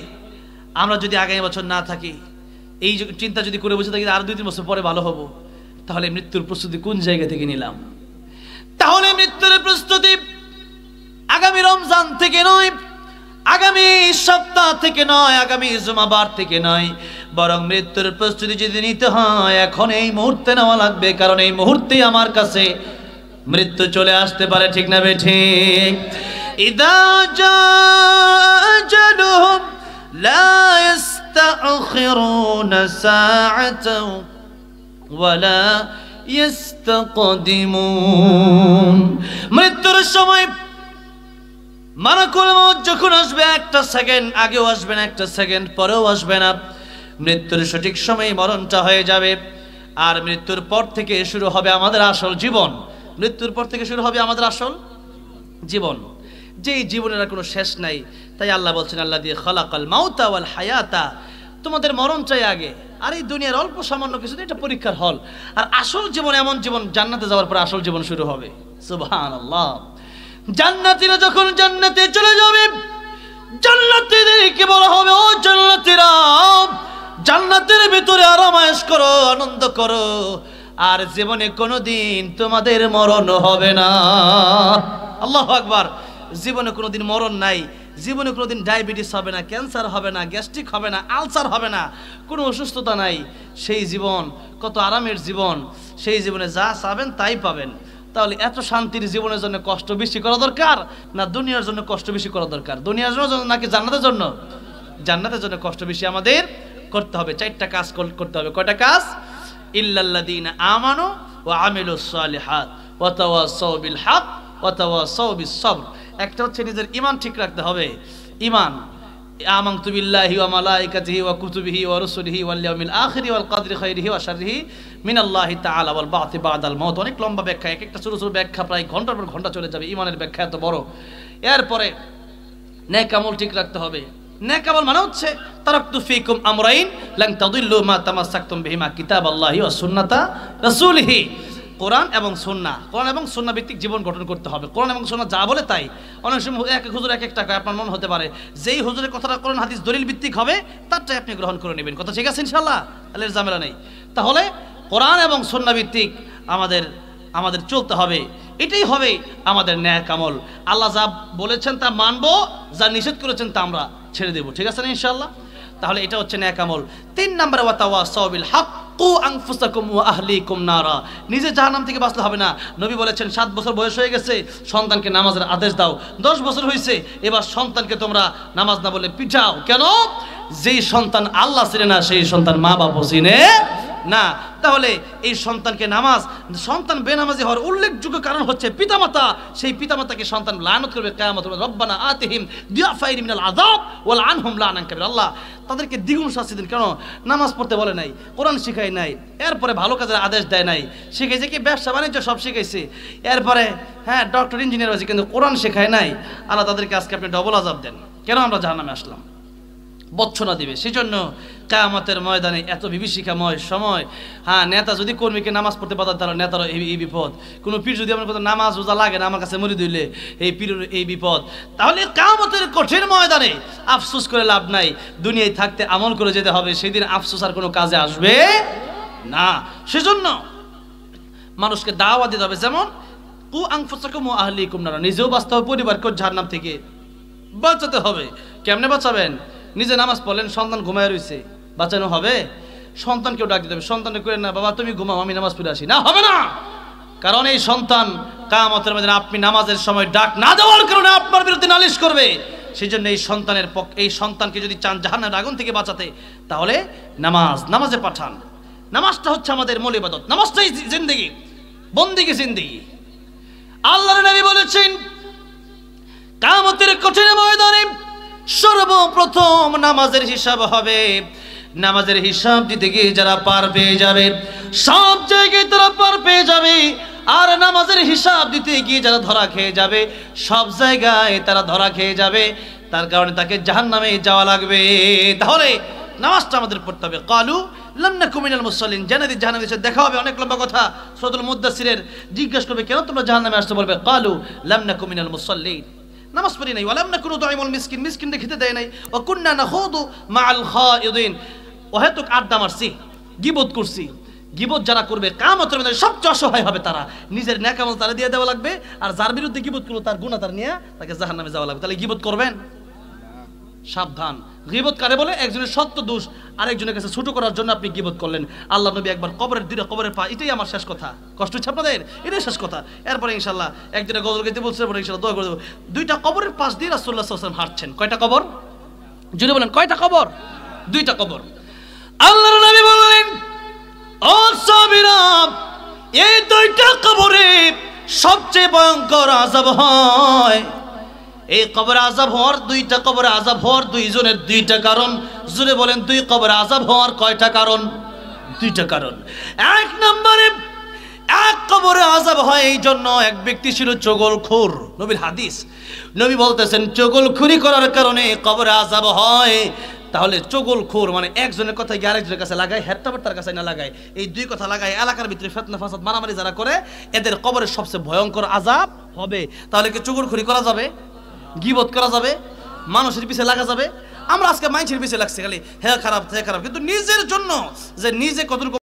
আমরা যদি আগামী বছর না থাকি, এই চিন্তা যদি করে বসে থাকি আর 2-3 বছর পরে ভালো হব, তাহলে মৃত্যুর প্রস্তুতি কোন জায়গা থেকে নিলাম? তাহলে মৃত্যুর প্রস্তুতি আগামী রমজান থেকে নয়, আগামী সপ্তাহ থেকে নয়, আগামী জুমাবার থেকে নয়, বরং মৃত্যুর প্রস্তুতি যদি নিতে হয় এখন এই মুহূর্তে নেওয়া লাগবে, কারণ এই মুহূর্তে আমার কাছে মৃত্যু চলে আসতে পারে। ঠিক না বেঠিক? ইদা জাআ লা ইস্তাখিরুনা সাআতাও ওয়ালা ইস্তাকদিমুন। মৃত্যুর সময় মালাকুল মউত যখন আসবে, একটা সেকেন্ড আগেও আসবে না, একটা সেকেন্ড পরেও আসবে না। মৃত্যুর সঠিক সময়ে মরণটা হয়ে যাবে। আর মৃত্যুর পর থেকে শুরু হবে আমাদের আসল জীবন। মৃত্যুর পর থেকে শুরু হবে আমাদের আসল জীবন, যেই জীবনের আর কোনো শেষ নাই। তাই আল্লাহ বলছেন, আল্লাহ দিয়ে খালাকাল মাউতা ওয়াল হায়াতা, তোমাদের মরণ চাই আগে। আর এই দুনিয়ার অল্প সামান্য কিছু, এটা পরীক্ষার হল। আর আসল জীবন এমন জীবন, জান্নাতে যাওয়ার পর আসল জীবন শুরু হবে। সুবহানাল্লাহ। জান্নাতীরা যখন জান্নাতে চলে যাবে, জান্নাতীদেরকে বলা হবে, ও জান্নাতীরা, জান্নাতের ভিতরে আরামায়েশ করো, আনন্দ করো, আর জীবনে কোনোদিন তোমাদের মরণ হবে না। আল্লাহু আকবার। জীবনে কোনোদিন মরণ নাই, জীবনে কোনোদিন ডায়াবেটিস হবে না, ক্যান্সার হবে না, গ্যাস্ট্রিক হবে না, আলসার হবে না, কোনো অসুস্থতা নাই। সেই জীবন কত আরামের জীবন, সেই জীবনে যা চাবেন তাই পাবেন। তাহলে এত শান্তির জীবনের জন্য কষ্ট বেশি করা দরকার না দুনিয়ার জন্য কষ্ট বেশি করা দরকার? দুনিয়ার জন্য নাকি জান্নাতের জন্য? জান্নাতের জন্য কষ্ট বেশি আমাদের করতে হবে। 4টা কাজ করতে হবে। কয়টা কাজ? ইল্লাল্লাযীনা আমানু ওয়া আমিলুস সালিহাত ওয়া তাওয়াসাউ বিল হক ওয়া তাওয়াসাউ বিস সবর। একটা হচ্ছে নিজের ঈমান ঠিক রাখতে হবে। ঈমান, আমানতু বিল্লাহি ওয়া মালাইকাতিহি ওয়া কুতুবিহি ওয়া রুসুলিহি ওয়াল ইয়াউমিল আখিরি ওয়াল কদরি খাইরিহি ওয়া শাররিহি মিনাল্লাহি তাআলা ওয়াল বা'থি বা'দাল মাউত। অনেক লম্বা ব্যাখ্যা, এক একটা ছোট ছোট ব্যাখ্যা প্রায় ঘন্টার পর ঘন্টা চলে যাবে। ঈমানের ব্যাখ্যা এত বড়। এরপরে নেক আমল ঠিক রাখতে হবে। নেক আমল মানে হচ্ছে তারাকতু ফীকুম আমরাইন লান তাদিল্লু মা তামাসসাকতুম বিহিমা কিতাবাল্লাহি ওয়া সুন্নাতা রাসূলিহি। কোরআন এবং সুন্নাহ, কোরআন এবং সুন্নাহ ভিত্তিক জীবন গঠন করতে হবে। কোরআন এবং সুন্নাহ যা বলে তাই। অনেক সময় এক হুজুর এক একটা কয়, আপনার মনে হতে পারে যেই হুজুরের কথাটা কোরআন হাদিস দলিল ভিত্তিক হবে তারটাই আপনি গ্রহণ করে নেবেন। কথা ঠিক আছে ইনশাআল্লাহ? আল্লাহর ঝামেলা নেই। তাহলে কোরআন এবং সুন্নাহ ভিত্তিক আমাদের চলতে হবে। এটাই হবে আমাদের নেক আমল। আল্লাহ যা বলেছেন তা মানবো, যা নিষেধ করেছেন তা আমরা ছেড়ে দেব। ঠিক আছে না ইনশাআল্লাহ? তাহলে এটা হচ্ছে নেক আমল। 3 নম্বরে ওয়া তাওয়াসাউ বিল হক কু আনফুসাকুম ওয়া আহলিকুম নারা। নিজে জাহান্নাম থেকে বাঁচতে হবে না। নবী বলেছেন 7 বছর বয়স হয়ে গেছে, সন্তানকে নামাজের আদেশ দাও। 10 বছর হয়েছে, এবার সন্তানকে তোমরা নামাজ না বলে পিটাও। কেন? যেই সন্তান আল্লাহ চিনে না সেই সন্তান মা বাবা চিনে না। তাহলে এই সন্তানকে সন্তান বেনামাজি হওয়ার উল্লেখযোগ্য কারণ হচ্ছে পিতামাতা। সেই পিতামাতাকে সন্তান লানত করবে কিয়ামত, রব্বানা আতিহিম দিয়াফাইন মিনাল আযাব ওয়াল আনহুম লানান কাবীর। আল্লাহ তাদেরকে দ্বিগুণ শাস্তি দেন। কেন? নামাজ পড়তে বলে নাই, কোরআন শিখায় নাই, এরপরে ভালো কাজের আদেশ দেয় নাই। শিখাইছে কি? ব্যবসা বাণিজ্য সব শিখাইছে। এরপরে ডক্টর ইঞ্জিনিয়ার হয়েছে, কিন্তু কোরআন শেখায় নাই। আল্লাহ তাদেরকে আজকে আপনি ডবল আযাব দেন। কেন আমরা জাহান্নামে আসলাম? বচ্ছনা দিবে। সেই জন্য কিয়ামতের ময়দানে এত বিভীষিকাময় সময়। নেতা যদি কর্মীকে নামাজ পড়তে বাধা, তাহলে নেতারও এই বিপদ। কোনো পীর যদি আমার কথা নামাজ রোজা লাগে না, আমার কাছে মরি দিলে এই পীরের এই বিপদ। তাহলে কিয়ামতের কঠিন ময়দানে আফসোস করে লাভ নাই। দুনিয়ায় থাকতে আমল করে যেতে হবে। সেদিন আফসোস আর কোনো কাজে আসবে না। সেজন্য মানুষকে দাওয়াত দিতে হবে। যেমন কু আনফুসাকুম ওয়া আহলিকুম নারা, নিজেও বাঁচতে হবে, পরিবারকে জাহান্নাম থেকে বাঁচাতে হবে। কেমনে বাঁচাবেন? নিজে নামাজ পড়লেন, সন্তান ঘুমায় রয়েছে, বাঁচানো হবে? সন্তানকেও ডাক দিতে হবে। সন্তানকে করে না, বাবা তুমি ঘুমাও, আমি নামাজ পড়ে আসি। না, হবে না। কারণ এই সন্তান কিয়ামতের ময়দানে আপনি নামাজের সময় ডাক না দেওয়ার কারণে আপনার বিরুদ্ধে নালিশ করবে। সেই জন্য এই সন্তানকে যদি চান জাহান্নামের আগুন থেকে বাঁচাতে, তাহলে নামাজে পাঠান। নামাজটা হচ্ছে আমাদের মূল ইবাদত। নামাজটাই জিন্দেগি, বন্দেগি জিন্দেগি। আল্লাহর নবী বলেছেন কিয়ামতের কঠিন ময়দানে সর্বপ্রথম নামাজের হিসাব হবে। নামাজের হিসাব দিতে গিয়ে যারা পার পেয়ে যাবে, সব জায়গায় তারা পার পেয়ে যাবে। আর নামাজের হিসাব দিতে গিয়ে যারা ধরা খেয়ে যাবে, সব জায়গায় তারা ধরা খেয়ে যাবে। তার কারণে তাকে জাহান্নামে যাওয়া লাগবে। তাহলে নামাজটা আমাদের পড়তে হবে। কালু লাম নাকু মিনাল মুসাল্লিন, জান্নাতি জাহান্নামে দেখা হবে। অনেক লম্বা কথা। সূরাতুল মুদ্দাসসিরের জিজ্ঞাসা করবে, কেন তোমরা জাহান্নামে আসতে? বলবে কালু লাম নাকু মিনাল মুসাল্লিন, নামাজ পড়ি নাই। ওয়ালাম নাকুনু তুইমুল মিসকিন, মিসকিনকে খেতে দেয় নাই। ওয়া কুননা নাখুদু মাআল খায়িদিন, ওহেতুক আড্ডা মারছি, গীবত করছি। গীবত যারা করবে কিয়ামতের ময়দানে সবচেয়ে অসহায় হবে তারা। নিজের নেক আমল তারা দিয়ে দেওয়া লাগবে, আর যার বিরুদ্ধে গীবত করলো তার গুনাহ তার নিয়ে তাকে জাহান্নামে যাওয়া লাগবে। তাহলে গীবত করবেন? সাবধান। গীবত কারে বলে? একজনের সত্য দোষ আরেকজনের কাছে ছোট করার জন্য আপনি গীবত করলেন। আল্লাহ নবী একবার কবরের দুইটা কবরের পা, এটাই আমার শেষ কথা। কষ্ট হচ্ছে আপনাদের? এটাই শেষ কথা। এরপরে ইনশাল্লাহ একদিনে গজল গাইতে বলছে, পরে ইনশাল্লাহ দোয়া করে দেবো। দুইটা কবরের পাশ দিয়ে রাসূলুল্লাহ সাল্লাল্লাহু আলাইহি ওয়াসাল্লাম হাঁটছেন। কয়টা কবর? জুড়ে বলেন কয়টা কবর? দুইটা কবর। আল্লাহর নবী বললেন, ও সাহাবীরা, এই দুইটা কবরে সবচেয়ে ভয়ঙ্কর আযাব হয়। এই কবরে আযাব হওয়ার, দুইটা কবরে আযাব হওয়ার দুইজনের দুইটা কারণ। জুড়ে বলেন দুই কবরে আযাব হওয়ার কয়টা কারণ? দুইটা কারণ। এক নম্বরে, এক কবরে আযাব হয় এই জন্য, এক ব্যক্তি ছিল চগলখোর। নবীর হাদিস, নবী বলতেছেন চগলখুরি করার কারণে কবরে আযাব হয়। তাহলে চগলখোর মানে একজনের কথা গিয়ে আরেকজনের কাছে লাগায়, হেট্টাবাট্টার কাছে না লাগায়, এই দুই কথা লাগায় এলাকার ভিতরে ফিতনা ফাসাদ মারামারি যারা করে, এদের কবরের সবচেয়ে ভয়ঙ্কর আযাব হবে। তাহলে কি চগলখুরি করা যাবে? গীবত করা যাবে? মানুষের পিছে লাগা যাবে? আমরা আজকে মানুষের পিছে লাগছে খালি, হ্যাঁ খারাপ, হ্যাঁ খারাপ, কিন্তু নিজের জন্য যে নিজে কতটুকু